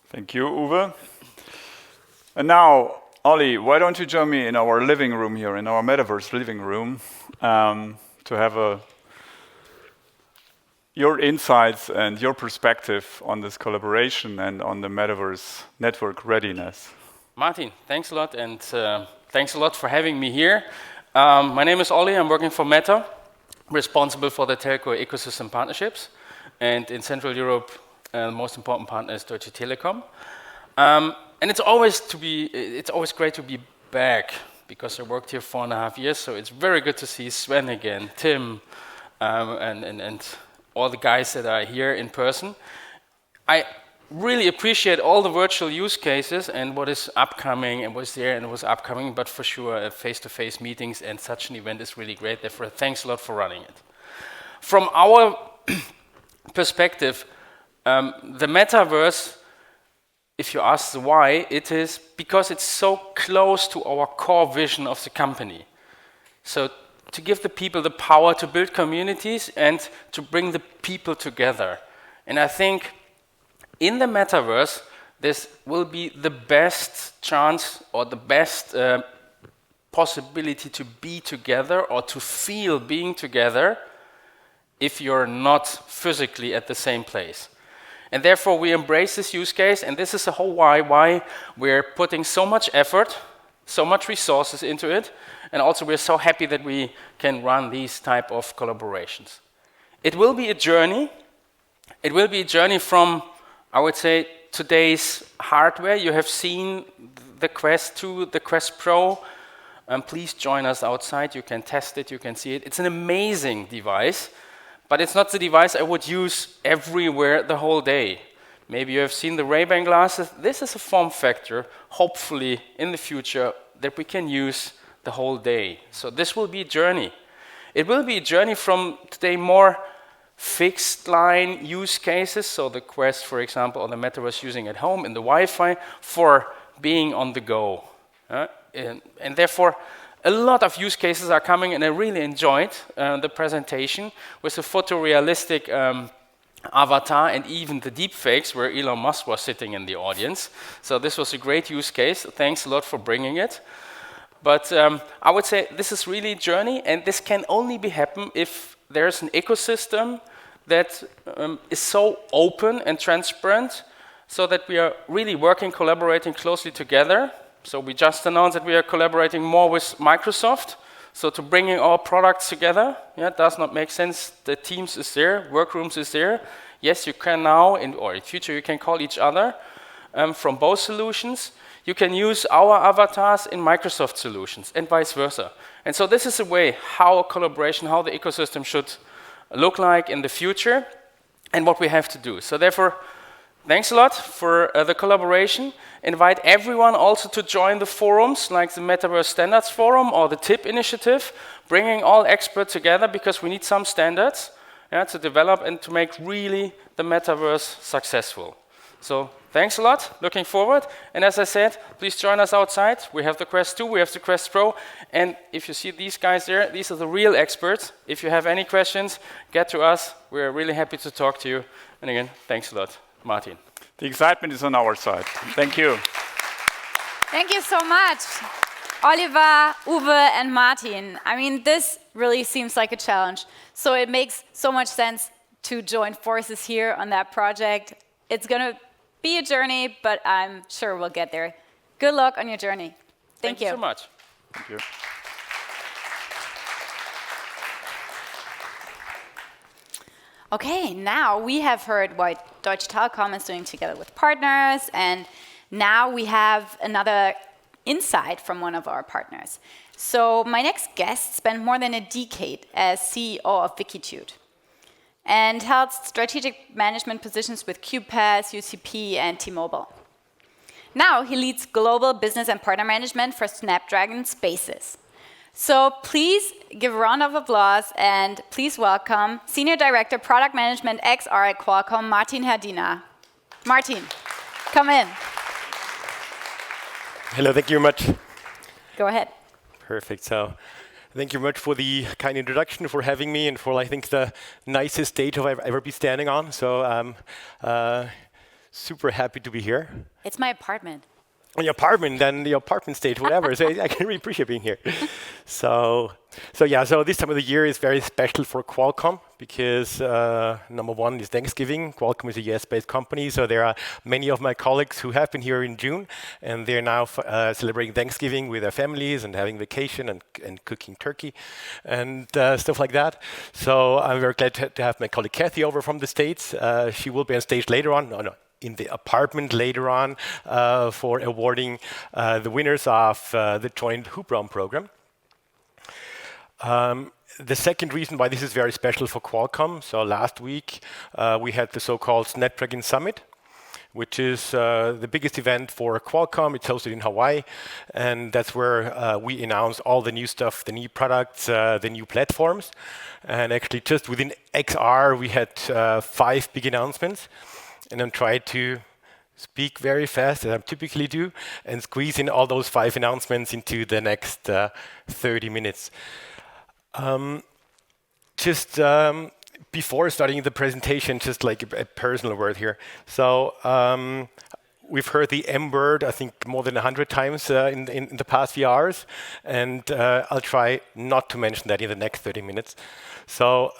Thank you, Uwe. And now, Olli, why don't you join me in our living room here, in our Metaverse living room, to have your insights and your perspective on this collaboration and on the Metaverse network readiness. Martin, thanks a lot, and thanks a lot for having me here. My name is Olli, I'm working for Meta, responsible for the telco ecosystem partnerships. And in Central Europe, the most important partner is Deutsche Telekom. And it's always great to be back, because I worked here 4.5 years, so it's very good to see Sven again, Tim, and all the guys that are here in person. I really appreciate all the virtual use cases and what is upcoming and what's there and what's upcoming, but for sure face-to-face meetings and such an event is really great. Therefore, thanks a lot for running it. From our perspective, the Metaverse, if you ask why, it is because it's so close to our core vision of the company. So to give the people the power to build communities and to bring the people together. And I think in the Metaverse, this will be the best chance or the best possibility to be together or to feel being together if you're not physically at the same place. And therefore we embrace this use case, and this is the whole why we're putting so much effort, so much resources into it, and also we're so happy that we can run these type of collaborations. It will be a journey. It will be a journey from, I would say, today's hardware. You have seen the Quest 2, the Quest Pro. Please join us outside. You can test it, you can see it. It's an amazing device, but it's not the device I would use everywhere the whole day. Maybe you have seen the Ray-Ban glasses. This is a form factor, hopefully in the future, that we can use the whole day. So this will be a journey. It will be a journey from today more fixed line use cases, so the Quest, for example, or the Metaverse using at home in the Wi-Fi, for being on the go. And therefore, a lot of use cases are coming, and I really enjoyed the presentation with the photorealistic avatar and even the deepfakes where Elon Musk was sitting in the audience. So this was a great use case. Thanks a lot for bringing it. But I would say this is really a journey, and this can only be happen if there's an ecosystem that is so open and transparent, so that we are really working, collaborating closely together. So we just announced that we are collaborating more with Microsoft. So to bringing our products together, it does not make sense. The Teams is there, Workrooms is there. Yes, you can now, or in future, you can call each other from both solutions. You can use our avatars in Microsoft solutions and vice versa. And so this is a way how collaboration, how the ecosystem should look like in the future and what we have to do. So therefore, thanks a lot for the collaboration. Invite everyone also to join the forums like the Metaverse Standards Forum or the TIP initiative, bringing all experts together because we need some standards to develop and to make really the Metaverse successful. So thanks a lot, looking forward. And as I said, please join us outside. We have the Quest 2, we have the Quest Pro. And if you see these guys there, these are the real experts. If you have any questions, get to us. We're really happy to talk to you. And again, thanks a lot. Martin. The excitement is on our side. Thank you. Thank you so much, Oliver, Uwe, and Martin. I mean, this really seems like a challenge. So it makes so much sense to join forces here on that project. It's going to be a journey, but I'm sure we'll get there. Good luck on your journey. Thank you so much. Thank you. Okay, now we have heard what Deutsche Telekom is doing together with partners, and now we have another insight from one of our partners. So my next guest spent more than a decade as CEO of Wikitude and held strategic management positions with QPass, UCP, and T-Mobile. Now he leads global business and partner management for Snapdragon Spaces. So please give a round of applause and please welcome Senior Director Product Management XR at Qualcomm, Martin Herdina. Martin, come in. Hello, thank you very much. Go ahead. Perfect. So, thank you very much for the kind introduction, for having me, and for I think the nicest stage I've ever been standing on. So I'm super happy to be here. It's my apartment. On your apartment, then the apartment stage, whatever. So I can really appreciate being here. So this time of the year is very special for Qualcomm because number one is Thanksgiving. Qualcomm is a US-based company, so there are many of my colleagues who have been here in June, and they're now celebrating Thanksgiving with their families and having vacation and cooking turkey and stuff like that. So I'm very glad to have my colleague Kathy over from the States. She will be on stage later on. In the apartment later on for awarding the winners of the joint hubraum program. The second reason why this is very special for Qualcomm, so last week we had the so-called Snapdragon Summit, which is the biggest event for Qualcomm. It's hosted in Hawaii, and that's where we announce all the new stuff, the new products, the new platforms. And actually just within XR, we had 5 big announcements. And I'm trying to speak very fast, as I typically do, and squeeze in all those 5 announcements into the next 30 minutes. Before starting the presentation, just like a personal word here. So we've heard the M word, I think, more than 100 times in the past few hours, and I'll try not to mention that in the next 30 minutes. So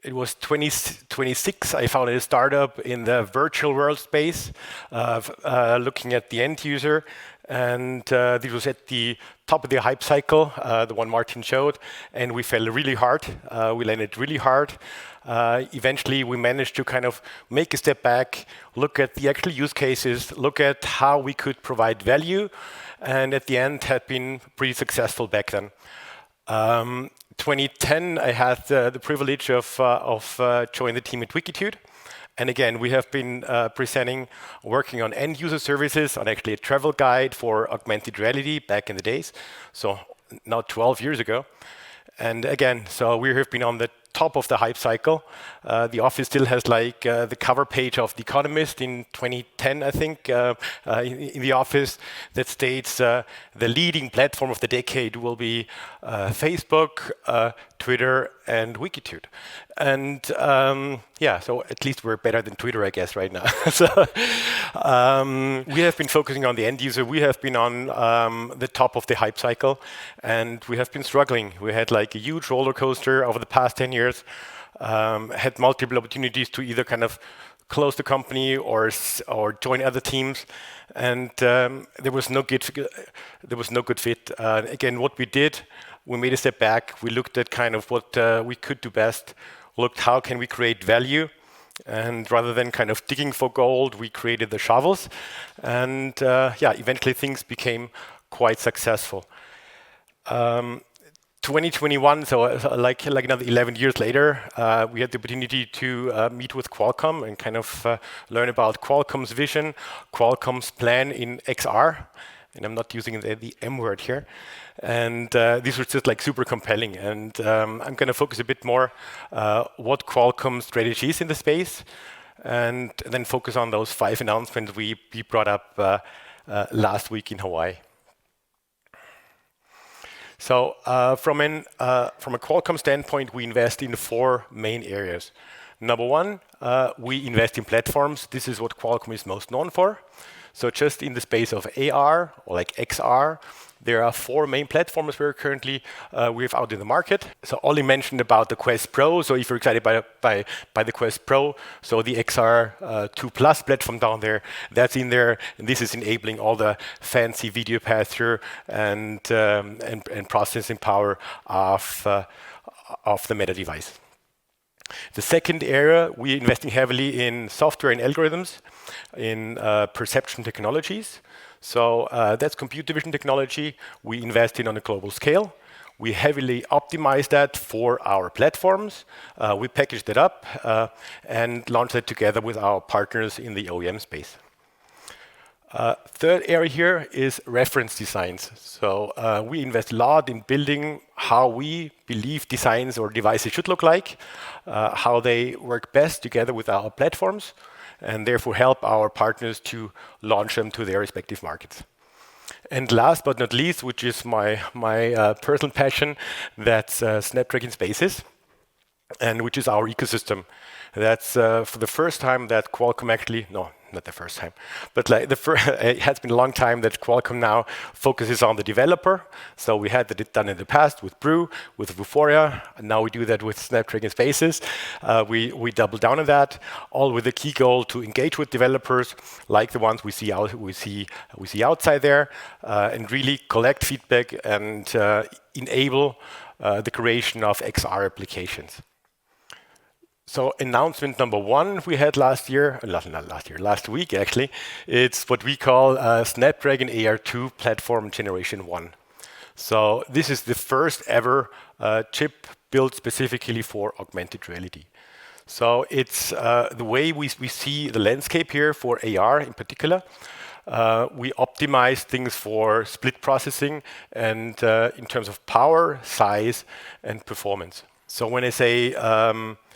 it was 2026. I founded a startup in the virtual world space, looking at the end user. And this was at the top of the hype cycle, the one Martin showed. And we fell really hard. We landed really hard. Eventually, we managed to kind of make a step back, look at the actual use cases, look at how we could provide value. And at the end, had been pretty successful back then. 2010, I had the privilege of joining the team at Wikitude. And again, we have been working on end user services, on actually a travel guide for augmented reality back in the days. So now 12 years ago. And again, so we have been on the top of the hype cycle. The office still has like the cover page of The Economist in 2010, I think, in the office that states the leading platform of the decade will be Facebook, Twitter, and Wikitude. And so at least we're better than Twitter, I guess, right now. So we have been focusing on the end user. We have been on the top of the hype cycle, and we have been struggling. We had like a huge roller coaster over the past 10 years, had multiple opportunities to either kind of close the company or join other teams, and there was no good fit. Again, what we did, we made a step back. We looked at kind of what we could do best. Looked how can we create value, and rather than kind of digging for gold, we created the shovels, and eventually things became quite successful. 2021, so like another 11 years later, we had the opportunity to meet with Qualcomm and kind of learn about Qualcomm's vision, Qualcomm's plan in XR. And I'm not using the M word here. And this was just like super compelling. And I'm going to focus a bit more what Qualcomm's strategy is in the space, and then focus on those 5 announcements we brought up last week in Hawaii. So from a Qualcomm standpoint, we invest in 4 main areas. Number one, we invest in platforms. This is what Qualcomm is most known for. So just in the space of AR or like XR, there are 4 main platforms we have out in the market. So Ollie mentioned about the Quest Pro. So if you're excited by the Quest Pro, so the XR 2 Plus platform down there, that's in there. And this is enabling all the fancy video pass-through and processing power of the Meta device. The second area, we're investing heavily in software and algorithms, in perception technologies. So that's computer vision technology we invest in on a global scale. We heavily optimize that for our platforms. We package that up and launch that together with our partners in the OEM space. Third area here is reference designs. So we invest a lot in building how we believe designs or devices should look like, how they work best together with our platforms, and therefore help our partners to launch them to their respective markets. And last but not least, which is my personal passion, that's Snapdragon Spaces, and which is our ecosystem. That's for the first time that Qualcomm actually, no, not the first time, but like it has been a long time that Qualcomm now focuses on the developer. So we had that done in the past with Brew, with Vuforia, and now we do that with Snapdragon Spaces. We double down on that, all with the key goal to engage with developers like the ones we see outside there, and really collect feedback and enable the creation of XR applications. So announcement number 1 we had last week actually, it's what we call Snapdragon AR2 Platform Generation 1. So this is the first ever chip built specifically for augmented reality. So it's the way we see the landscape here for AR in particular. We optimize things for split processing and in terms of power, size, and performance. So when I say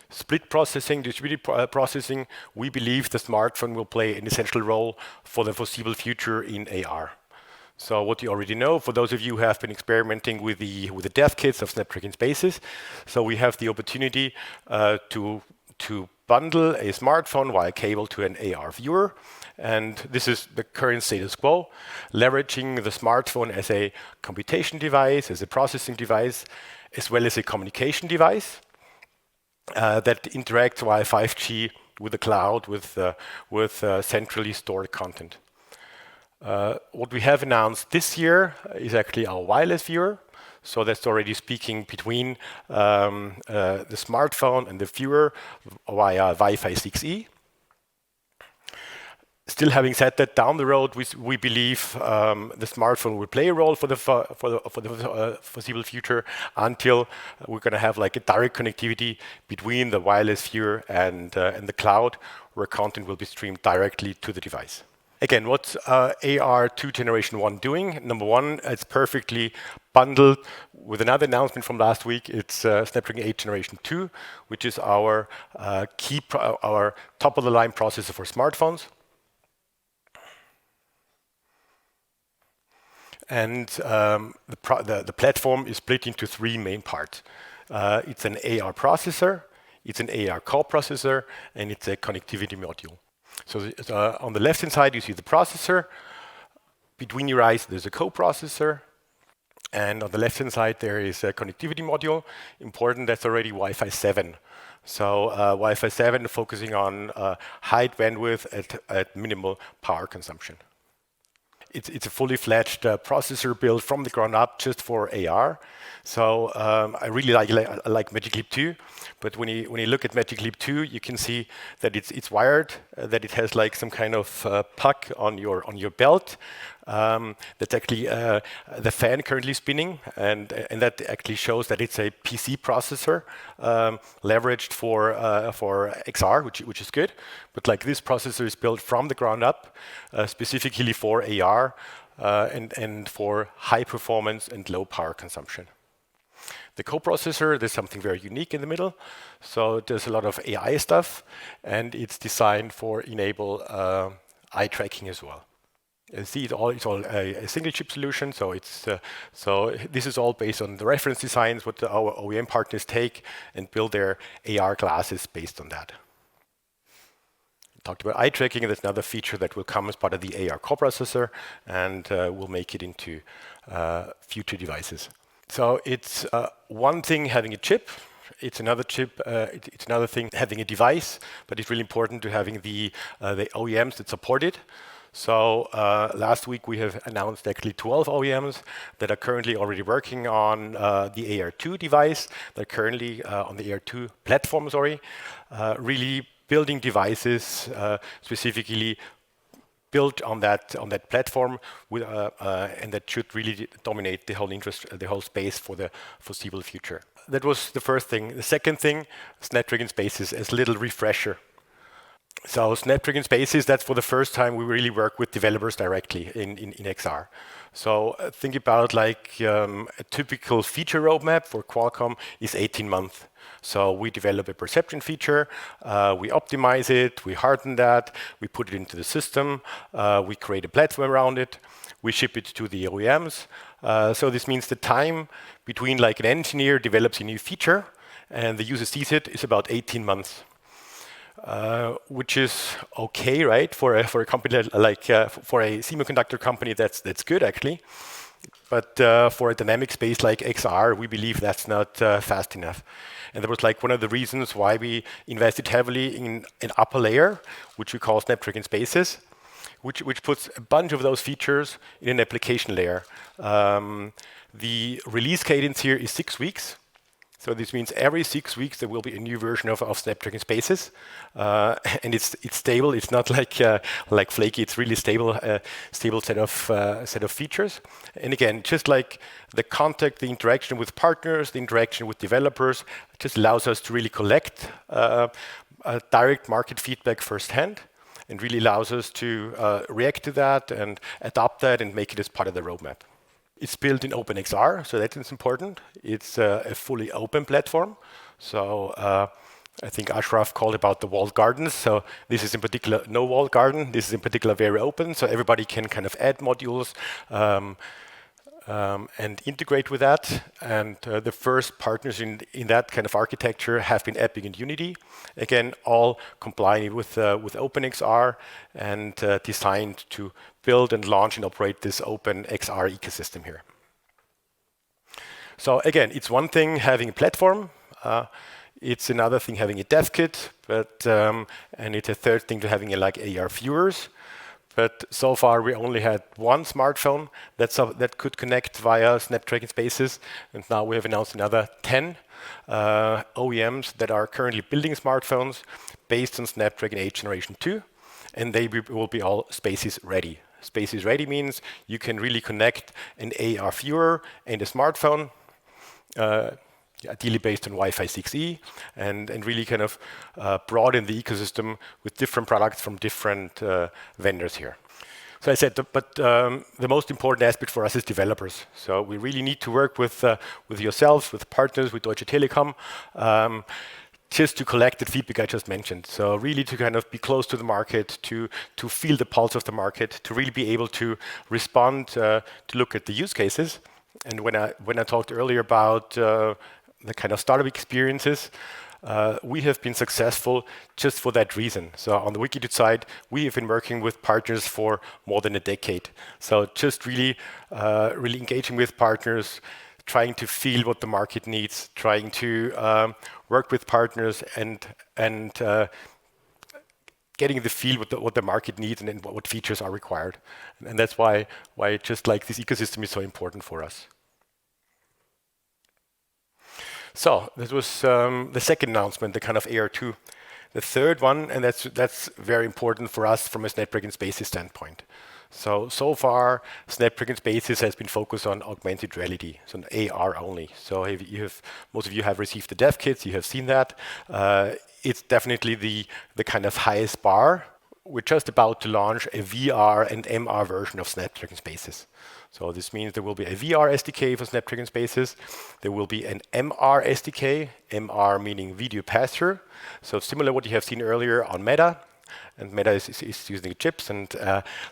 split processing, distributed processing, we believe the smartphone will play an essential role for the foreseeable future in AR. So what you already know, for those of you who have been experimenting with the dev kits of Snapdragon Spaces, so we have the opportunity to bundle a smartphone via cable to an AR viewer. And this is the current status quo, leveraging the smartphone as a computation device, as a processing device, as well as a communication device. That interacts via 5G with the cloud, with centrally stored content. What we have announced this year is actually our wireless viewer. So that's already speaking between the smartphone and the viewer via Wi-Fi 6E. Still, having said that, down the road, we believe the smartphone will play a role for the foreseeable future until we're going to have like a direct connectivity between the wireless viewer and the cloud, where content will be streamed directly to the device. Again, what's AR2 Generation 1 doing? Number 1, it's perfectly bundled with another announcement from last week. It's Snapdragon 8 Generation 2, which is our our top-of-the-line processor for smartphones. And the platform is split into 3 main parts. It's an AR processor, it's an AR co-processor, and it's a connectivity module. So on the left-hand side, you see the processor. Between your eyes, there's a co-processor. And on the left-hand side, there is a connectivity module. Important, that's already Wi-Fi 7. So Wi-Fi 7 focusing on high bandwidth at minimal power consumption. It's a fully fledged processor built from the ground up just for AR. So I really like Magic Leap 2, but when you look at Magic Leap 2, you can see that it's wired, that it has like some kind of puck on your belt. That's actually the fan currently spinning, and that actually shows that it's a PC processor leveraged for XR, which is good. But like this processor is built from the ground up, specifically for AR and for high performance and low power consumption. The coprocessor, there's something very unique in the middle. So there's a lot of AI stuff, and it's designed for enable eye tracking as well. You see, it's all a single chip solution. So this is all based on the reference designs, what our OEM partners take and build their AR glasses based on that. talked about eye tracking, and that's another feature that will come as part of the AR coprocessor, and will make it into future devices. So it's one thing having a chip. It's another chip. It's another thing having a device. But it's really important to having the OEMs that support it. So last week we have announced actually 12 OEMs that are currently already working on the AR2 device. They're currently on the AR2 platform, really building devices specifically built on that platform, and that should really dominate the whole space for the foreseeable future. That was the first thing. The second thing, Snapdragon Spaces as a little refresher. So Snapdragon Spaces, that's for the first time we really work with developers directly in XR. So think about like a typical feature roadmap for Qualcomm is 18 months. So we develop a perception feature, we optimize it, we harden that, we put it into the system, we create a platform around it, we ship it to the OEMs. So this means the time between like an engineer develops a new feature and the user sees it is about 18 months. Which is okay, right? For a company like for a semiconductor company, that's good actually. But for a dynamic space like XR, we believe that's not fast enough. And that was like one of the reasons why we invested heavily in an upper layer, which we call Snapdragon Spaces, which puts a bunch of those features in an application layer. The release cadence here is 6 weeks. So this means every 6 weeks there will be a new version of Snapdragon Spaces, and it's stable. It's not like flaky. It's really stable set of features. And again, just like the contact, the interaction with partners, the interaction with developers, just allows us to really collect direct market feedback firsthand, and really allows us to react to that and adopt that and make it as part of the roadmap. It's built in OpenXR, so that is important. It's a fully open platform. So I think Ashraf called about the walled gardens. So this is in particular no walled garden. This is in particular very open, so everybody can kind of add modules and integrate with that. And the first partners in that kind of architecture have been Epic and Unity. Again, all complying with OpenXR and designed to build and launch and operate this open XR ecosystem here. So again, it's one thing having a platform. It's another thing having a dev kit, but and it's a third thing to having like AR viewers. But so far we only had one smartphone that could connect via Snapdragon Spaces, and now we have announced another 10 OEMs that are currently building smartphones based on Snapdragon 8 Generation 2, and they will be all Spaces ready. Spaces ready means you can really connect an AR viewer and a smartphone, ideally based on Wi-Fi 6E, and really kind of broaden the ecosystem with different products from different vendors here. So I said, but the most important aspect for us is developers. So we really need to work with yourselves, with partners, with Deutsche Telekom, just to collect the feedback I just mentioned. So really to kind of be close to the market, to feel the pulse of the market, to really be able to respond, to look at the use cases. And when I talked earlier about the kind of startup experiences, we have been successful just for that reason. So on the Wikitude side, we have been working with partners for more than a decade. So just really engaging with partners, trying to feel what the market needs, trying to work with partners and getting the feel what the market needs and what features are required. And that's why just like this ecosystem is so important for us. So this was the second announcement, the kind of AR2. The third one, and that's very important for us from a Snapdragon Spaces standpoint. So far, Snapdragon Spaces has been focused on augmented reality, so AR only. So most of you have received the dev kits, you have seen that. It's definitely the kind of highest bar. We're just about to launch a VR and MR version of Snapdragon Spaces. So this means there will be a VR SDK for Snapdragon Spaces. There will be an MR SDK, MR meaning video pass-through. So similar to what you have seen earlier on Meta. And Meta is using chips, and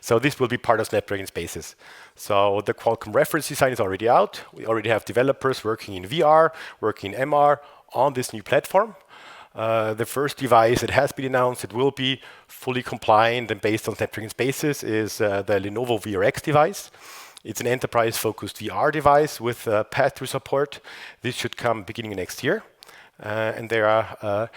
so this will be part of Snapdragon Spaces. So the Qualcomm reference design is already out. We already have developers working in VR, working in MR on this new platform. The first device that has been announced, it will be fully compliant and based on Snapdragon Spaces, is the Lenovo VRX device. It's an enterprise-focused VR device with pass-through support. This should come beginning next year. And there are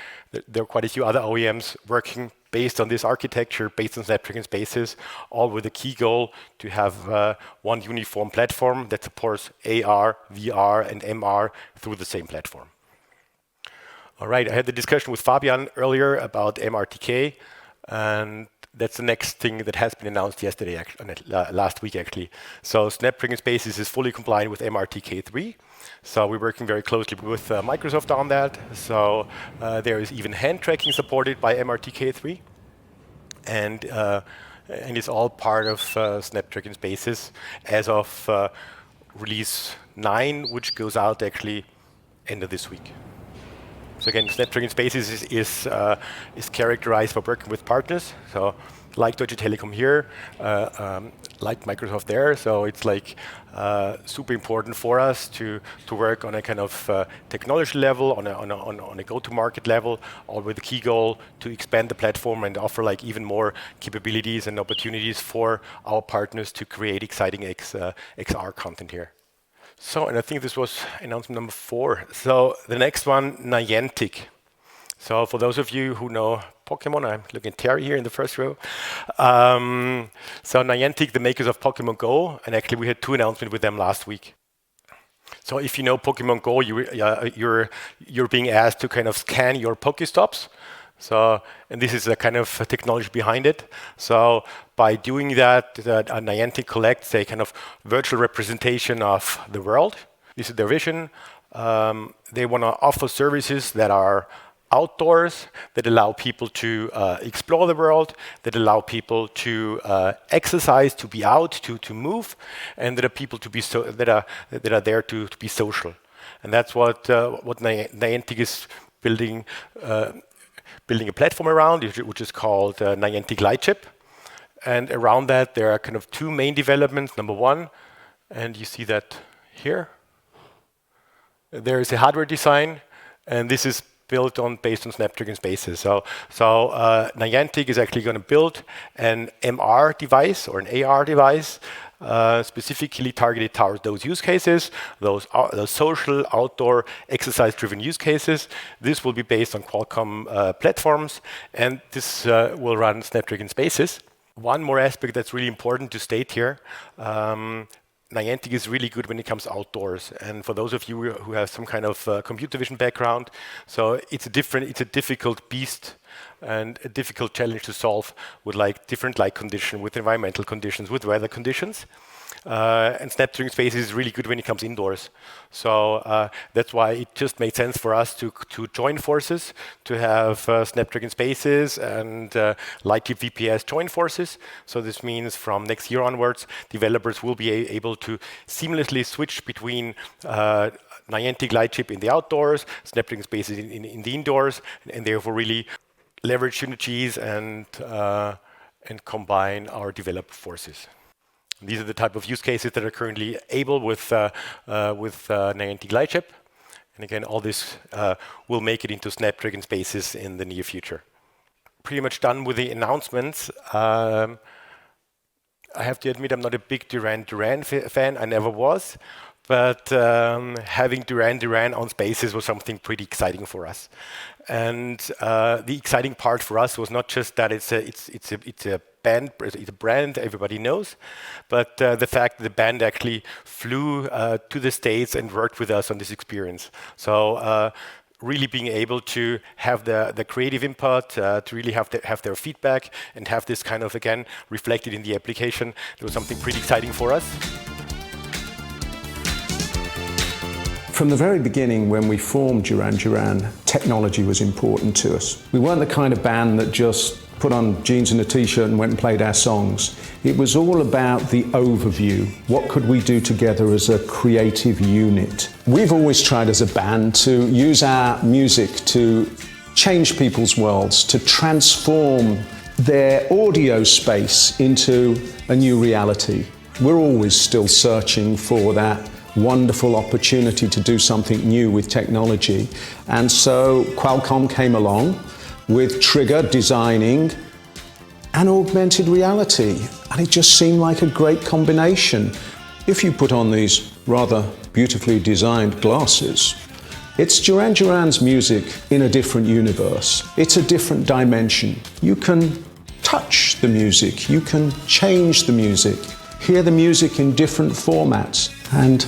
quite a few other OEMs working based on this architecture, based on Snapdragon Spaces, all with a key goal to have one uniform platform that supports AR, VR, and MR through the same platform. All right, I had the discussion with Fabian earlier about MRTK, and that's the next thing that has been announced yesterday, last week actually. So Snapdragon Spaces is fully compliant with MRTK3. So we're working very closely with Microsoft on that. So there is even hand tracking supported by MRTK3. And it's all part of Snapdragon Spaces as of release 9, which goes out actually end of this week. So again, Snapdragon Spaces is characterized by working with partners. So like Deutsche Telekom here, like Microsoft there. So it's like super important for us to work on a kind of technology level, on a go-to-market level, all with the key goal to expand the platform and offer like even more capabilities and opportunities for our partners to create exciting XR content here. So, and I think this was announcement number 4. So the next one, Niantic. So for those of you who know Pokemon, I'm looking at Terry here in the first row. So Niantic, the makers of Pokemon Go, and actually we had 2 announcements with them last week. So if you know Pokemon Go, you're being asked to kind of scan your Pokestops. So, and this is a kind of technology behind it. So by doing that, Niantic collects a kind of virtual representation of the world. This is their vision. They want to offer services that are outdoors, that allow people to explore the world, that allow people to exercise, to be out, to move, and that are people to be that are there to be social. And that's what Niantic is building a platform around, which is called Niantic Lightchip. And around that, there are kind of 2 main developments. Number 1, and you see that here, there is a hardware design, and this is based on Snapdragon Spaces. So Niantic is actually going to build an MR device or an AR device specifically targeted towards those use cases, those social, outdoor, exercise-driven use cases. This will be based on Qualcomm platforms, and this will run Snapdragon Spaces. One more aspect that's really important to state here, Niantic is really good when it comes outdoors. And for those of you who have some kind of computer vision background, so it's a difficult beast and a difficult challenge to solve with like different light conditions, with environmental conditions, with weather conditions. And Snapdragon Spaces is really good when it comes indoors. So that's why it just made sense for us to join forces, to have Snapdragon Spaces and Lightchip VPS join forces. So this means from next year onwards, developers will be able to seamlessly switch between Niantic Lightchip in the outdoors, Snapdragon Spaces in the indoors, and therefore really leverage synergies and combine our developer forces. These are the type of use cases that are currently able with Niantic Lightchip. And again, all this will make it into Snapdragon Spaces in the near future. Pretty much done with the announcements. I have to admit I'm not a big Duran Duran fan. I never was. But having Duran Duran on Spaces was something pretty exciting for us. And the exciting part for us was not just that it's a brand everybody knows, but the fact that the band actually flew to the States and worked with us on this experience. So really being able to have the creative input, to really have their feedback and have this kind of, again, reflected in the application, it was something pretty exciting for us. From the very beginning, when we formed Duran Duran, technology was important to us. We weren't the kind of band that just put on jeans and a t-shirt and went and played our songs. It was all about the overview. What could we do together as a creative unit? We've always tried as a band to use our music to change people's worlds, to transform their audio space into a new reality. We're always still searching for that wonderful opportunity to do something new with technology. And so Qualcomm came along with Trigger designing an augmented reality, and it just seemed like a great combination. If you put on these rather beautifully designed glasses, it's Duran Duran's music in a different universe. It's a different dimension. You can touch the music, you can change the music, hear the music in different formats, and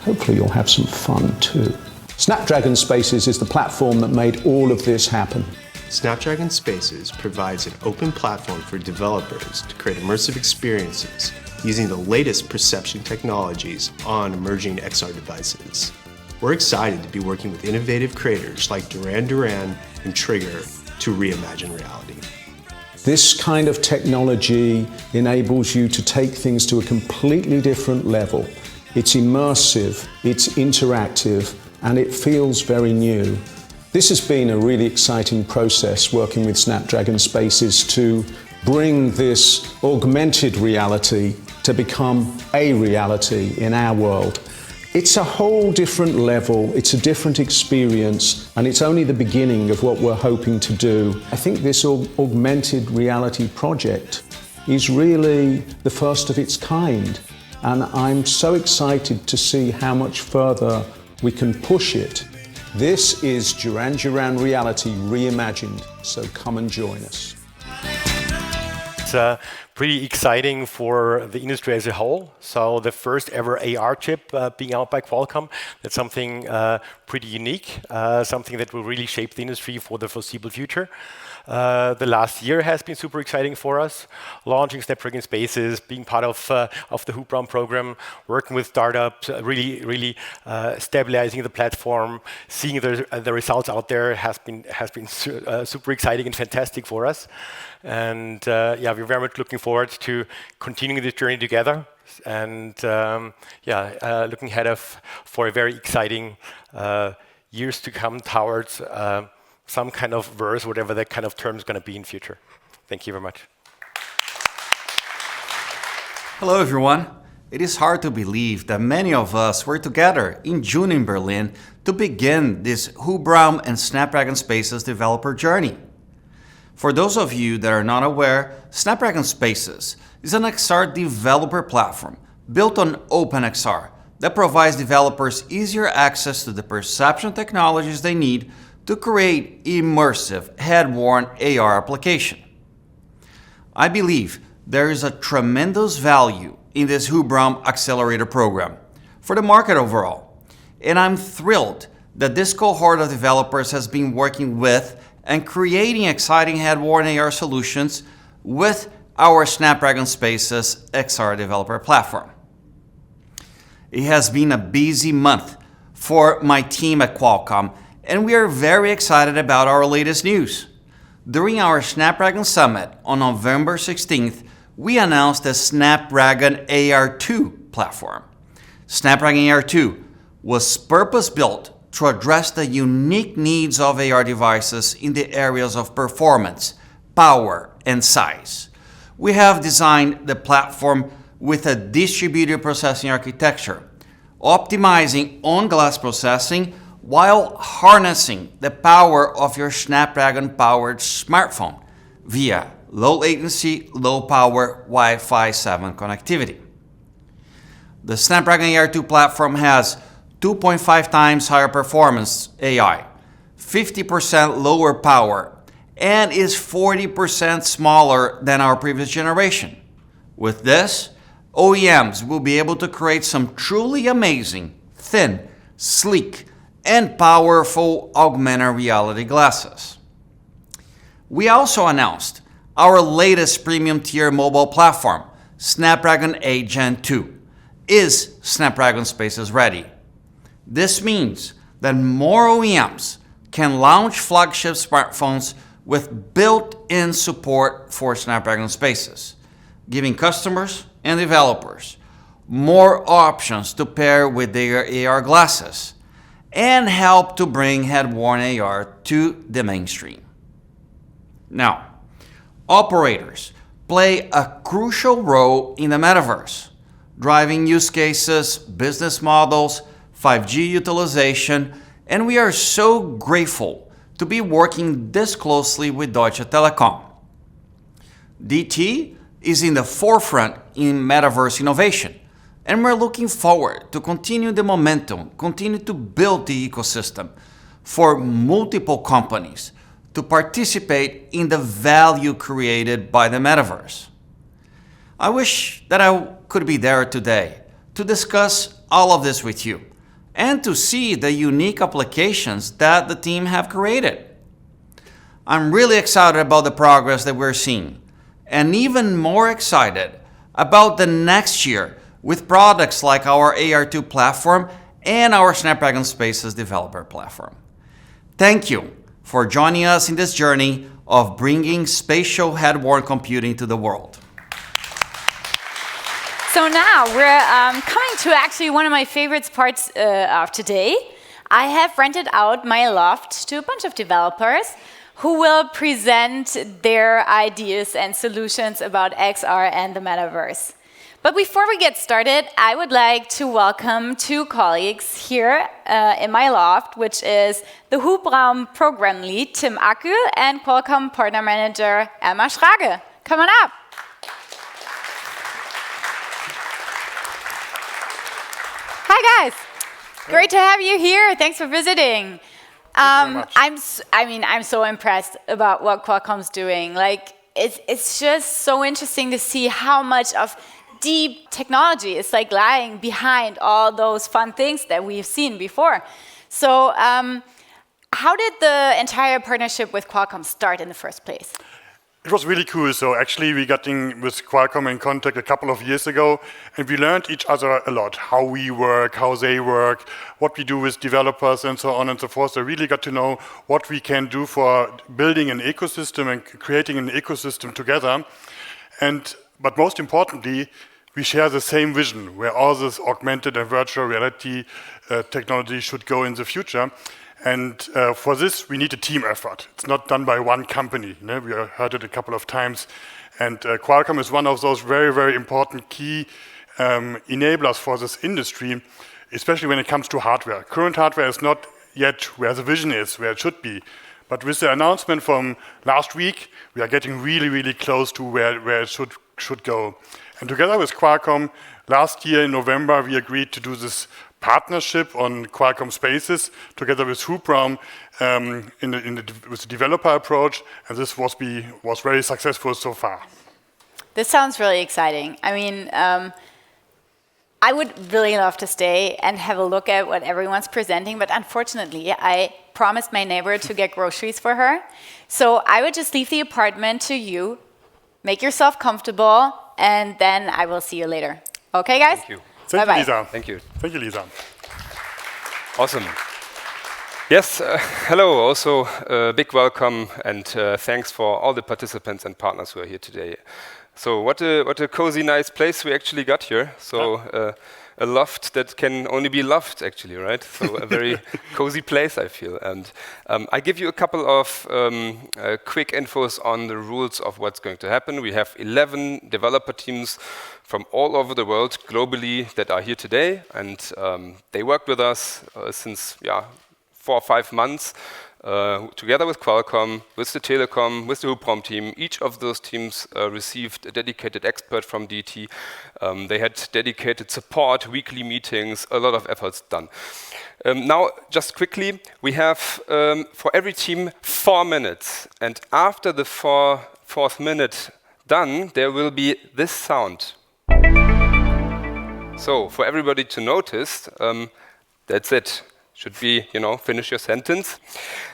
hopefully you'll have some fun too. Snapdragon Spaces is the platform that made all of this happen. Snapdragon Spaces provides an open platform for developers to create immersive experiences using the latest perception technologies on emerging XR devices. We're excited to be working with innovative creators like Duran Duran and Trigger to reimagine reality. This kind of technology enables you to take things to a completely different level. It's immersive, it's interactive, and it feels very new. This has been a really exciting process working with Snapdragon Spaces to bring this augmented reality to become a reality in our world. It's a whole different level, it's a different experience, and it's only the beginning of what we're hoping to do. I think this augmented reality project is really the first of its kind, and I'm so excited to see how much further we can push it. This is Duran Duran Reality Reimagined, so come and join us. It's pretty exciting for the industry as a whole. So the first ever AR chip being out by Qualcomm, that's something pretty unique, something that will really shape the industry for the foreseeable future. The last year has been super exciting for us, launching Snapdragon Spaces, being part of the hubraum program, working with startups, really stabilizing the platform, seeing the results out there has been super exciting and fantastic for us. And yeah, we're very much looking forward to continuing this journey together. And looking ahead for a very exciting years to come towards some kind of verse, whatever that kind of term is going to be in future. Thank you very much. Hello, everyone. It is hard to believe that many of us were together in June in Berlin to begin this hubraum and Snapdragon Spaces developer journey. For those of you that are not aware, Snapdragon Spaces is an XR developer platform built on OpenXR that provides developers easier access to the perception technologies they need to create immersive, head-worn AR application. I believe there is a tremendous value in this hubraum accelerator program for the market overall, and I'm thrilled that this cohort of developers has been working with and creating exciting head-worn AR solutions with our Snapdragon Spaces XR developer platform. It has been a busy month for my team at Qualcomm, and we are very excited about our latest news. During our Snapdragon Summit on November 16th, we announced the Snapdragon AR2 platform. Snapdragon AR2 was purpose-built to address the unique needs of AR devices in the areas of performance, power, and size. We have designed the platform with a distributed processing architecture, optimizing on-glass processing while harnessing the power of your Snapdragon-powered smartphone via low latency, low power Wi-Fi 7 connectivity. The Snapdragon AR2 platform has 2.5 times higher performance AI, 50% lower power, and is 40% smaller than our previous generation. With this, OEMs will be able to create some truly amazing, thin, sleek, and powerful augmented reality glasses. We also announced our latest premium tier mobile platform, Snapdragon 8 Gen 2, is Snapdragon Spaces ready. This means that more OEMs can launch flagship smartphones with built-in support for Snapdragon Spaces, giving customers and developers more options to pair with their AR glasses and help to bring head-worn AR to the mainstream. Now, operators play a crucial role in the metaverse. driving use cases, business models, 5G utilization, and we are so grateful to be working this closely with Deutsche Telekom. DT is in the forefront in metaverse innovation, and we're looking forward to continue the momentum, continue to build the ecosystem for multiple companies to participate in the value created by the metaverse. I wish that I could be there today to discuss all of this with you and to see the unique applications that the team have created. I'm really excited about the progress that we're seeing, and even more excited about the next year with products like our AR2 platform and our Snapdragon Spaces developer platform. Thank you for joining us in this journey of bringing spatial head-worn computing to the world. So now we're coming to actually one of my favorite parts of today. I have rented out my loft to a bunch of developers who will present their ideas and solutions about XR and the metaverse. But before we get started, I would like to welcome two colleagues here in my loft, which is the Hubraum program lead, Tim Acke, and Qualcomm partner manager, Emma Schrage. Come on up. Hi, guys. Great to have you here. Thanks for visiting. I'm so impressed about what Qualcomm's doing. Like, it's just so interesting to see how much of deep technology is like lying behind all those fun things that we've seen before. So, how did the entire partnership with Qualcomm start in the first place? It was really cool. So actually we got with Qualcomm in contact a couple of years ago, and we learned each other a lot, how we work, how they work, what we do with developers and so on and so forth. So really got to know what we can do for building an ecosystem and creating an ecosystem together. But most importantly, we share the same vision where all this augmented and virtual reality technology should go in the future. And for this, we need a team effort. It's not done by one company. You know? We heard it a couple of times. And Qualcomm is one of those very, very important key enablers for this industry, especially when it comes to hardware. Current hardware is not yet where the vision is, where it should be. But with the announcement from last week, we are getting really, really close to where it should go. And together with Qualcomm, last year in November, we agreed to do this partnership on Qualcomm Spaces together with hubraum with the developer approach, and this was very successful so far. This sounds really exciting. I mean, I would really love to stay and have a look at what everyone's presenting, but unfortunately, I promised my neighbor to get groceries for her. So I would just leave the apartment to you, make yourself comfortable, and then I will see you later. Okay, guys? Thank you. Thank you, Lisa. Thank you. Thank you, Lisa. Awesome. Yes, hello. Also, big welcome and thanks for all the participants and partners who are here today. So what a cozy, nice place we actually got here. So a loft that can only be loved, actually, right? So a very cozy place, I feel. And I give you a couple of quick infos on the rules of what's going to happen. We have 11 developer teams from all over the world globally that are here today, and they worked with us since 4 or 5 months. Together with Qualcomm, with the Telekom, with the hubraum team. Each of those teams received a dedicated expert from DT. They had dedicated support, weekly meetings, a lot of efforts done. Now, just quickly, we have for every team 4 minutes. And after the fourth minute done, there will be this sound. So, for everybody to notice, that's it. Should be, finish your sentence.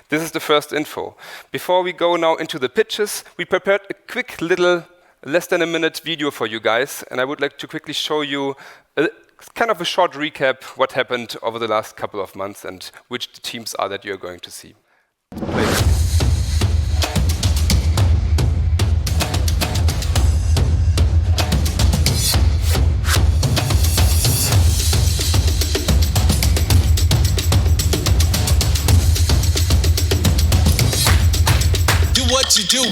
This is the first info. Before we go now into the pitches, we prepared a quick little, less than a minute video for you guys, and I would like to quickly show you kind of a short recap what happened over the last couple of months and which the teams are that you're going to see. What you do?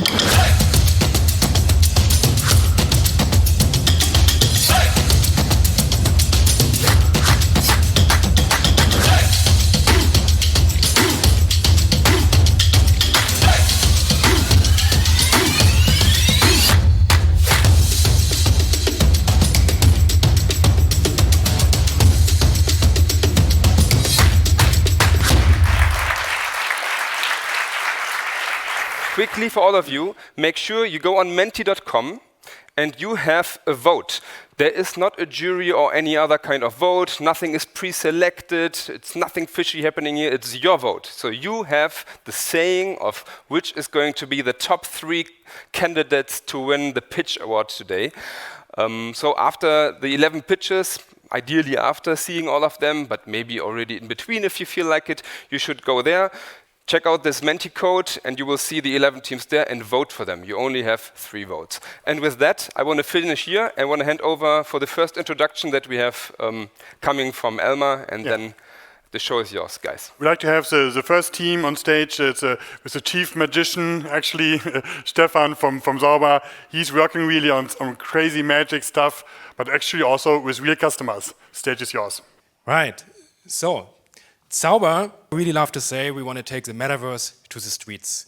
quickly for all of you, make sure you go on menti.com and you have a vote. There is not a jury or any other kind of vote. Nothing is pre-selected. It's nothing fishy happening here. It's your vote. So you have the saying of which is going to be the top 3 candidates to win the pitch award today. So after the 11 pitches, ideally after seeing all of them, but maybe already in between if you feel like it, you should go there. Check out this Menti code and you will see the 11 teams there and vote for them. You only have 3 votes. And with that, I want to finish here and want to hand over for the first introduction that we have coming from Elmar, and then the show is yours, guys. We'd like to have the first team on stage. It's with the chief magician, actually, Stefan from Sauber. He's working really on crazy magic stuff, but actually also with real customers. Stage is yours. Right. So, Sauber really love to say we want to take the metaverse to the streets,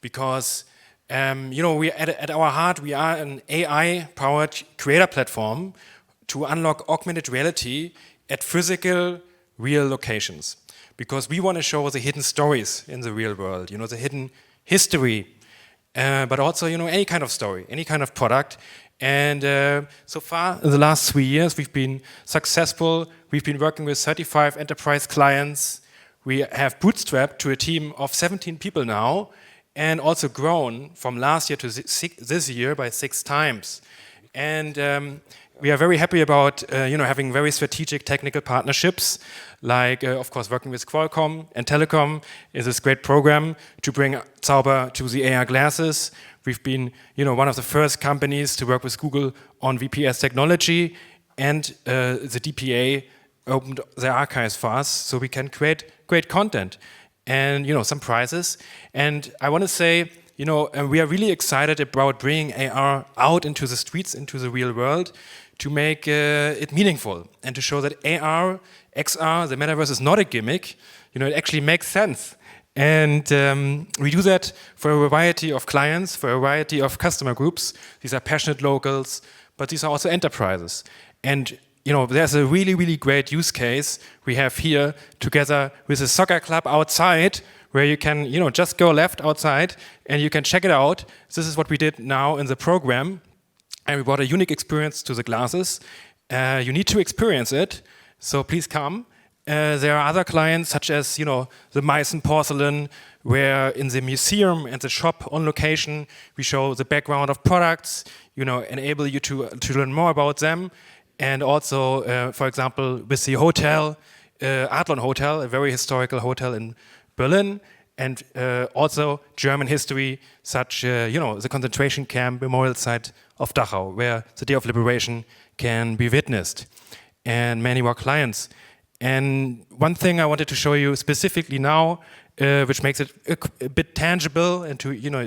because we at our heart we are an AI-powered creator platform to unlock augmented reality at physical, real locations, because we want to show the hidden stories in the real world, the hidden history, but also any kind of story, any kind of product. And so far, in the last 3 years, we've been successful. We've been working with 35 enterprise clients. We have bootstrapped to a team of 17 people now, and also grown from last year to this year by 6 times. And we are very happy about having very strategic technical partnerships, like of course working with Qualcomm and Telekom is this great program to bring Sauber to the AR glasses. We've been one of the first companies to work with Google on VPS technology, and the DPA opened their archives for us so we can create great content and some prizes. And I want to say we are really excited about bringing AR out into the streets, into the real world, to make it meaningful and to show that AR, XR, the metaverse is not a gimmick. It actually makes sense. And we do that for a variety of clients, for a variety of customer groups. These are passionate locals, but these are also enterprises. And there's a really, really great use case we have here together with a soccer club outside, where you can just go left outside and you can check it out. This is what we did now in the program. And we brought a unique experience to the glasses. You need to experience it, so please come. There are other clients, such as the Meissen porcelain, where in the museum and the shop on location, we show the background of products, enable you to learn more about them. And also, for example, with the hotel, Adlon Hotel, a very historical hotel in Berlin, and also German history, such the concentration camp memorial site of Dachau, where the Day of Liberation can be witnessed, and many more clients. And one thing I wanted to show you specifically now, which makes it a bit tangible, and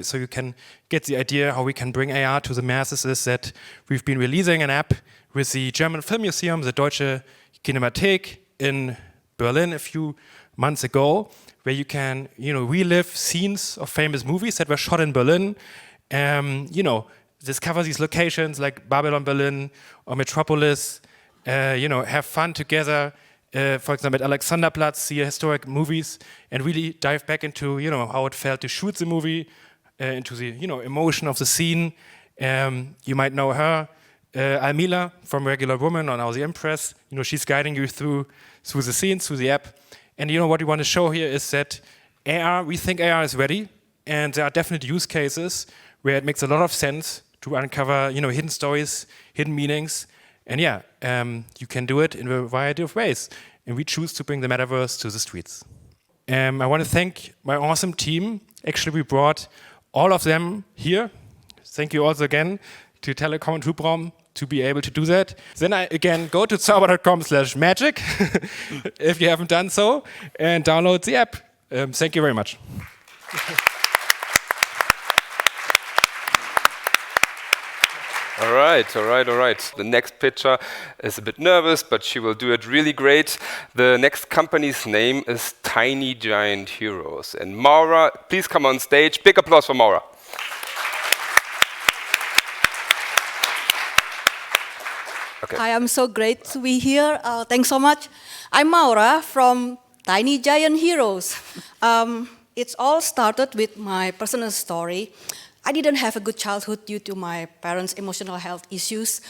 so you can get the idea how we can bring AR to the masses, is that we've been releasing an app with the German Film Museum, the Deutsche Kinemathek in Berlin a few months ago, where you can relive scenes of famous movies that were shot in Berlin. Discover these locations like Babylon Berlin or Metropolis. Have fun together. For example, at Alexanderplatz, see historic movies and really dive back into how it felt to shoot the movie, into the emotion of the scene. You might know her, Almila from Regular Woman or Now the Empress. She's guiding you through the scenes, through the app. And what we want to show here is that AR, we think AR is ready, and there are definite use cases where it makes a lot of sense to uncover hidden stories, hidden meanings. And you can do it in a variety of ways. And we choose to bring the metaverse to the streets. I want to thank my awesome team. Actually, we brought all of them here. Thank you also again to Telekom and Hubraum to be able to do that. Then again, go to zauber.com/magic if you haven't done so, and download the app. Thank you very much. All right. The next pitcher is a bit nervous, but she will do it really great. The next company's name is Tiny Giant Heroes. And Maura, please come on stage. Big applause for Maura. Okay. Hi, I'm so great to be here. Thanks so much. I'm Maura from Tiny Giant Heroes. It all started with my personal story. I didn't have a good childhood due to my parents' emotional health issues,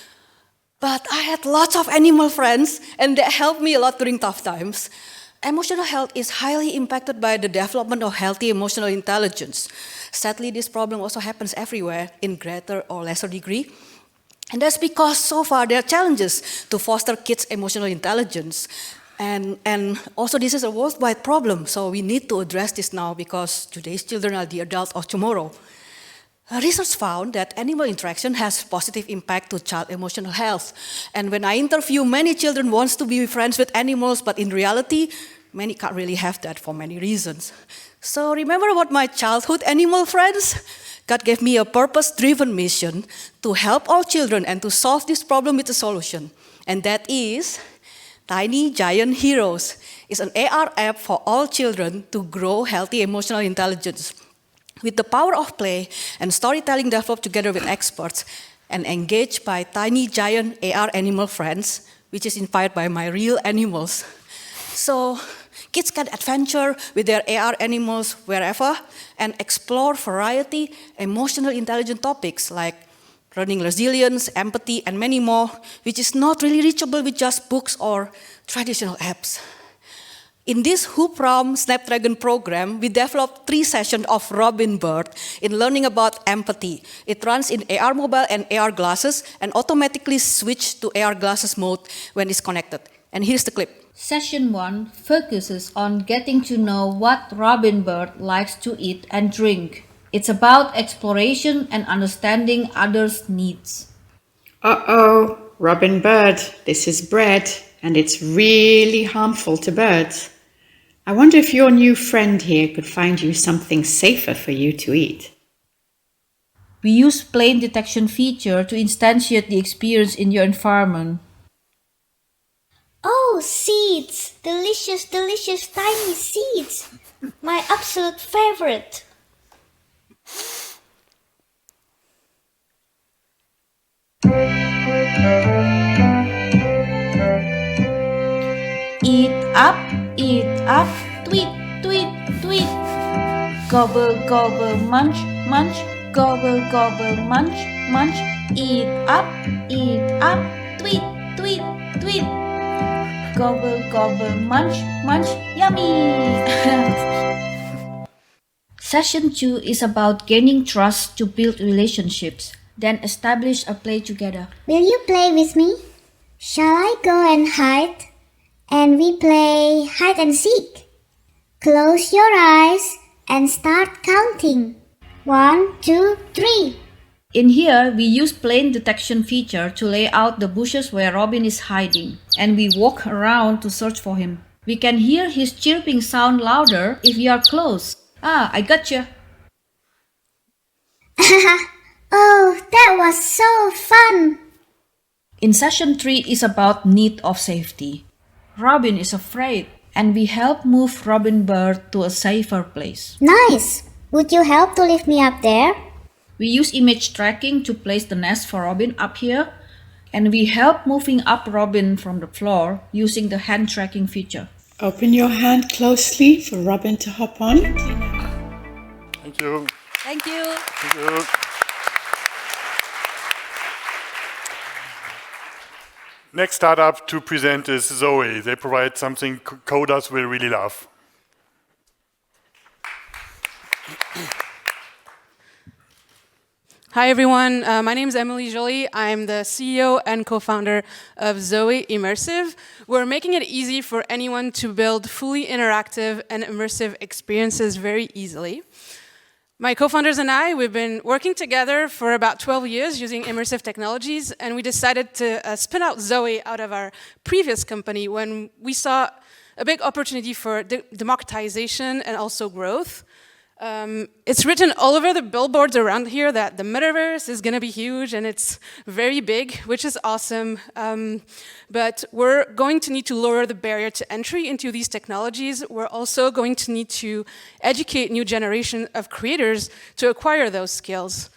but I had lots of animal friends, and that helped me a lot during tough times. Emotional health is highly impacted by the development of healthy emotional intelligence. Sadly, this problem also happens everywhere in greater or lesser degree. And that's because so far there are challenges to foster kids' emotional intelligence. And also this is a worldwide problem, so we need to address this now because today's children are the adults of tomorrow. Research found that animal interaction has positive impact to child emotional health. And when I interview, many children want to be friends with animals, but in reality, many can't really have that for many reasons. So remember about my childhood animal friends? God gave me a purpose-driven mission to help all children and to solve this problem with a solution. And that is Tiny Giant Heroes. It's an AR app for all children to grow healthy emotional intelligence. With the power of play and storytelling developed together with experts and engaged by Tiny Giant AR animal friends, which is inspired by my real animals. So kids can adventure with their AR animals wherever and explore variety emotional intelligent topics like learning resilience, empathy, and many more, which is not really reachable with just books or traditional apps. In this hubraum Snapdragon program, we developed 3 sessions of Robin Bird in learning about empathy. It runs in AR mobile and AR glasses and automatically switches to AR glasses mode when it's connected. And here's the clip. Session 1 focuses on getting to know what Robin Bird likes to eat and drink. It's about exploration and understanding others' needs. Uh-oh, Robin Bird, this is bread, and it's really harmful to birds. I wonder if your new friend here could find you something safer for you to eat. We use plane detection feature to instantiate the experience in your environment. Oh, seeds! Delicious, delicious tiny seeds! My absolute favorite! Eat up, tweet, tweet, tweet. Gobble, gobble, munch, munch, gobble, gobble, munch, munch. Eat up, tweet, tweet, tweet. Gobble, gobble, munch, munch, yummy! Session 2 is about gaining trust to build relationships, then establish a play together. Will you play with me? Shall I go and hide? And we play hide and seek. Close your eyes and start counting. 1, 2, 3. In here, we use plane detection feature to lay out the bushes where Robin is hiding, and we walk around to search for him. We can hear his chirping sound louder if you are close. Ah, I gotcha. Oh, that was so fun. In session 3 is about need of safety. Robin is afraid, and we help move Robin Bird to a safer place. Nice. Would you help to lift me up there? We use image tracking to place the nest for Robin up here, and we help moving up Robin from the floor using the hand tracking feature. Open your hand closely for Robin to hop on. Thank you. Thank you. Thank you. Next startup to present is Zoe. They provide something coders will really love. Hi everyone, my name is Emily Joly. I'm the CEO and co-founder of Zoe Immersive. We're making it easy for anyone to build fully interactive and immersive experiences very easily. My co-founders and I, we've been working together for about 12 years using immersive technologies, and we decided to spin out Zoe out of our previous company when we saw a big opportunity for democratization and also growth. It's written all over the billboards around here that the metaverse is going to be huge and it's very big, which is awesome. But we're going to need to lower the barrier to entry into these technologies. We're also going to need to educate new generation of creators to acquire those skills.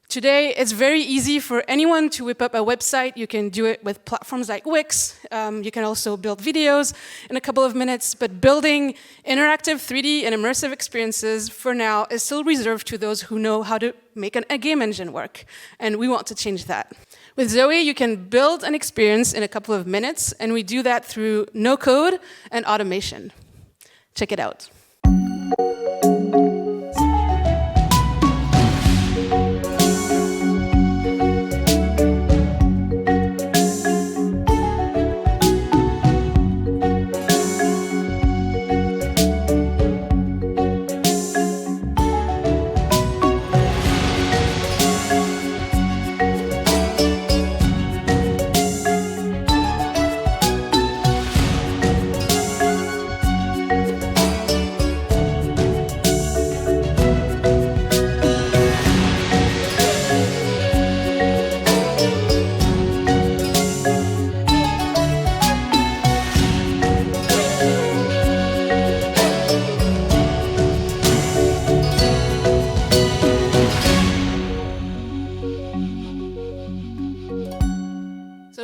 Today, it's very easy for anyone to whip up a website. You can do it with platforms like Wix. You can also build videos in a couple of minutes. But building interactive 3D and immersive experiences, for now, is still reserved to those who know how to make a game engine work. And we want to change that. With Zoe, you can build an experience in a couple of minutes. And we do that through no code and automation. Check it out.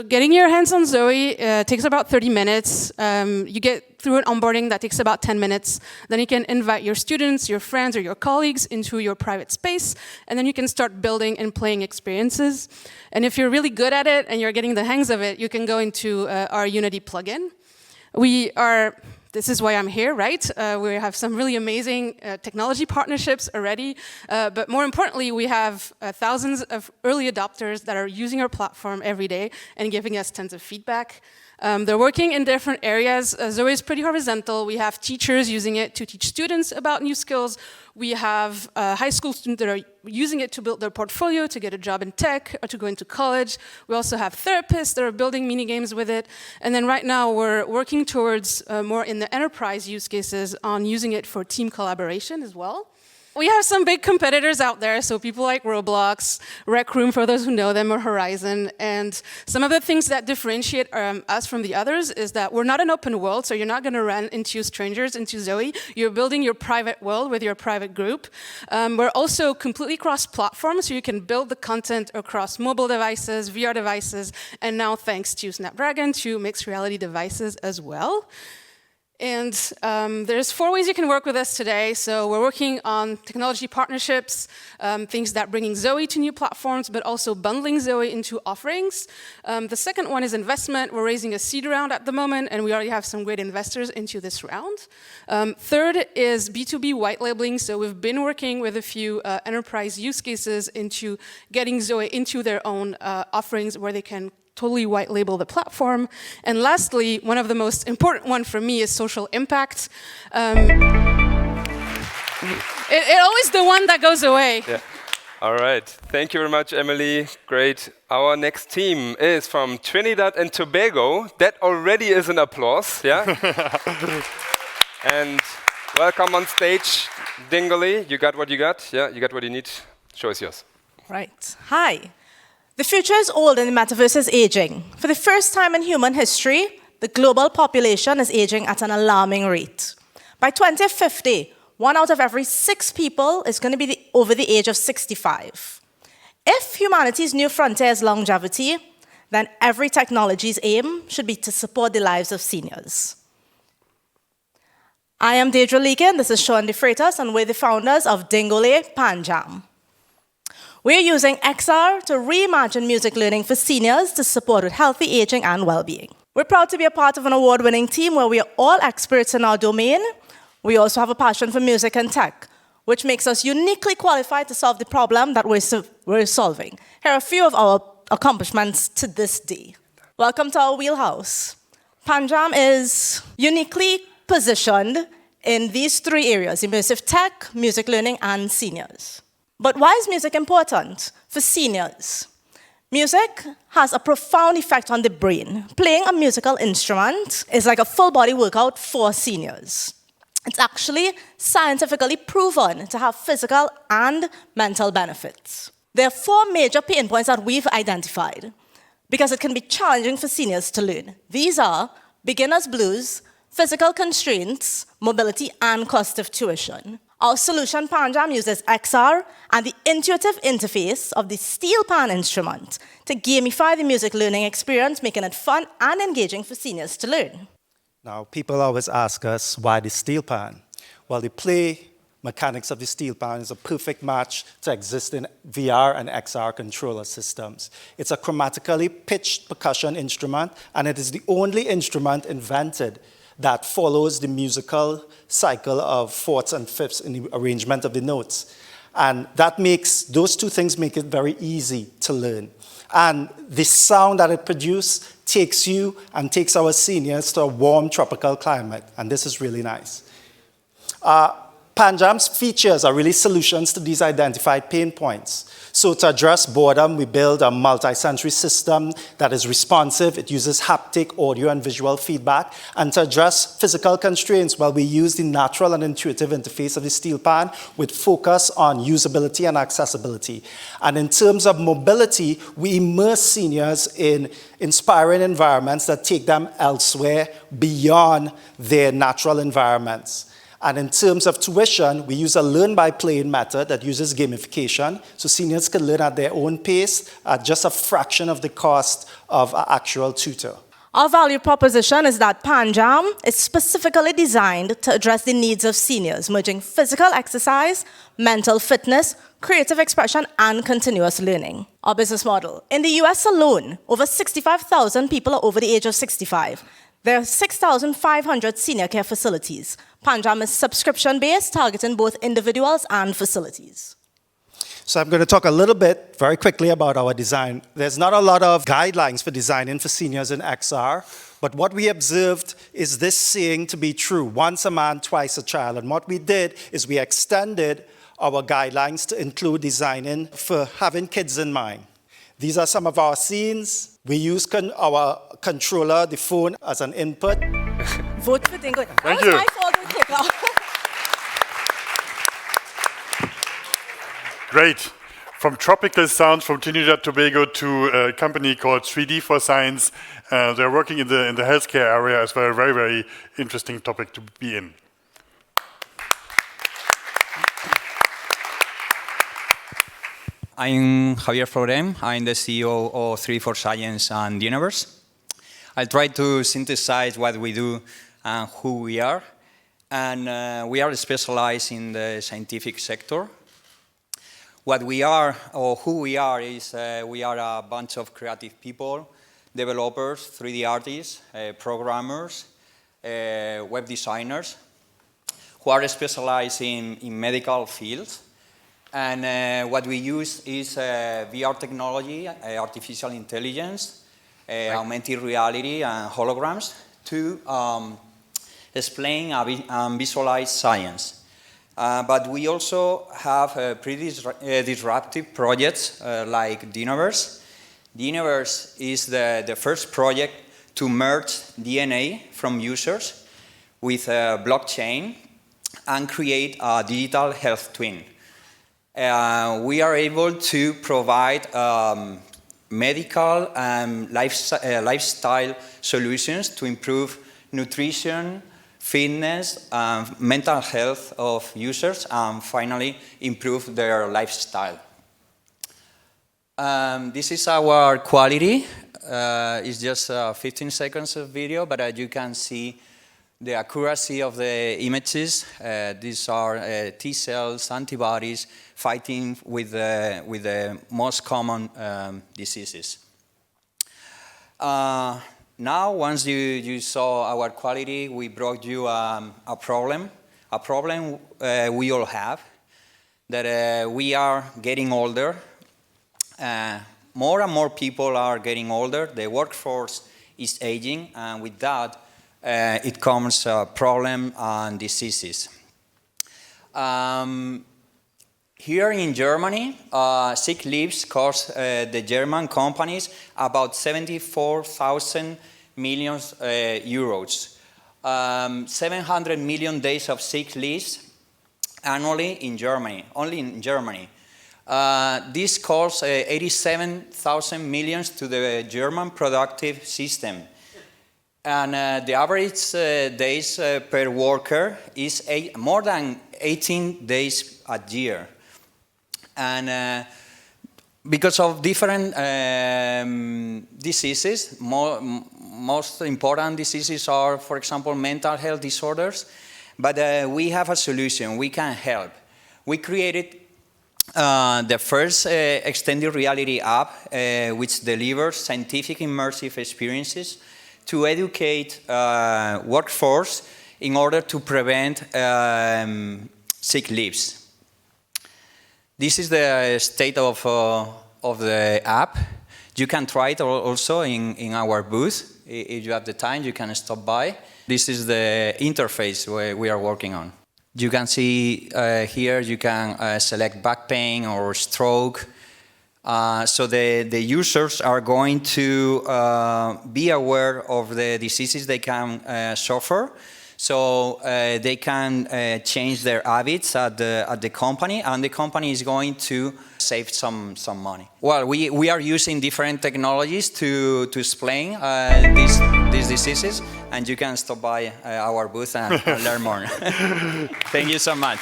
Getting your hands on Zoe takes about 30 minutes. You get through an onboarding that takes about 10 minutes. Then you can invite your students, your friends, or your colleagues into your private space, and then you can start building and playing experiences. And if you're really good at it and you're getting the hangs of it, you can go into our Unity plugin. This is why I'm here, right? We have some really amazing technology partnerships already, but more importantly, we have thousands of early adopters that are using our platform every day and giving us tons of feedback. They're working in different areas. Zoe is pretty horizontal. We have teachers using it to teach students about new skills. We have high school students that are using it to build their portfolio, to get a job in tech, or to go into college. We also have therapists that are building mini games with it. And then right now, we're working towards more in the enterprise use cases on using it for team collaboration as well. We have some big competitors out there, so people like Roblox, Rec Room, for those who know them, or Horizon. And some of the things that differentiate us from the others is that we're not an open world, so you're not going to run into strangers into Zoe. You're building your private world with your private group. We're also completely cross-platform, so you can build the content across mobile devices, VR devices, and now, thanks to Snapdragon, to mixed reality devices as well. And there's 4 ways you can work with us today. So we're working on technology partnerships, things that bringing Zoe to new platforms, but also bundling Zoe into offerings. The second one is investment. We're raising a seed round at the moment, and we already have some great investors into this round. Third is B2B white labeling. So we've been working with a few enterprise use cases into getting Zoe into their own offerings where they can totally white label the platform. And lastly, one of the most important one for me is social impact. It's always the one that goes away. Yeah. All right. Thank you very much, Emily. Great. Our next team is from Trinidad and Tobago. That already is an applause, yeah? And welcome on stage, Dingoli. You got what you got? Yeah, you got what you need. Show is yours. Right. Hi. The future is old and the metaverse is aging. For the first time in human history, the global population is aging at an alarming rate. By 2050, 1 out of every 6 people is going to be over the age of 65. If humanity's new frontier is longevity, then every technology's aim should be to support the lives of seniors. I am Deidre Leakin, this is Sean DeFreitas, and we're the founders of Dingole Panjam. We're using XR to reimagine music learning for seniors to support with healthy aging and well-being. We're proud to be a part of an award-winning team where we are all experts in our domain. We also have a passion for music and tech, which makes us uniquely qualified to solve the problem that we're solving. Here are a few of our accomplishments to this day. Welcome to our wheelhouse. Panjam is uniquely positioned in these 3 areas: immersive tech, music learning, and seniors. But why is music important for seniors? Music has a profound effect on the brain. Playing a musical instrument is like a full-body workout for seniors. It's actually scientifically proven to have physical and mental benefits. There are 4 major pain points that we've identified because it can be challenging for seniors to learn. These are beginner's blues, physical constraints, mobility, and cost of tuition. Our solution, PanJam, uses XR and the intuitive interface of the steel pan instrument to gamify the music learning experience, making it fun and engaging for seniors to learn. Now, people always ask us, why the steel pan? Well, the play mechanics of the steel pan is a perfect match to exist in VR and XR controller systems. It's a chromatically pitched percussion instrument, and it is the only instrument invented that follows the musical cycle of fourths and fifths in the arrangement of the notes. And that makes, those two things make it very easy to learn. And the sound that it produces takes you and takes our seniors to a warm tropical climate, and this is really nice. PanJam's features are really solutions to these identified pain points. So to address boredom, we build a multi-sensory system that is responsive. It uses haptic, audio, and visual feedback. And to address physical constraints, well, we use the natural and intuitive interface of the steel pan with focus on usability and accessibility. And in terms of mobility, we immerse seniors in inspiring environments that take them elsewhere beyond their natural environments. And in terms of tuition, we use a learn-by-playing method that uses gamification, so seniors can learn at their own pace at just a fraction of the cost of an actual tutor. Our value proposition is that PanJam is specifically designed to address the needs of seniors, merging physical exercise, mental fitness, creative expression, and continuous learning. Our business model. In the US alone, over 65,000 people are over the age of 65. There are 6,500 senior care facilities. PanJam is subscription-based, targeting both individuals and facilities. So I'm going to talk a little bit, very quickly, about our design. There's not a lot of guidelines for designing for seniors in XR, but what we observed is this saying to be true: once a man, twice a child. And what we did is we extended our guidelines to include designing for having kids in mind. These are some of our scenes. We use our controller, the phone, as an input. Vote for Dingo. Thank you. My fault with clicker. Great. From tropical sounds from Trinidad and Tobago to a company called 3D for Science. They're working in the healthcare area as well. A very, very interesting topic to be in. I'm Javier Florem. I'm the CEO of 3D for Science and the Universe. I'll try to synthesize what we do and who we are. And we are specialized in the scientific sector. What we are, or who we are, is we are a bunch of creative people, developers, 3D artists, programmers, web designers, who are specialized in medical fields. And what we use is VR technology, artificial intelligence, augmented reality, and holograms to explain and visualize science. But we also have pretty disruptive projects like the Universe. The Universe is the first project to merge DNA from users with blockchain and create a digital health twin. We are able to provide medical and lifestyle solutions to improve nutrition, fitness, mental health of users, and finally improve their lifestyle. This is our quality. It's just 15 seconds of video, but as you can see, the accuracy of the images. These are T cells, antibodies, fighting with the most common diseases. Now, once you saw our quality, we brought you a problem we all have, that we are getting older. More and more people are getting older. The workforce is aging, and with that, it comes problem and diseases. Here in Germany, sick leaves cost the German companies about 74,000 million euros. 700 million days of sick leaves annually in Germany, only in Germany. This costs 87,000 million to the German productive system. And the average days per worker is more than 18 days a year. And because of different diseases, most important diseases are, for example, mental health disorders. But we have a solution. We can help. We created the first extended reality app, which delivers scientific immersive experiences to educate workforce in order to prevent sick leaves. This is the state of the app. You can try it also in our booth. If you have the time, you can stop by. This is the interface we are working on. You can see here, you can select back pain or stroke. So the users are going to be aware of the diseases they can suffer. So they can change their habits at the company, and the company is going to save some money. Well, we are using different technologies to explain these diseases, and you can stop by our booth and learn more. Thank you so much.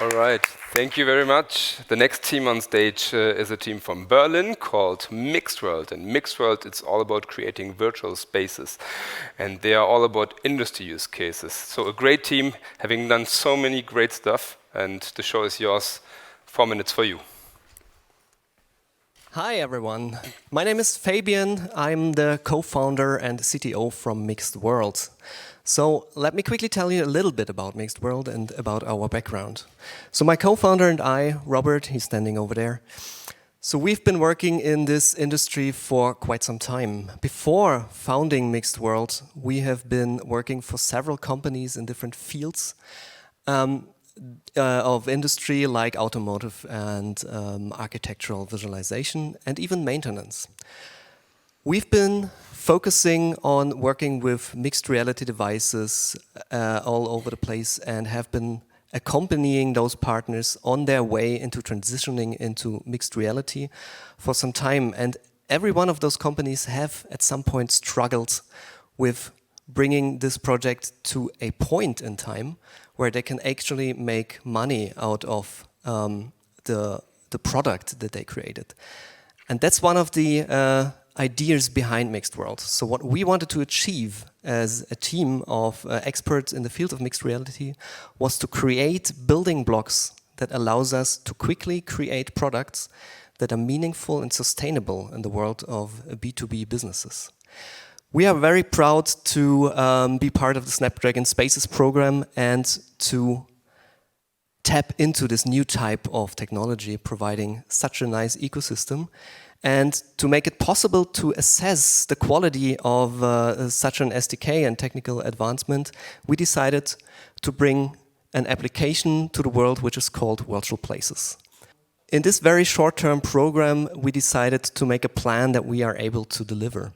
All right, thank you very much. The next team on stage is a team from Berlin called Mixed World. And Mixed World, it's all about creating virtual spaces. And they are all about industry use cases. So a great team, having done so many great stuff. And the show is yours. 4 minutes for you. Hi, everyone. My name is Fabian. I'm the co-founder and CTO from Mixed World. So let me quickly tell you a little bit about Mixed World and about our background. So my co-founder and I, Robert, he's standing over there. So we've been working in this industry for quite some time. Before founding Mixed World, we have been working for several companies in different fields of industry, like automotive and architectural visualization and even maintenance. We've been focusing on working with mixed reality devices all over the place and have been accompanying those partners on their way into transitioning into mixed reality for some time. And every one of those companies have at some point struggled with bringing this project to a point in time where they can actually make money out of the product that they created. And that's one of the ideas behind Mixed World. So what we wanted to achieve as a team of experts in the field of mixed reality was to create building blocks that allows us to quickly create products that are meaningful and sustainable in the world of B2B businesses. We are very proud to be part of the Snapdragon Spaces Program and to tap into this new type of technology, providing such a nice ecosystem. And to make it possible to assess the quality of such an SDK and technical advancement, we decided to bring an application to the world which is called Virtual Places. In this very short-term program, we decided to make a plan that we are able to deliver.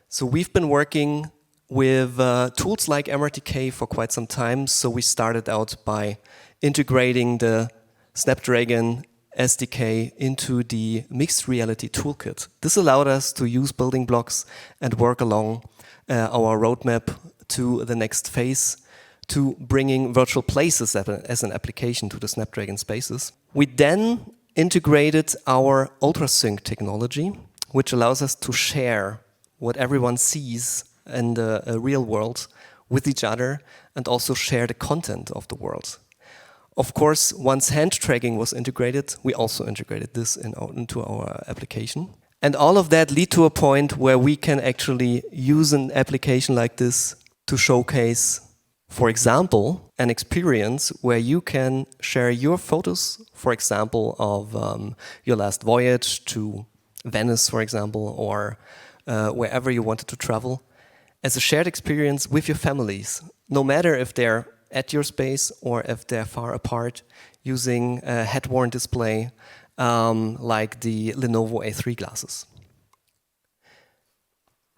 So we've been working with tools like MRTK for quite some time. So we started out by integrating the Snapdragon SDK into the mixed reality toolkit. This allowed us to use building blocks and work along our roadmap to the next phase, to bringing virtual places as an application to the Snapdragon Spaces. We then integrated our UltraSync technology, which allows us to share what everyone sees in the real world with each other and also share the content of the world. Of course, once hand tracking was integrated, we also integrated this into our application. And all of that lead to a point where we can actually use an application like this to showcase, for example, an experience where you can share your photos, for example, of your last voyage to Venice, for example, or wherever you wanted to travel, as a shared experience with your families, no matter if they're at your space or if they're far apart, using a head-worn display like the Lenovo A3 glasses.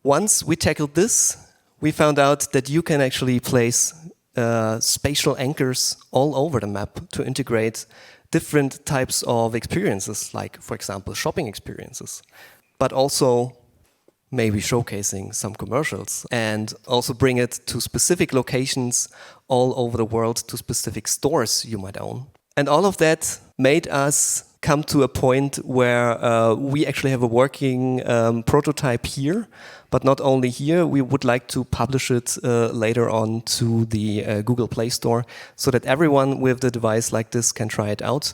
Once we tackled this, we found out that you can actually place spatial anchors all over the map to integrate different types of experiences, like, for example, shopping experiences. but also maybe showcasing some commercials and also bring it to specific locations all over the world, to specific stores you might own. And all of that made us come to a point where we actually have a working prototype here, but not only here, we would like to publish it later on to the Google Play Store so that everyone with a device like this can try it out.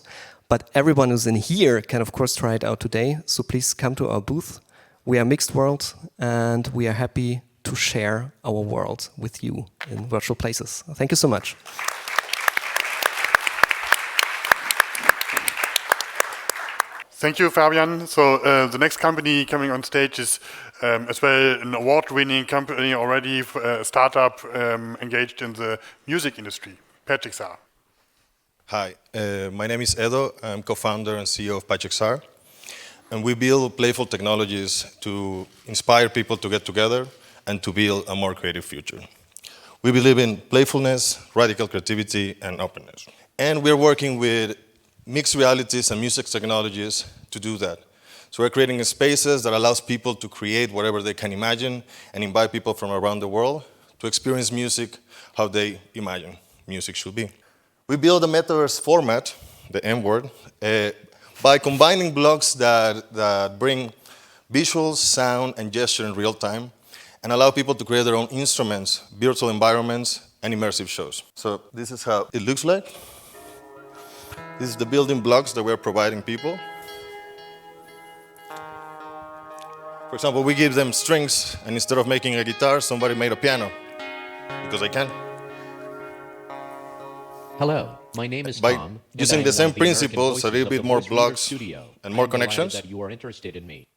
But everyone who's in here can of course try it out today, so please come to our booth. We are Mixed World, and we are happy to share our world with you in virtual places. Thank you so much. Thank you, Fabian. So the next company coming on stage is as well an award-winning company already, a startup engaged in the music industry, XR. Hi, my name is Edo. I'm co-founder and CEO of XR. And we build playful technologies to inspire people to get together and to build a more creative future. We believe in playfulness, radical creativity, and openness. And we're working with mixed realities and music technologies to do that. So we're creating spaces that allows people to create whatever they can imagine and invite people from around the world to experience music how they imagine music should be. We build a metaverse format, the M word, by combining blocks that bring visuals, sound, and gesture in real time and allow people to create their own instruments, virtual environments, and immersive shows. So this is how it looks like. This is the building blocks that we're providing people. For example, we give them strings, and instead of making a guitar, somebody made a piano, because I can. Hello, my name is By Tom. using the same principles, a little bit more blocks and more connections. That you are interested in me.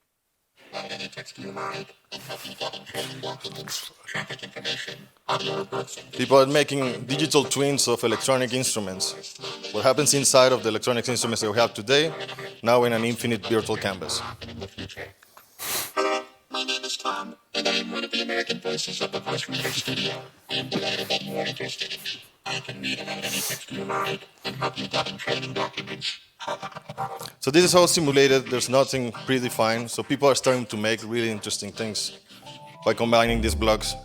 People are making digital twins of electronic instruments. What happens inside of the electronic instruments that we have today, now in an infinite virtual canvas. My name is Tom, and I'm one of the American voices of the voice reader studio. I am delighted that you are interested. I can read about any text you like and help you gather training documents. So this is all simulated, there's nothing predefined, so people are starting to make really interesting things by combining these blocks.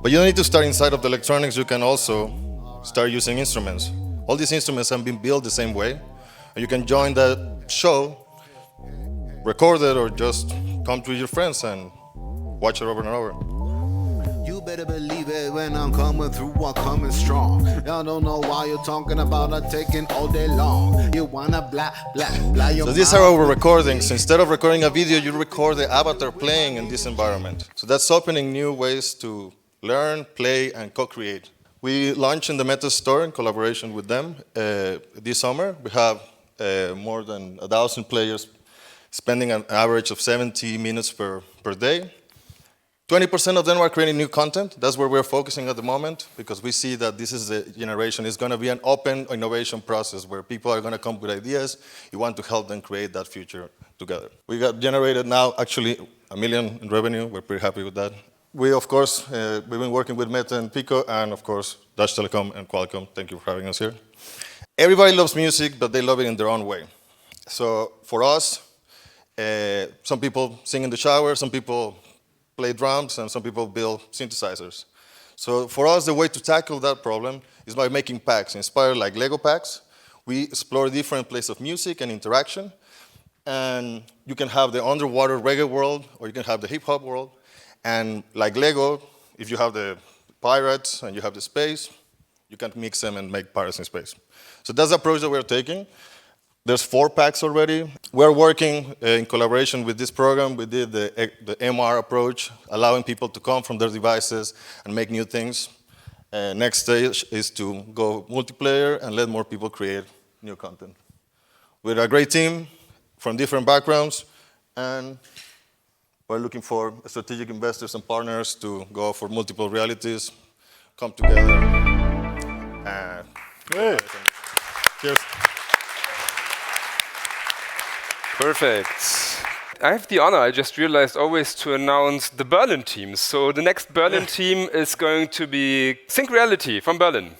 But you don't need to start inside of the electronics, you can also start using instruments. All these instruments have been built the same way, and you can join that show, record it, or just come with your friends and watch it over and over. You better believe it when I'm coming through, I'm coming strong. Y'all don't know why you're talking about it taking all day long. You wanna blah, blah, blah your So these are our recordings. Instead of recording a video, you record the avatar playing in this environment. So that's opening new ways to learn, play, and co-create. We launched in the Meta Store in collaboration with them this summer. We have more than 1,000 players spending an average of 70 minutes per day. 20% of them are creating new content. That's where we're focusing at the moment, because we see that this is the generation. It's going to be an open innovation process where people are going to come with ideas. You want to help them create that future together. We got generated now actually $1 million in revenue. We're pretty happy with that. We, of course, we've been working with Meta and Pico, and of course, Deutsche Telekom and Qualcomm. Thank you for having us here. Everybody loves music, but they love it in their own way. So for us, some people sing in the shower, some people play drums, and some people build synthesizers. So for us, the way to tackle that problem is by making packs, inspired like Lego packs. We explore different places of music and interaction, and you can have the underwater reggae world, or you can have the hip-hop world, and like Lego, if you have the pirates and you have the space, you can mix them and make pirates in space. So that's the approach that we're taking. There's 4 packs already. We're working in collaboration with this program. We did the MR approach, allowing people to come from their devices and make new things. Next stage is to go multiplayer and let more people create new content. With a great team from different backgrounds, and we're looking for strategic investors and partners to go for multiple realities, come together. Cheers. Perfect. I have the honor, I just realized, always to announce the Berlin team. So the next Berlin team is going to be Think Reality from Berlin.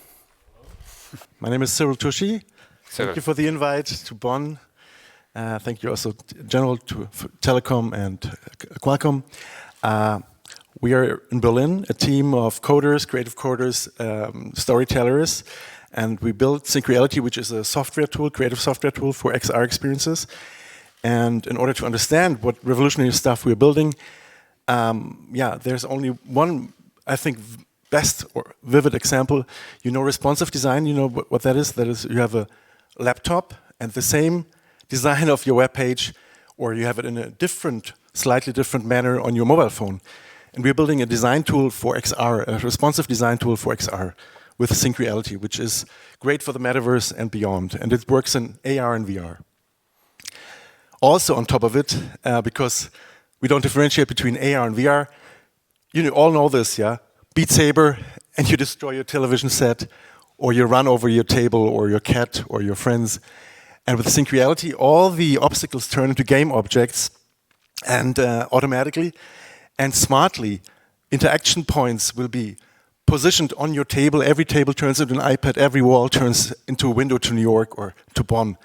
My name is Cyril Tushy. Thank you for the invite to Bonn. Thank you also, General, to Telekom and Qualcomm. We are in Berlin, a team of coders, creative coders, storytellers, and we built Sync-Reality, which is a software tool, creative software tool for XR experiences. And in order to understand what revolutionary stuff we're building, there's only one, I think, best or vivid example. You know responsive design, you know what that is? That is, you have a laptop and the same design of your web page, or you have it in a different, slightly different manner on your mobile phone. And we're building a design tool for XR, a responsive design tool for XR with Sync-Reality, which is great for the metaverse and beyond. And it works in AR and VR. Also on top of it, because we don't differentiate between AR and VR, you all know this, yeah? Beat Saber, and you destroy your television set, or you run over your table, or your cat, or your friends. And with Sync-Reality, all the obstacles turn into game objects, and automatically and smartly, interaction points will be positioned on your table. Every table turns into an iPad, every wall turns into a window to New York or to Bonn.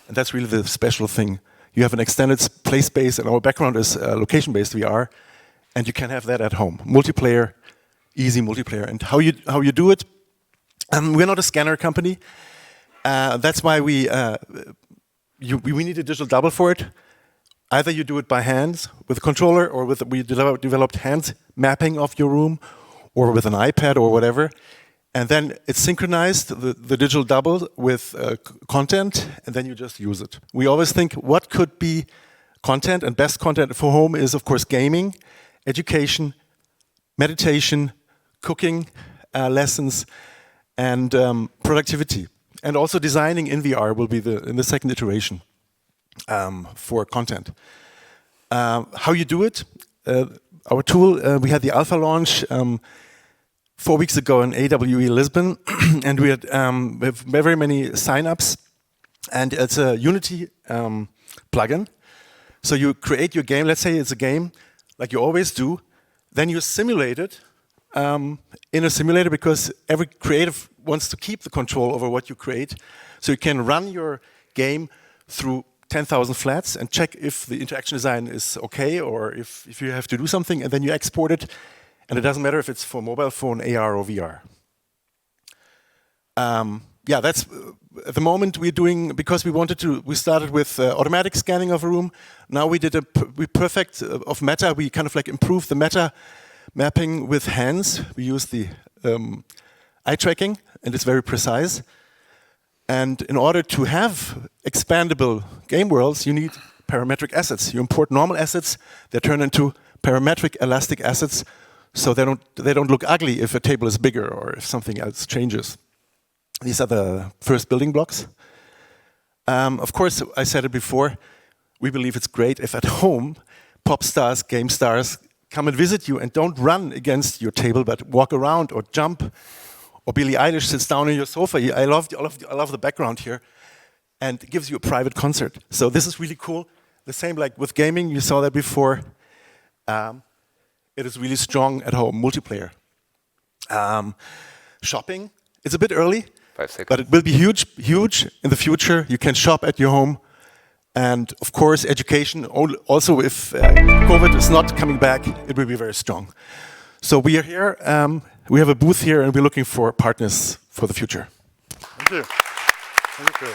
And that's really the special thing. You have an extended play space, and our background is location-based VR, and you can have that at home. Multiplayer, easy multiplayer. And how you do it? We're not a scanner company. That's why we need a digital double for it. Either you do it by hands with a controller, or we developed hand mapping of your room, or with an iPad or whatever. And then it's synchronized, the digital double, with content, and then you just use it. We always think, what could be content? And best content for home is, of course, gaming, education, meditation, cooking lessons, and productivity. And also designing in VR will be in the second iteration for content. How you do it? Our tool, we had the alpha launch 4 weeks ago in AWE Lisbon, and we had very many signups, and it's a Unity plugin. So you create your game, let's say it's a game, like you always do, then you simulate it in a simulator, because every creative wants to keep the control over what you create. So you can run your game through 10,000 flats and check if the interaction design is okay, or if you have to do something, and then you export it. And it doesn't matter if it's for mobile phone, AR, or VR. That's at the moment we're doing, because we started with automatic scanning of a room. Now we did perfect of meta. We kind of like improved the meta mapping with hands. We use the eye tracking, and it's very precise. And in order to have expandable game worlds, you need parametric assets. You import normal assets, they turn into parametric elastic assets, so they don't look ugly if a table is bigger or if something else changes. These are the first building blocks. Of course, I said it before, we believe it's great if at home, pop stars, game stars come and visit you and don't run against your table, but walk around or jump. Or Billie Eilish sits down on your sofa. I love the background here, and it gives you a private concert. So this is really cool. The same like with gaming, you saw that before. It is really strong at home, multiplayer. Shopping, it's a bit early, 5 seconds. but it will be huge in the future. You can shop at your home. And of course, education, also if COVID is not coming back, it will be very strong. So we are here, we have a booth here, and we're looking for partners for the future. Thank you. Thank you.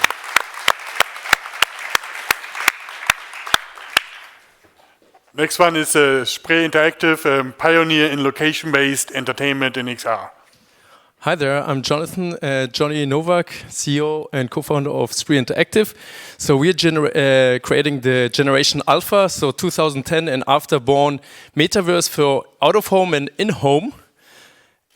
Next one is Spree Interactive, pioneer in location-based entertainment in XR. Hi there, I'm Jonathan, Johnny Novak, CEO and co-founder of Spree Interactive. So we're creating the Generation Alpha, so 2010 and after born Metaverse for out-of-home and in-home.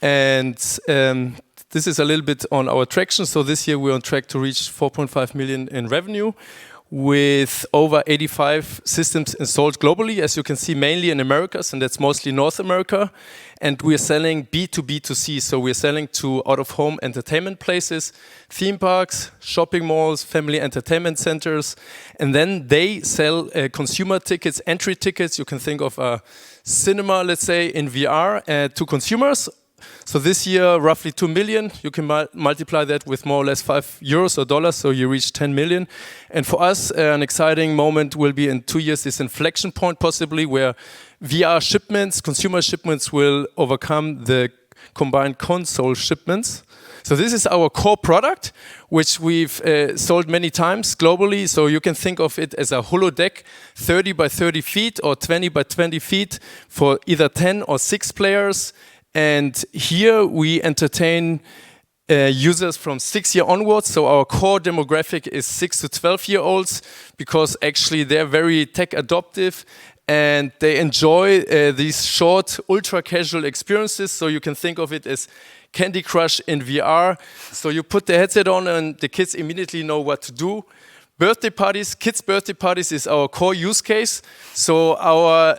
And this is a little bit on our traction. So this year we're on track to reach 4.5 million in revenue, with over 85 systems installed globally, as you can see, mainly in Americas, and that's mostly North America. And we're selling B2B2C, so we're selling to out-of-home entertainment places, theme parks, shopping malls, family entertainment centers, and then they sell consumer tickets, entry tickets. You can think of a cinema, let's say, in VR to consumers, So this year, roughly 2 million. You can multiply that with more or less €5 or dollars, so you reach 10 million. And for us, an exciting moment will be in 2 years, this inflection point possibly, where VR shipments, consumer shipments will overcome the combined console shipments. So this is our core product, which we've sold many times globally. So you can think of it as a holodeck, 30 by 30 feet or 20 by 20 feet for either 10 or 6 players. And here we entertain users from 6 years onwards. So our core demographic is 6 to 12-year-olds because actually they're very tech adoptive and they enjoy these short, ultra-casual experiences. So you can think of it as Candy Crush in VR. So you put the headset on and the kids immediately know what to do. Birthday parties, kids' birthday parties is our core use case. So our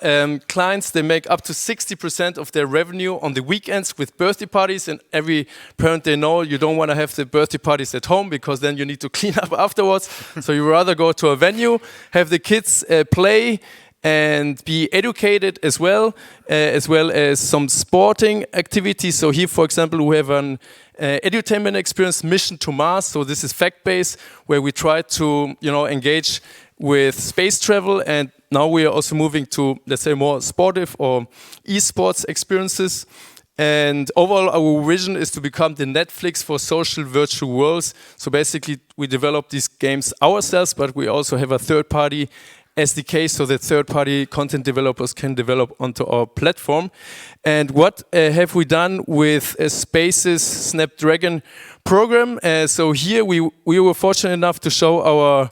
clients, they make up to 60% of their revenue on the weekends with birthday parties. And every parent, they know you don't want to have the birthday parties at home because then you need to clean up afterwards. So you rather go to a venue, have the kids play and be educated as well as some sporting activities. So here, for example, we have an edutainment experience, Mission to Mars. So this is fact-based, where we try to, engage with space travel. And now we are also moving to, let's say, more sportive or esports experiences. And overall, our vision is to become the Netflix for social virtual worlds. So basically, we develop these games ourselves, but we also have a third-party SDK so that third-party content developers can develop onto our platform. And what have we done with a Spaces Snapdragon program? So here we were fortunate enough to show our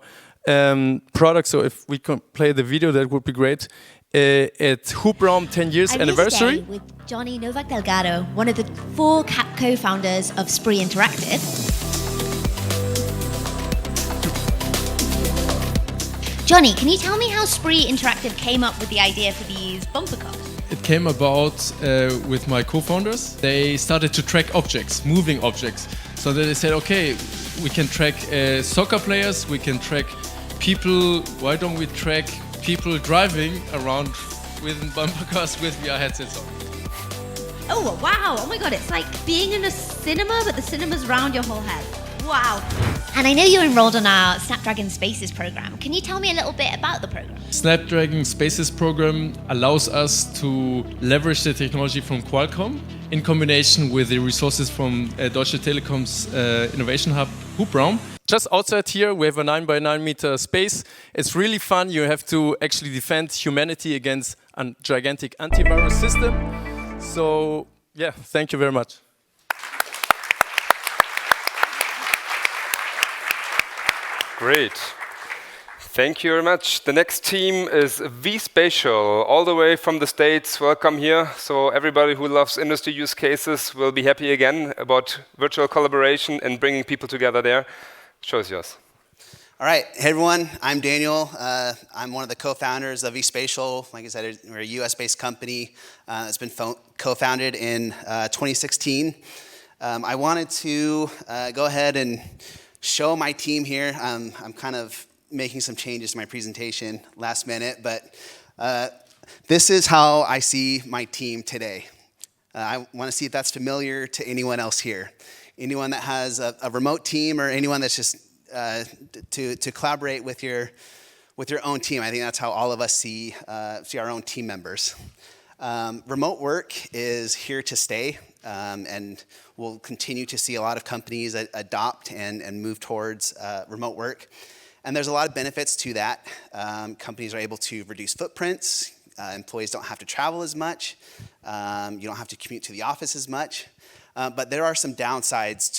product. So if we can play the video, that would be great. At hubraum 10 years I'm anniversary. Here today with Johnny Novak Delgado, one of the 4 co-founders of Spree Interactive. Johnny, can you tell me how Spree Interactive came up with the idea for these bumper cars? It came about with my co-founders. They started to track objects, moving objects. So they said, okay, we can track soccer players, we can track people. Why don't we track people driving around with bumper cars with VR headsets on? Oh, wow. Oh my God, it's like being in a cinema, but the cinema's around your whole head. Wow. And I know you're enrolled on our Snapdragon Spaces program. Can you tell me a little bit about the program? Snapdragon Spaces Program allows us to leverage the technology from Qualcomm in combination with the resources from Deutsche Telekom's innovation hub, hubraum. Just outside here, we have a 9 by 9 meter space. It's really fun. You have to actually defend humanity against a gigantic antivirus system. So, yeah, thank you very much. Great. Thank you very much. The next team is vSpatial, all the way from the States. Welcome here. So everybody who loves industry use cases will be happy again about virtual collaboration and bringing people together there. Show is yours. All right. Hey, everyone. I'm Daniel. I'm one of the co-founders of vSpatial. Like I said, we're a US-based company. It's been co-founded in 2016. I wanted to go ahead and show my team here. I'm kind of making some changes to my presentation last minute, but this is how I see my team today. I want to see if that's familiar to anyone else here. Anyone that has a remote team or anyone that's just to collaborate with your own team. I think that's how all of us see our own team members. Remote work is here to stay, and we'll continue to see a lot of companies adopt and move towards remote work. And there's a lot of benefits to that. Companies are able to reduce footprints. Employees don't have to travel as much. You don't have to commute to the office as much. But there are some downsides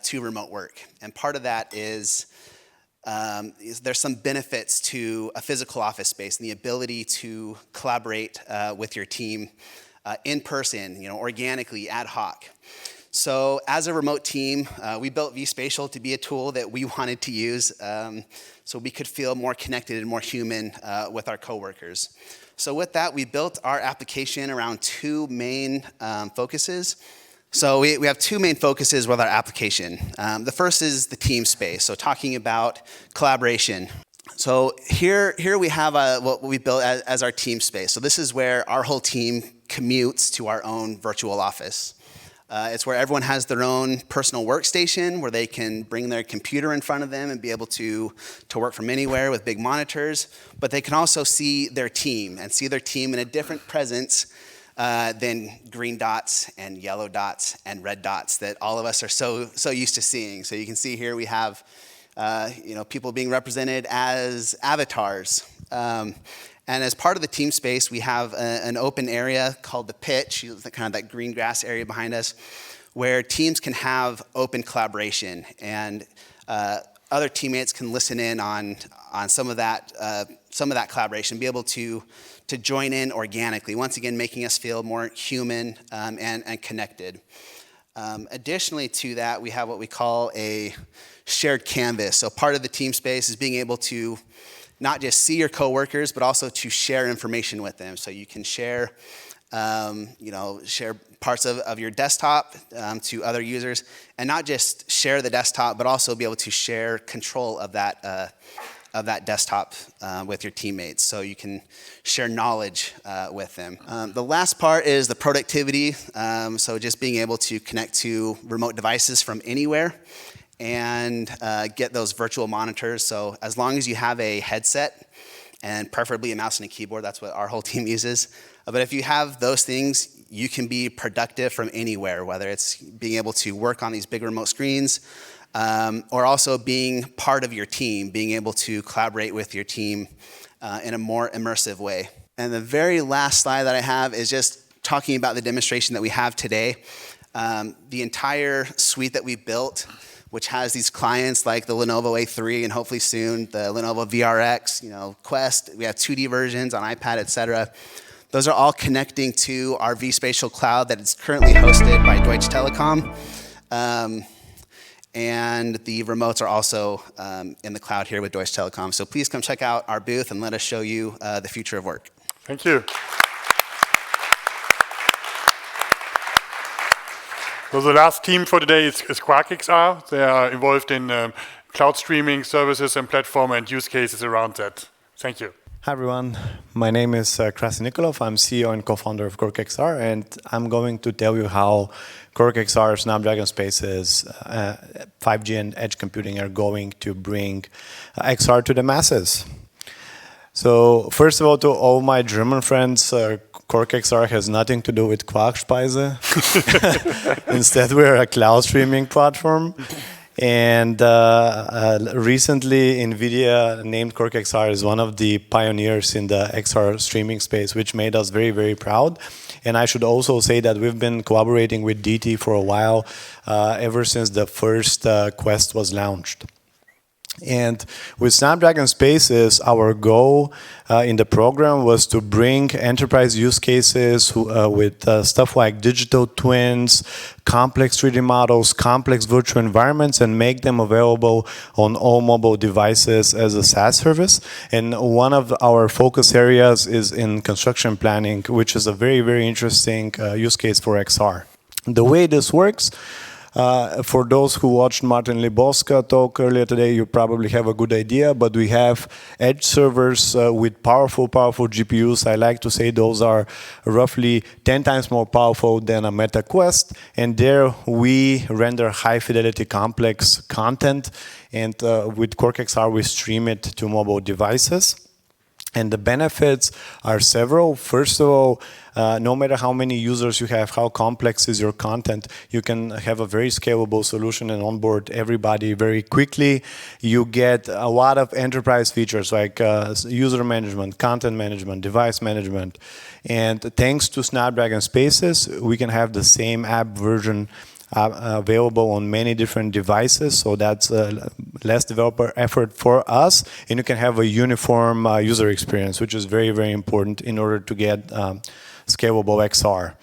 to remote work. And part of that is there's some benefits to a physical office space and the ability to collaborate with your team in person, organically, ad hoc. So as a remote team, we built vSpatial to be a tool that we wanted to use so we could feel more connected and more human with our coworkers. So with that, we built our application around 2 main focuses. So we have 2 main focuses with our application. The first is the team space, so talking about collaboration. So here we have what we built as our team space. So this is where our whole team commutes to our own virtual office. It's where everyone has their own personal workstation where they can bring their computer in front of them and be able to work from anywhere with big monitors. But they can also see their team and see their team in a different presence than green dots and yellow dots and red dots that all of us are so used to seeing. So you can see here we have people being represented as avatars. And as part of the team space, we have an open area called the pitch, kind of that green grass area behind us, where teams can have open collaboration, and other teammates can listen in on some of that collaboration, be able to join in organically, once again making us feel more human and connected. Additionally to that, we have what we call a shared canvas. So part of the team space is being able to not just see your coworkers, but also to share information with them. So you can share, share parts of your desktop to other users, and not just share the desktop, but also be able to share control of that desktop with your teammates. So you can share knowledge with them. The last part is the productivity. So just being able to connect to remote devices from anywhere and get those virtual monitors. So as long as you have a headset and preferably a mouse and a keyboard, that's what our whole team uses. But if you have those things, you can be productive from anywhere, whether it's being able to work on these big remote screens or also being part of your team, being able to collaborate with your team in a more immersive way. And the very last slide that I have is just talking about the demonstration that we have today. The entire suite that we built, which has these clients like the Lenovo A3 and hopefully soon the Lenovo VRX, Quest. We have 2D versions on iPad, etc. Those are all connecting to our vSpatial cloud that is currently hosted by Deutsche Telekom. And the remotes are also in the cloud here with Deutsche Telekom. So please come check out our booth and let us show you the future of work. Thank you. So the last team for today is Quark XR. They are involved in cloud streaming services and platform and use cases around that. Thank you. Hi everyone, my name is Krasin Nikolov. I'm CEO and co-founder of Quark XR, and I'm going to tell you how Quark XR, Snapdragon Spaces, 5G and edge computing are going to bring XR to the masses. So first of all, to all my German friends, Quark XR has nothing to do with Quarkspeise. Instead, we're a cloud streaming platform. And recently, NVIDIA named Quark XR as one of the pioneers in the XR streaming space, which made us very, very proud. And I should also say that we've been collaborating with DT for a while, ever since the first Quest was launched. And with Snapdragon Spaces, our goal in the program was to bring enterprise use cases with stuff like digital twins, complex 3D models, complex virtual environments, and make them available on all mobile devices as a SaaS service. And one of our focus areas is in construction planning, which is a very, very interesting use case for XR. The way this works, for those who watched Martin Liboska talk earlier today, you probably have a good idea, but we have edge servers with powerful GPUs. I like to say those are roughly 10 times more powerful than a Meta Quest, and there we render high fidelity complex content, and with Quark XR we stream it to mobile devices. And the benefits are several. First of all, no matter how many users you have, how complex is your content, you can have a very scalable solution and onboard everybody very quickly. You get a lot of enterprise features like user management, content management, device management. And thanks to Snapdragon Spaces, we can have the same app version available on many different devices, so that's less developer effort for us, and you can have a uniform user experience, which is very, very important in order to get scalable XR.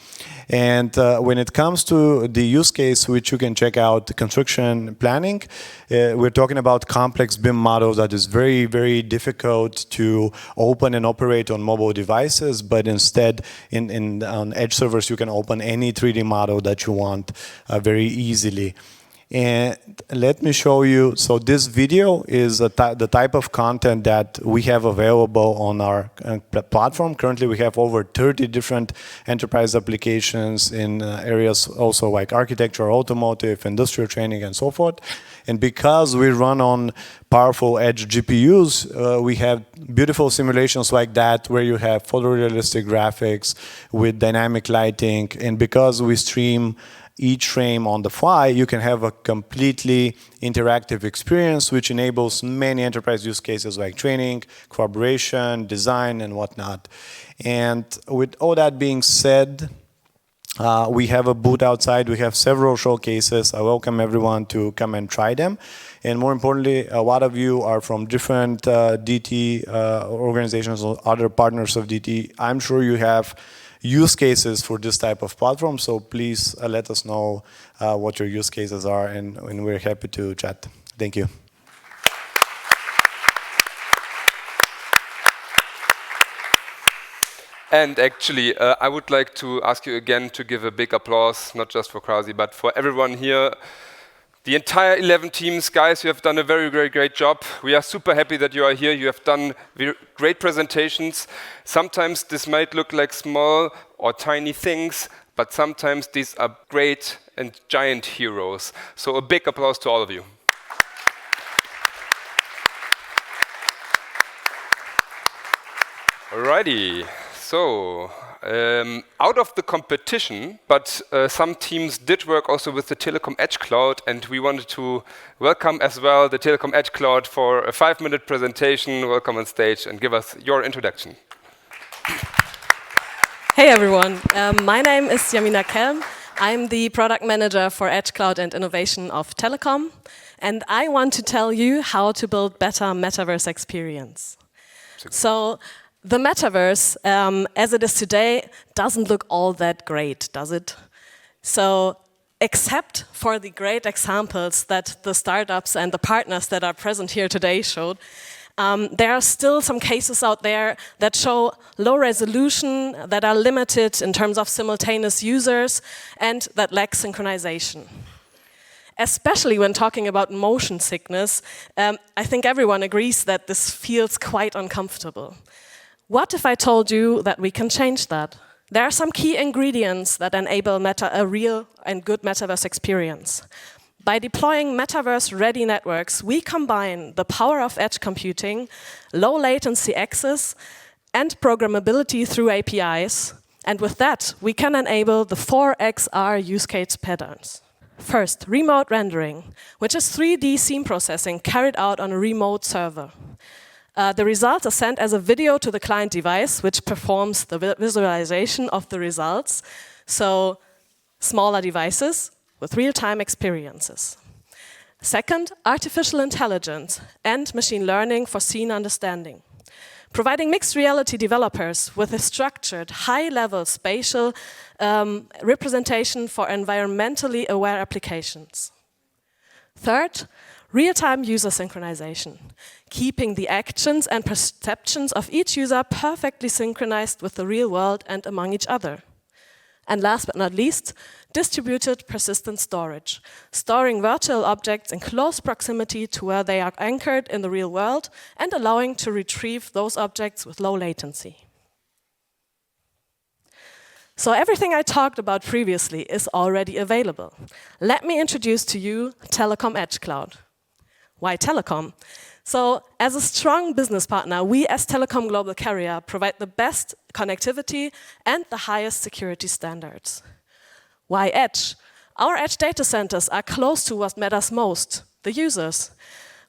And when it comes to the use case, which you can check out, construction planning, we're talking about complex BIM models that is very, very difficult to open and operate on mobile devices, but instead on edge servers you can open any 3D model that you want very easily. And let me show you, so this video is the type of content that we have available on our platform. Currently we have over 30 different enterprise applications in areas also like architecture, automotive, industrial training, and so forth. And because we run on powerful edge GPUs, we have beautiful simulations like that where you have photorealistic graphics with dynamic lighting. And because we stream each frame on the fly, you can have a completely interactive experience which enables many enterprise use cases like training, collaboration, design, and whatnot. And with all that being said, we have a booth outside. We have several showcases. I welcome everyone to come and try them. And more importantly, a lot of you are from different DT organizations or other partners of DT. I'm sure you have use cases for this type of platform, so please let us know what your use cases are, and we're happy to chat. Thank you. And actually, I would like to ask you again to give a big applause, not just for Krasi, but for everyone here. The entire 11 teams, guys, you have done a very, very great job. We are super happy that you are here. You have done great presentations. Sometimes this might look like small or tiny things, but sometimes these are great and giant heroes. So a big applause to all of you. Alrighty. So, out of the competition, but some teams did work also with the Telekom Edge Cloud, and we wanted to welcome as well the Telekom Edge Cloud for a 5-minute presentation. Welcome on stage and give us your introduction. Hey everyone, my name is Yamina Kelm. I'm the product manager for Edge Cloud and Innovation of Telekom, and I want to tell you how to build better metaverse experience. So, the metaverse, as it is today, doesn't look all that great, does it? So, except for the great examples that the startups and the partners that are present here today showed, there are still some cases out there that show low resolution, that are limited in terms of simultaneous users, and that lack synchronization. Especially when talking about motion sickness, I think everyone agrees that this feels quite uncomfortable. What if I told you that we can change that? There are some key ingredients that enable a real and good metaverse experience. By deploying metaverse-ready networks, we combine the power of edge computing, low latency access, and programmability through APIs. And with that, we can enable the 4XR use case patterns. First, remote rendering, which is 3D scene processing carried out on a remote server. The results are sent as a video to the client device, which performs the visualization of the results. So, smaller devices with real-time experiences. Second, artificial intelligence and machine learning for scene understanding. Providing mixed reality developers with a structured, high-level spatial representation for environmentally aware applications. Third, real-time user synchronization, keeping the actions and perceptions of each user perfectly synchronized with the real world and among each other. And last but not least, distributed persistent storage, storing virtual objects in close proximity to where they are anchored in the real world and allowing to retrieve those objects with low latency. So everything I talked about previously is already available. Let me introduce to you Telekom Edge Cloud. Why Telekom? So, as a strong business partner, we as Telekom Global Carrier provide the best connectivity and the highest security standards. Why Edge? Our Edge data centers are close to what matters most, the users.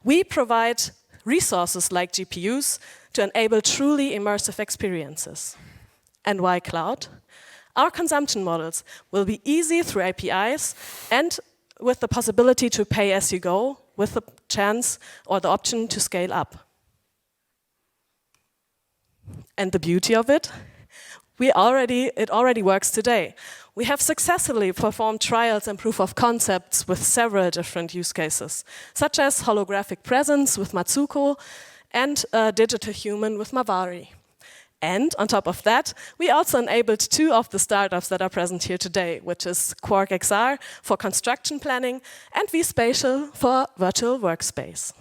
We provide resources like GPUs to enable truly immersive experiences. And why cloud? Our consumption models will be easy through APIs and with the possibility to pay as you go, with the chance or the option to scale up. And the beauty of it? It already works today. We have successfully performed trials and proof of concepts with several different use cases, such as holographic presence with Matsuko and digital human with Mavari. And on top of that, we also enabled 2 of the startups that are present here today, which is Quark XR for construction planning and vSpatial for virtual workspace.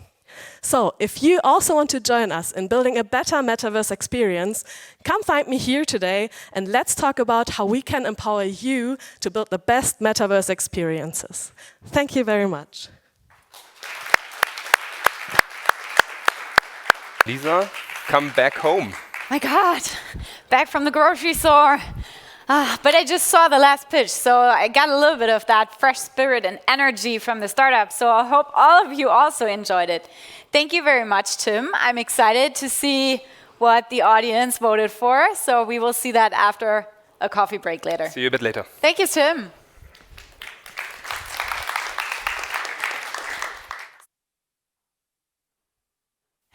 So, if you also want to join us in building a better metaverse experience, come find me here today and let's talk about how we can empower you to build the best metaverse experiences. Thank you very much. Lisa, come back home. My God, back from the grocery store. But I just saw the last pitch, so I got a little bit of that fresh spirit and energy from the startup. So I hope all of you also enjoyed it. Thank you very much, Tim. I'm excited to see what the audience voted for. So we will see that after a coffee break later. See you a bit later. Thank you, Tim.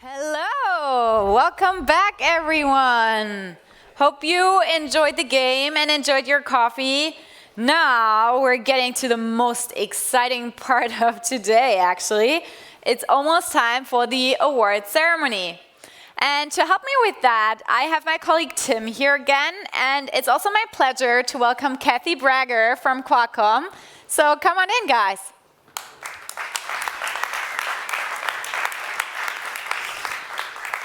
Hello, welcome back, everyone. Hope you enjoyed the game and enjoyed your coffee. Now we're getting to the most exciting part of today, actually. It's almost time for the award ceremony. And to help me with that, I have my colleague Tim here again, and it's also my pleasure to welcome Kathy Bragger from Qualcomm. So come on in, guys.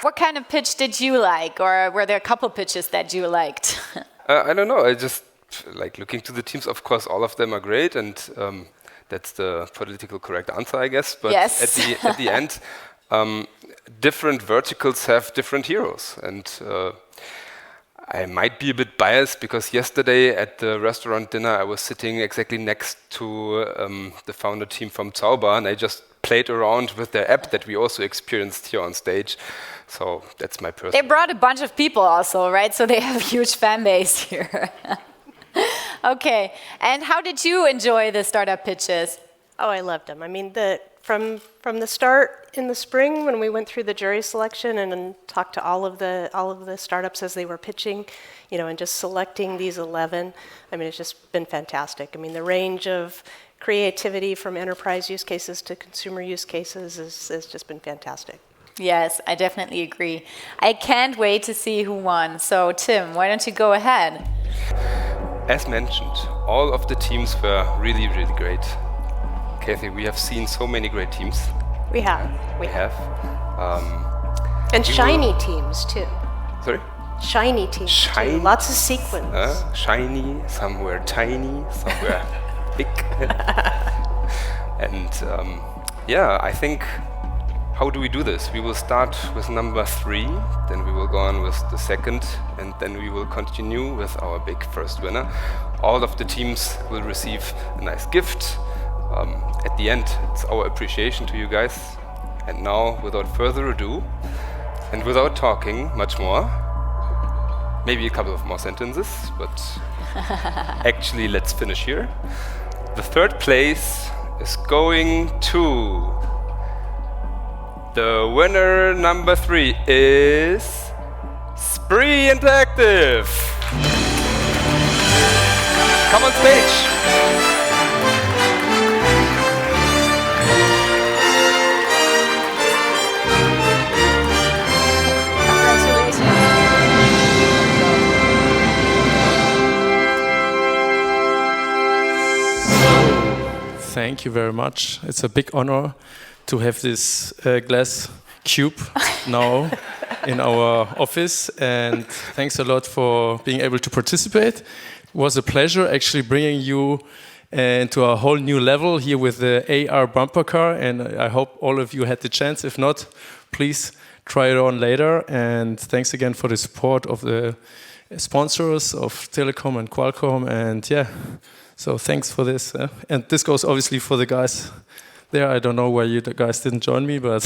What kind of pitch did you like, or were there a couple pitches that you liked? I don't know. I just like looking to the teams. Of course, all of them are great, and that's the political correct answer, I guess. But yes. at the end, different verticals have different heroes, and I might be a bit biased because yesterday at the restaurant dinner, I was sitting exactly next to the founder team from Zauber, and I just played around with their app that we also experienced here on stage. So that's my personal. They brought a bunch of people also, right? So they have a huge fan base here. Okay, and how did you enjoy the startup pitches? Oh, I loved them. I mean, from the start in the spring when we went through the jury selection and talked to all of the startups as they were pitching, you know, and just selecting these 11. I mean, it's just been fantastic. I mean, the range of creativity from enterprise use cases to consumer use cases has just been fantastic. Yes, I definitely agree. I can't wait to see who won. So, Tim, why don't you go ahead? As mentioned, all of the teams were really, really great. Kathy, we have seen so many great teams. We have. We have. And shiny teams, too. Sorry? Shiny teams, shiny, too. Lots of sequence. Shiny, some were tiny, some were big. And yeah, I think, how do we do this? We will start with number 3, then we will go on with the second, and then we will continue with our big first winner. All of the teams will receive a nice gift. At the end, it's our appreciation to you guys. And now, without further ado, and without talking much more, maybe a couple of more sentences, but actually let's finish here. The third place is going to... The winner number 3 is Spree Interactive. Come on stage. Thank you very much. It's a big honor to have this glass cube now in our office, and thanks a lot for being able to participate. It was a pleasure actually bringing you into a whole new level here with the AR bumper car, and I hope all of you had the chance. If not, please try it on later, and thanks again for the support of the sponsors of Telekom and Qualcomm, and yeah, so thanks for this. And this goes obviously for the guys there. I don't know why you guys didn't join me, but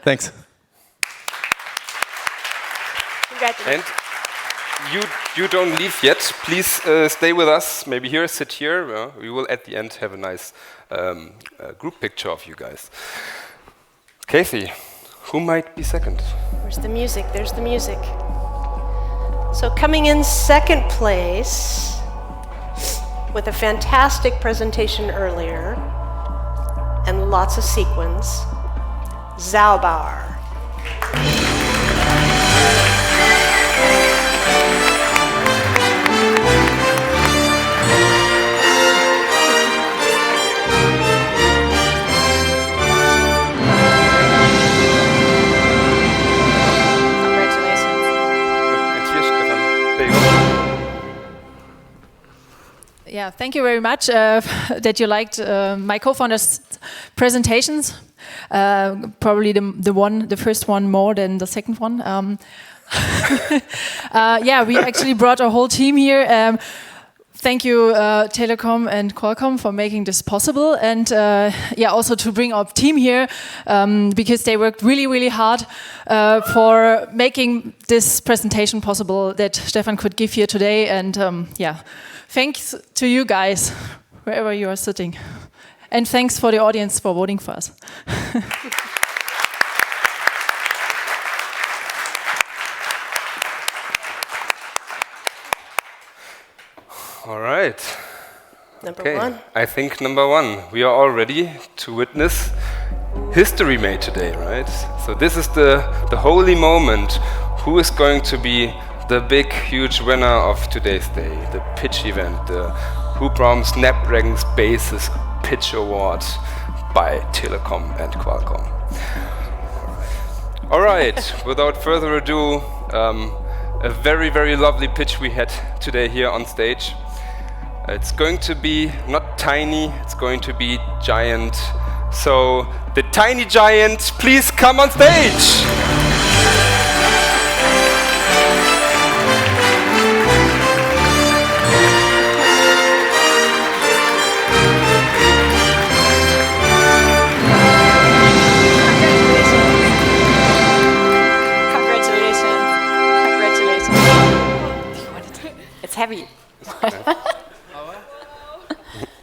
thanks. And you don't leave yet. Please stay with us. Maybe here, sit here. We will at the end have a nice group picture of you guys. Kathy, who might be second? Where's the music? There's the music. So coming in second place with a fantastic presentation earlier and lots of sequins, Zauber. Yeah, thank you very much that you liked my co-founders' presentations. Probably the first one more than the second one. Yeah, we actually brought our whole team here. Thank you, Telekom and Qualcomm, for making this possible, and yeah, also to bring our team here because they worked really, really hard for making this presentation possible that Stefan could give here today. And yeah, thanks to you guys, wherever you are sitting, and thanks for the audience for voting for us. All right. Number one. I think number one. We are all ready to witness history made today, right? So this is the holy moment. Who is going to be the big, huge winner of today's day, the pitch event, the hubraum Snapdragon Spaces Pitch Award by Telekom and Qualcomm. All right. Without further ado, a very, very lovely pitch we had today here on stage. It's going to be not tiny, it's going to be giant. So the tiny giant, please come on stage. Congratulations. It's heavy.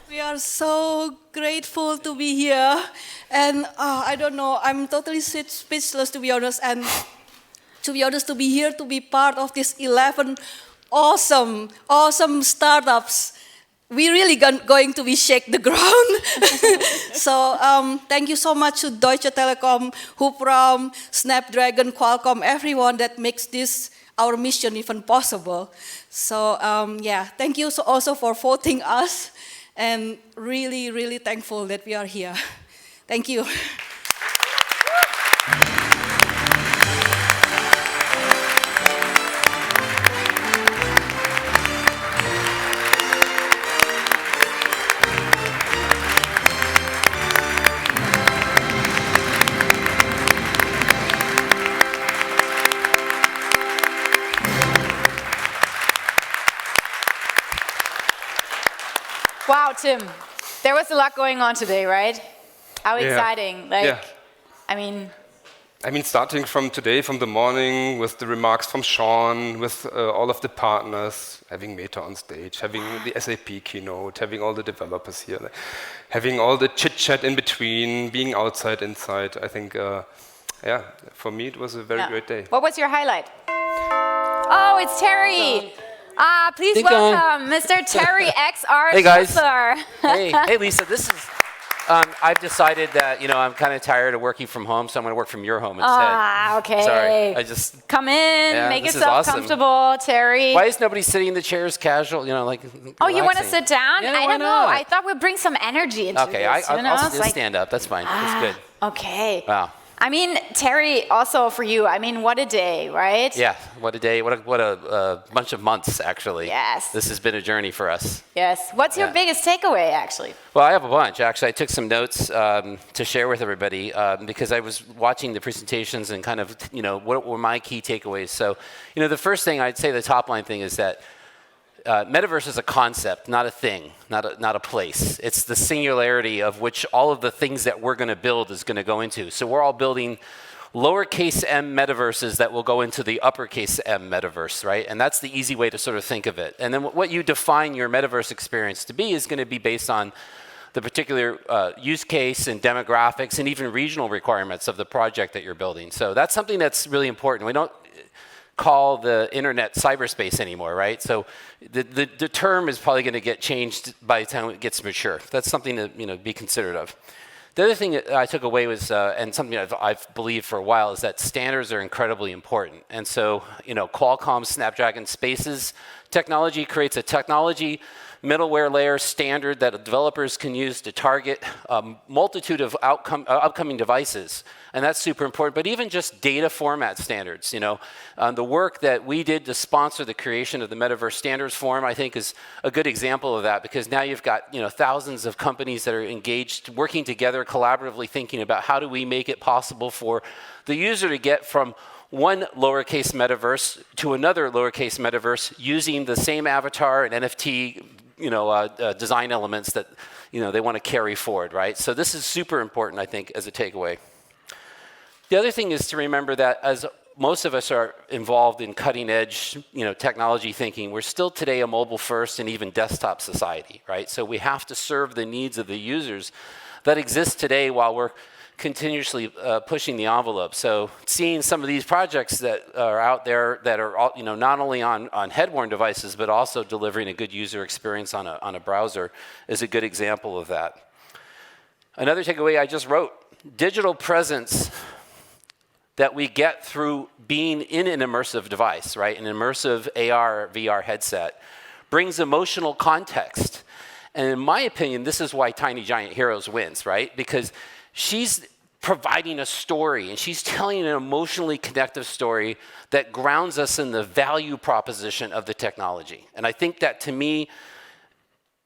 We are so grateful to be here, and I don't know, I'm totally speechless, to be honest, and to be honest, to be here, to be part of this 11 awesome startups. We really going to be shake the ground. So thank you so much to Deutsche Telekom, hubraum, Snapdragon, Qualcomm, everyone that makes this our mission even possible. So yeah, thank you also for voting us. And really, really thankful that we are here. Thank you. Wow, Tim, there was a lot going on today, right? How exciting. Like, I mean, starting from today, from the morning, with the remarks from Sean, with all of the partners, having Meta on stage, having the SAP keynote, having all the developers here, like, having all the chit-chat in between, being outside, inside. I think, yeah, for me it was a very great day. What was your highlight? Oh, it's Terry. Please welcome Mr. Terry XR. Hey guys. Hey. Hey Lisa, this is, I've decided that, I'm kind of tired of working from home, so I'm going to work from your home instead. Okay. Sorry, I just... Come in, make yourself comfortable, Terry. Why is nobody sitting in the chairs casual, like Oh, you want to sit down? Yeah, I don't know. I thought we'd bring some energy into okay, this. I'll just stand up. That's fine. That's good. Okay. Wow. I mean, Terry, also for you, what a day, right? Yeah, what a day. What a bunch of months, actually. Yes. This has been a journey for us. Yes. What's your biggest takeaway, actually? Well, I have a bunch. Actually, I took some notes to share with everybody because I was watching the presentations and kind of, what were my key takeaways. So, the first thing I'd say, the top line thing is that Metaverse is a concept, not a thing, not a place. It's the singularity of which all of the things that we're going to build is going to go into. So we're all building lowercase m metaverses that will go into the uppercase m metaverse, right? And that's the easy way to sort of think of it. And then what you define your metaverse experience to be is going to be based on the particular use case and demographics and even regional requirements of the project that you're building. So that's something that's really important. We don't call the internet cyberspace anymore, right? So the term is probably going to get changed by the time it gets mature. That's something to be considerate of. The other thing that I took away was, and something I've believed for a while, is that standards are incredibly important. And so, Qualcomm Snapdragon Spaces technology creates a technology middleware layer standard that developers can use to target a multitude of upcoming devices. And that's super important, but even just data format standards, the work that we did to sponsor the creation of the Metaverse Standards Forum, I think is a good example of that, because now you've got, thousands of companies that are engaged, working together, collaboratively thinking about how do we make it possible for the user to get from one lowercase metaverse to another lowercase metaverse using the same avatar and NFT, design elements that, they want to carry forward, right? So this is super important, I think, as a takeaway. The other thing is to remember that as most of us are involved in cutting edge, technology thinking, we're still today a mobile first and even desktop society, right? So we have to serve the needs of the users that exist today while we're continuously pushing the envelope. So seeing some of these projects that are out there that are not only on head-worn devices, but also delivering a good user experience on a browser is a good example of that. Another takeaway I just wrote, digital presence that we get through being in an immersive device, right? An immersive AR or VR headset brings emotional context. And in my opinion, this is why Tiny Giant Heroes wins, right? Because she's providing a story, and she's telling an emotionally connective story that grounds us in the value proposition of the technology. And I think that, to me,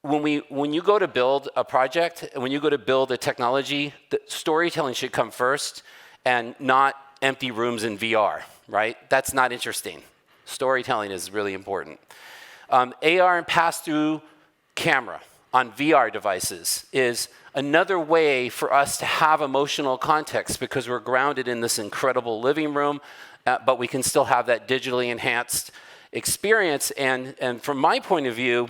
when you go to build a project, and when you go to build a technology, the storytelling should come first and not empty rooms in VR, right? That's not interesting. Storytelling is really important. AR and pass-through camera on VR devices is another way for us to have emotional context, because we're grounded in this incredible living room, but we can still have that digitally enhanced experience. And from my point of view,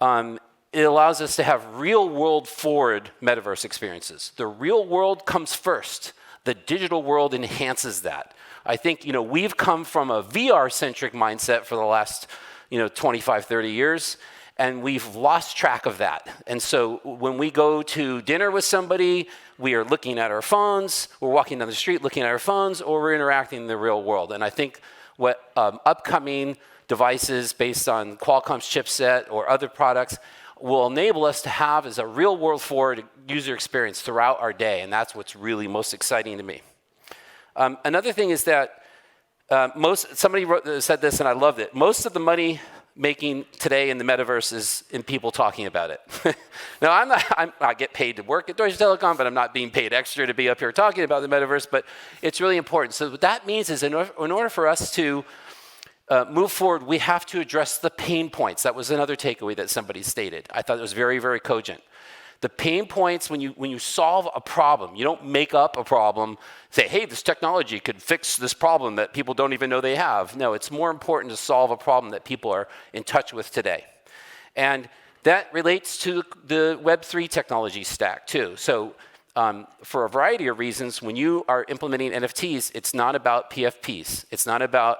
it allows us to have real-world forward metaverse experiences. The real world comes first. The digital world enhances that. I think we've come from a VR-centric mindset for the last 25, 30 years, and we've lost track of that. And so when we go to dinner with somebody, we are looking at our phones, we're walking down the street looking at our phones, or we're interacting in the real world. And I think what upcoming devices based on Qualcomm's chipset or other products will enable us to have is a real world forward user experience throughout our day, and that's what's really most exciting to me. Another thing is that somebody said this, and I loved it. Most of the money making today in the metaverse is in people talking about it. Now, I get paid to work at Deutsche Telekom, but I'm not being paid extra to be up here talking about the metaverse, but it's really important. So what that means is in order for us to move forward, we have to address the pain points. That was another takeaway that somebody stated. I thought it was very, very cogent. The pain points, when you solve a problem, you don't make up a problem, say, hey, this technology could fix this problem that people don't even know they have. No, it's more important to solve a problem that people are in touch with today. And that relates to the Web3 technology stack, too. So for a variety of reasons, when you are implementing NFTs, it's not about PFPs. It's not about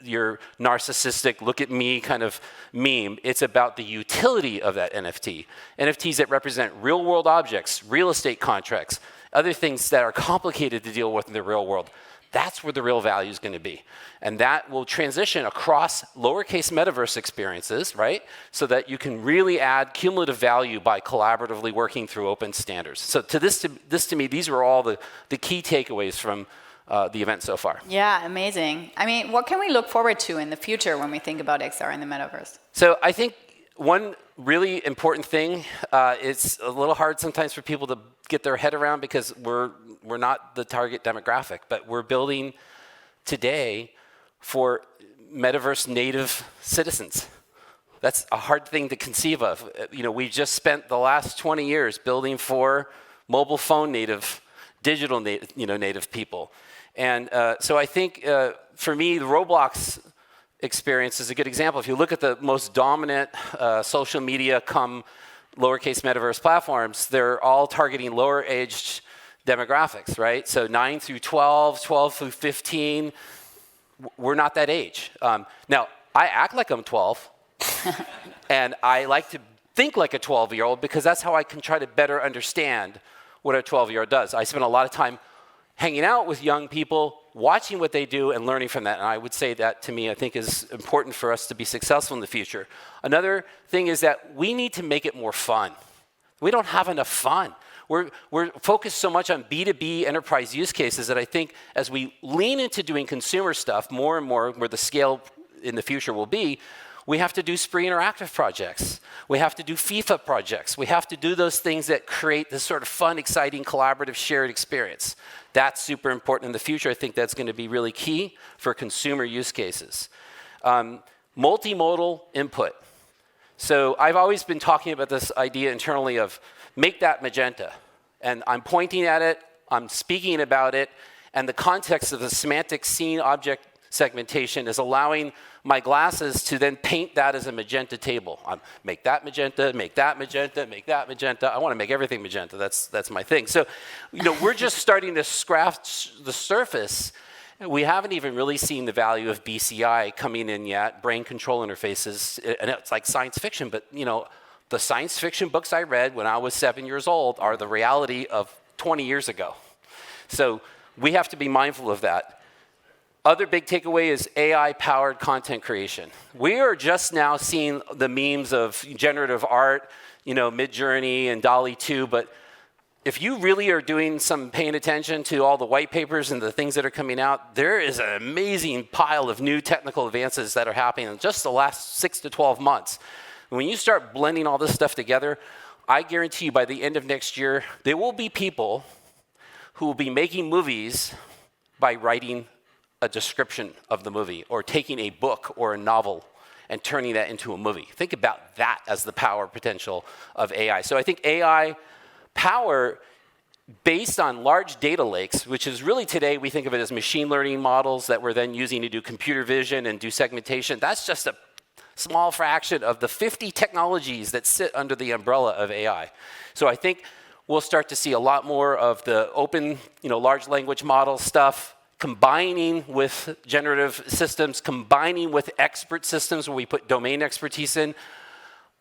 your narcissistic look at me kind of meme. It's about the utility of that NFT. NFTs that represent real world objects, real estate contracts, other things that are complicated to deal with in the real world. That's where the real value is going to be. And that will transition across lowercase metaverse experiences, right? So that you can really add cumulative value by collaboratively working through open standards. So this to me, these were all the key takeaways from the event so far. Yeah, amazing. I mean, what can we look forward to in the future when we think about XR and the metaverse? So I think one really important thing, it's a little hard sometimes for people to get their head around because we're not the target demographic, but we're building today for metaverse native citizens. That's a hard thing to conceive of. We've just spent the last 20 years building for mobile phone native, digital native people. And so I think, for me, the Roblox experience is a good example. If you look at the most dominant social media come lowercase metaverse platforms, they're all targeting lower-aged demographics, right? So 9 through 12, 12 through 15, we're not that age. Now, I act like I'm 12, and I like to think like a 12-year-old because that's how I can try to better understand what a 12-year-old does. I spend a lot of time hanging out with young people, watching what they do and learning from that. And I would say that, to me, I think is important for us to be successful in the future. Another thing is that we need to make it more fun. We don't have enough fun. We're focused so much on B2B enterprise use cases that I think as we lean into doing consumer stuff more and more, where the scale in the future will be, we have to do Spree Interactive projects. We have to do FIFA projects. We have to do those things that create this sort of fun, exciting, collaborative, shared experience. That's super important in the future. I think that's going to be really key for consumer use cases. Multimodal input. So I've always been talking about this idea internally of make that magenta. And I'm pointing at it, I'm speaking about it, and the context of the semantic scene object segmentation is allowing my glasses to then paint that as a magenta table. Make that magenta, make that magenta, make that magenta. I want to make everything magenta. That's my thing. So, we're just starting to scratch the surface. We haven't even really seen the value of BCI coming in yet, brain control interfaces, and it's like science fiction, but the science fiction books I read when I was 7 years old are the reality of 20 years ago. So we have to be mindful of that. Other big takeaway is AI-powered content creation. We are just now seeing the memes of generative art, Midjourney and DALL-E 2, but if you really are doing some paying attention to all the white papers and the things that are coming out, there is an amazing pile of new technical advances that are happening in just the last 6 to 12 months. When you start blending all this stuff together, I guarantee you by the end of next year, there will be people who will be making movies by writing a description of the movie or taking a book or a novel and turning that into a movie. Think about that as the power potential of AI. So I think AI power based on large data lakes, which is really today we think of it as machine learning models that we're then using to do computer vision and do segmentation. That's just a small fraction of the 50 technologies that sit under the umbrella of AI. So I think we'll start to see a lot more of the open, large language model stuff, combining with generative systems, combining with expert systems where we put domain expertise in.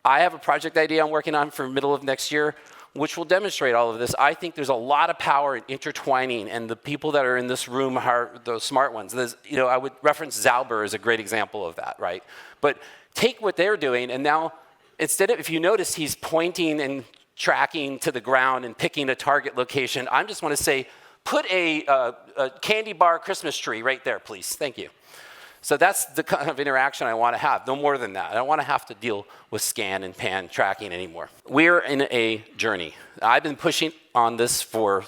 I have a project idea I'm working on for middle of next year, which will demonstrate all of this. I think there's a lot of power in intertwining, and the people that are in this room are those smart ones. I would reference Zauber as a great example of that, right? But take what they're doing, and now instead of, if you notice, he's pointing and tracking to the ground and picking a target location. I just want to say, put a candy bar Christmas tree right there, please. Thank you. So that's the kind of interaction I want to have, no more than that. I don't want to have to deal with scan and pan tracking anymore. We're in a journey. I've been pushing on this for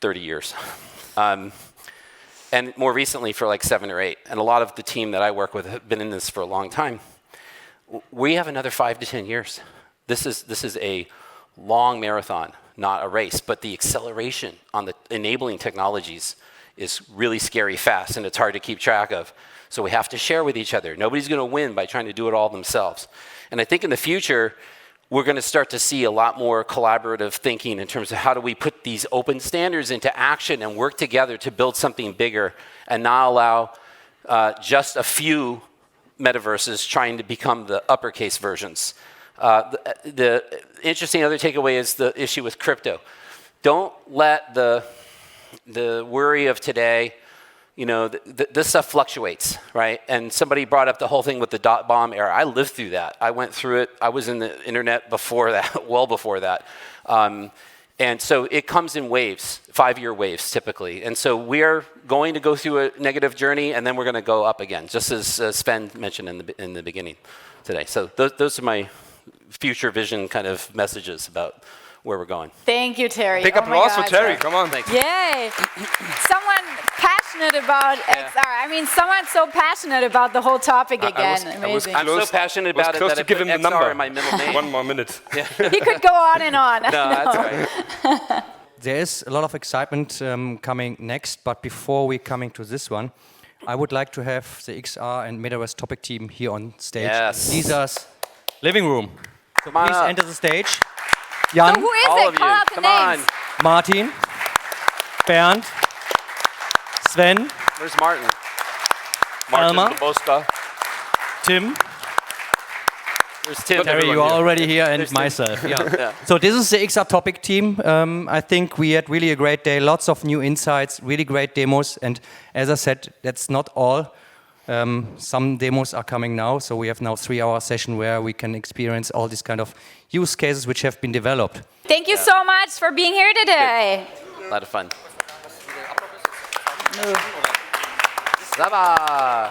30 years. And more recently for like 7 or 8. And a lot of the team that I work with have been in this for a long time. We have another 5 to 10 years. This is a long marathon, not a race, but the acceleration on the enabling technologies is really scary fast, and it's hard to keep track of. So we have to share with each other. Nobody's going to win by trying to do it all themselves. And I think in the future, we're going to start to see a lot more collaborative thinking in terms of how do we put these open standards into action and work together to build something bigger and not allow just a few metaverses trying to become the uppercase versions. The interesting other takeaway is the issue with crypto. Don't let the worry of today, this stuff fluctuates, right? And somebody brought up the whole thing with the dot-bomb era. I lived through that. I went through it. I was in the internet before that, well before that. And so it comes in waves, 5-year waves typically. And so we're going to go through a negative journey, and then we're going to go up again, just as Sven mentioned in the beginning today. So those are my future vision kind of messages about where we're going. Thank you, Terry. Big applause for Terry. Come on. Thanks. Yay. Someone passionate about XR. I mean, someone so passionate about the whole topic again. Amazing. I'm so passionate about it that I put XR in my middle name. 1 more minute. Yeah. He could go on and on. No, that's right. There's a lot of excitement coming next, but before we coming to this one, I would like to have the XR and Metaverse topic team here on stage. Yes. Lisa's living room. So Come on please up. enter the stage. Jan. So who is All it? of Call you. out the Come names. on. Martin, Bernd, Sven, Where's Martin? Elmar. Martin Boska. Tim, There's Tim. Terry, you are already here, and myself. Yeah. So this is the XR topic team. I think we had really a great day, lots of new insights, really great demos. And as I said, that's not all. Some demos are coming now, so we have now 3-hour session where we can experience all these kind of use cases which have been developed. Thank you so much for being here today. A lot of fun. Saba.